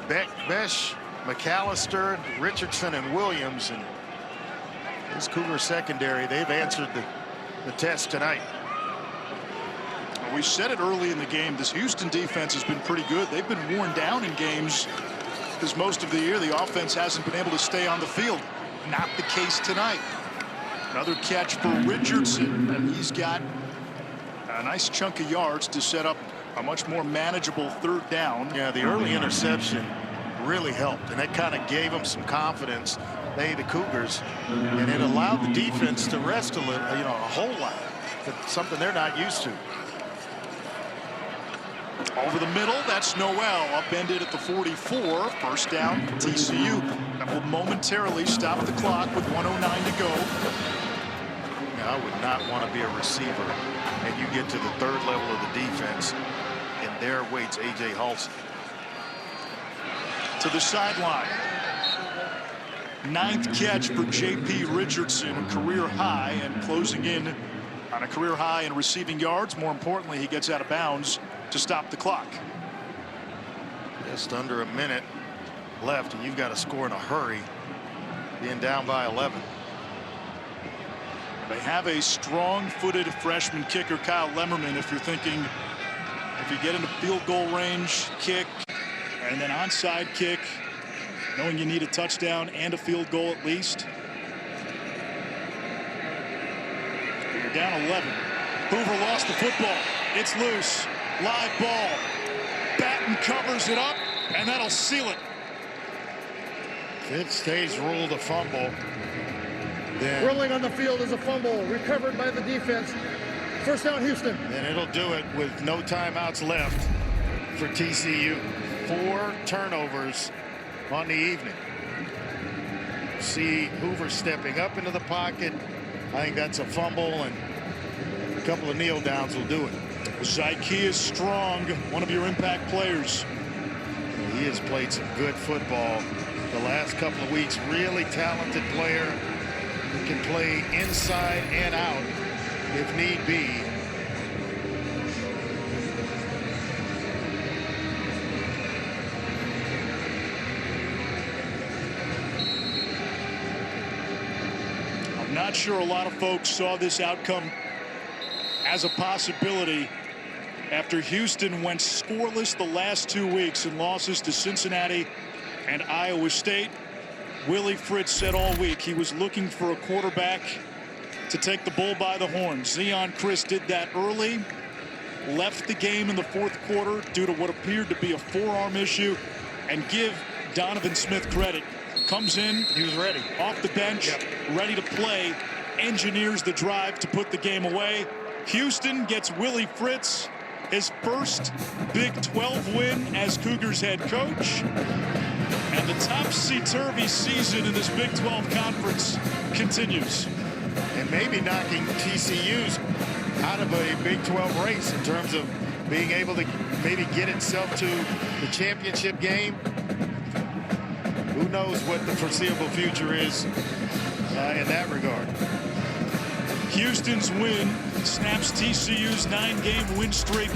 Besh, McAllister, Richardson, and Williams, and this Cougar secondary, they've answered the test tonight. We said it early in the game. This Houston defense has been pretty good. They've been worn down in games because most of the year the offense hasn't been able to stay on the field. Not the case tonight. Another catch for Richardson, and he's got a nice chunk of yards to set up a much more manageable third down. Yeah, the early interception really helped, and that kind of gave them some confidence, the Cougars, and it allowed the defense to rest a little, a whole lot. That's something they're not used to. Over the middle, that's Noel, upended at the 44. First down, TCU. That will momentarily stop the clock with 1:09 to go. I would not want to be a receiver and you get to the third level of the defense, and there waits A.J. Halsey. To the sideline. 9th catch for J.P. Richardson, a career high, and closing in on a career high in receiving yards. More importantly, he gets out of bounds to stop the clock. Just under a minute left, and you've got to score in a hurry, being down by 11. They have a strong-footed freshman kicker, Kyle Lemmerman. If you're thinking, if you get into field goal range, kick, and then onside kick, knowing you need a touchdown and a field goal at least. You're down 11. Hoover lost the football. It's loose. Live ball. Batten covers it up, and that'll seal it. If it stays ruled a fumble, then Rolling on the field is a fumble, recovered by the defense. First down, Houston. And it'll do it with no timeouts left for TCU. 4 turnovers on the evening. See Hoover stepping up into the pocket. I think that's a fumble, and a couple of kneel downs will do it. Zykeas Strong, one of your impact players. He has played some good football the last couple of weeks. Really talented player who can play inside and out if need be. I'm not sure a lot of folks saw this outcome as a possibility after Houston went scoreless the last 2 weeks in losses to Cincinnati and Iowa State. Willie Fritz said all week he was looking for a quarterback to take the bull by the horns. Zion Chris did that early, left the game in the 4th quarter due to what appeared to be a forearm issue, and give Donovan Smith credit. Comes in, he was ready off the bench, ready to play, engineers the drive to put the game away. Houston gets Willie Fritz his first Big 12 win as Cougars head coach. And the topsy-turvy season in this Big 12 conference continues. And maybe knocking TCU's out of a Big 12 race in terms of being able to maybe get itself to the championship game. Who knows what the foreseeable future is in that regard. Houston's win snaps TCU's 9-game win streak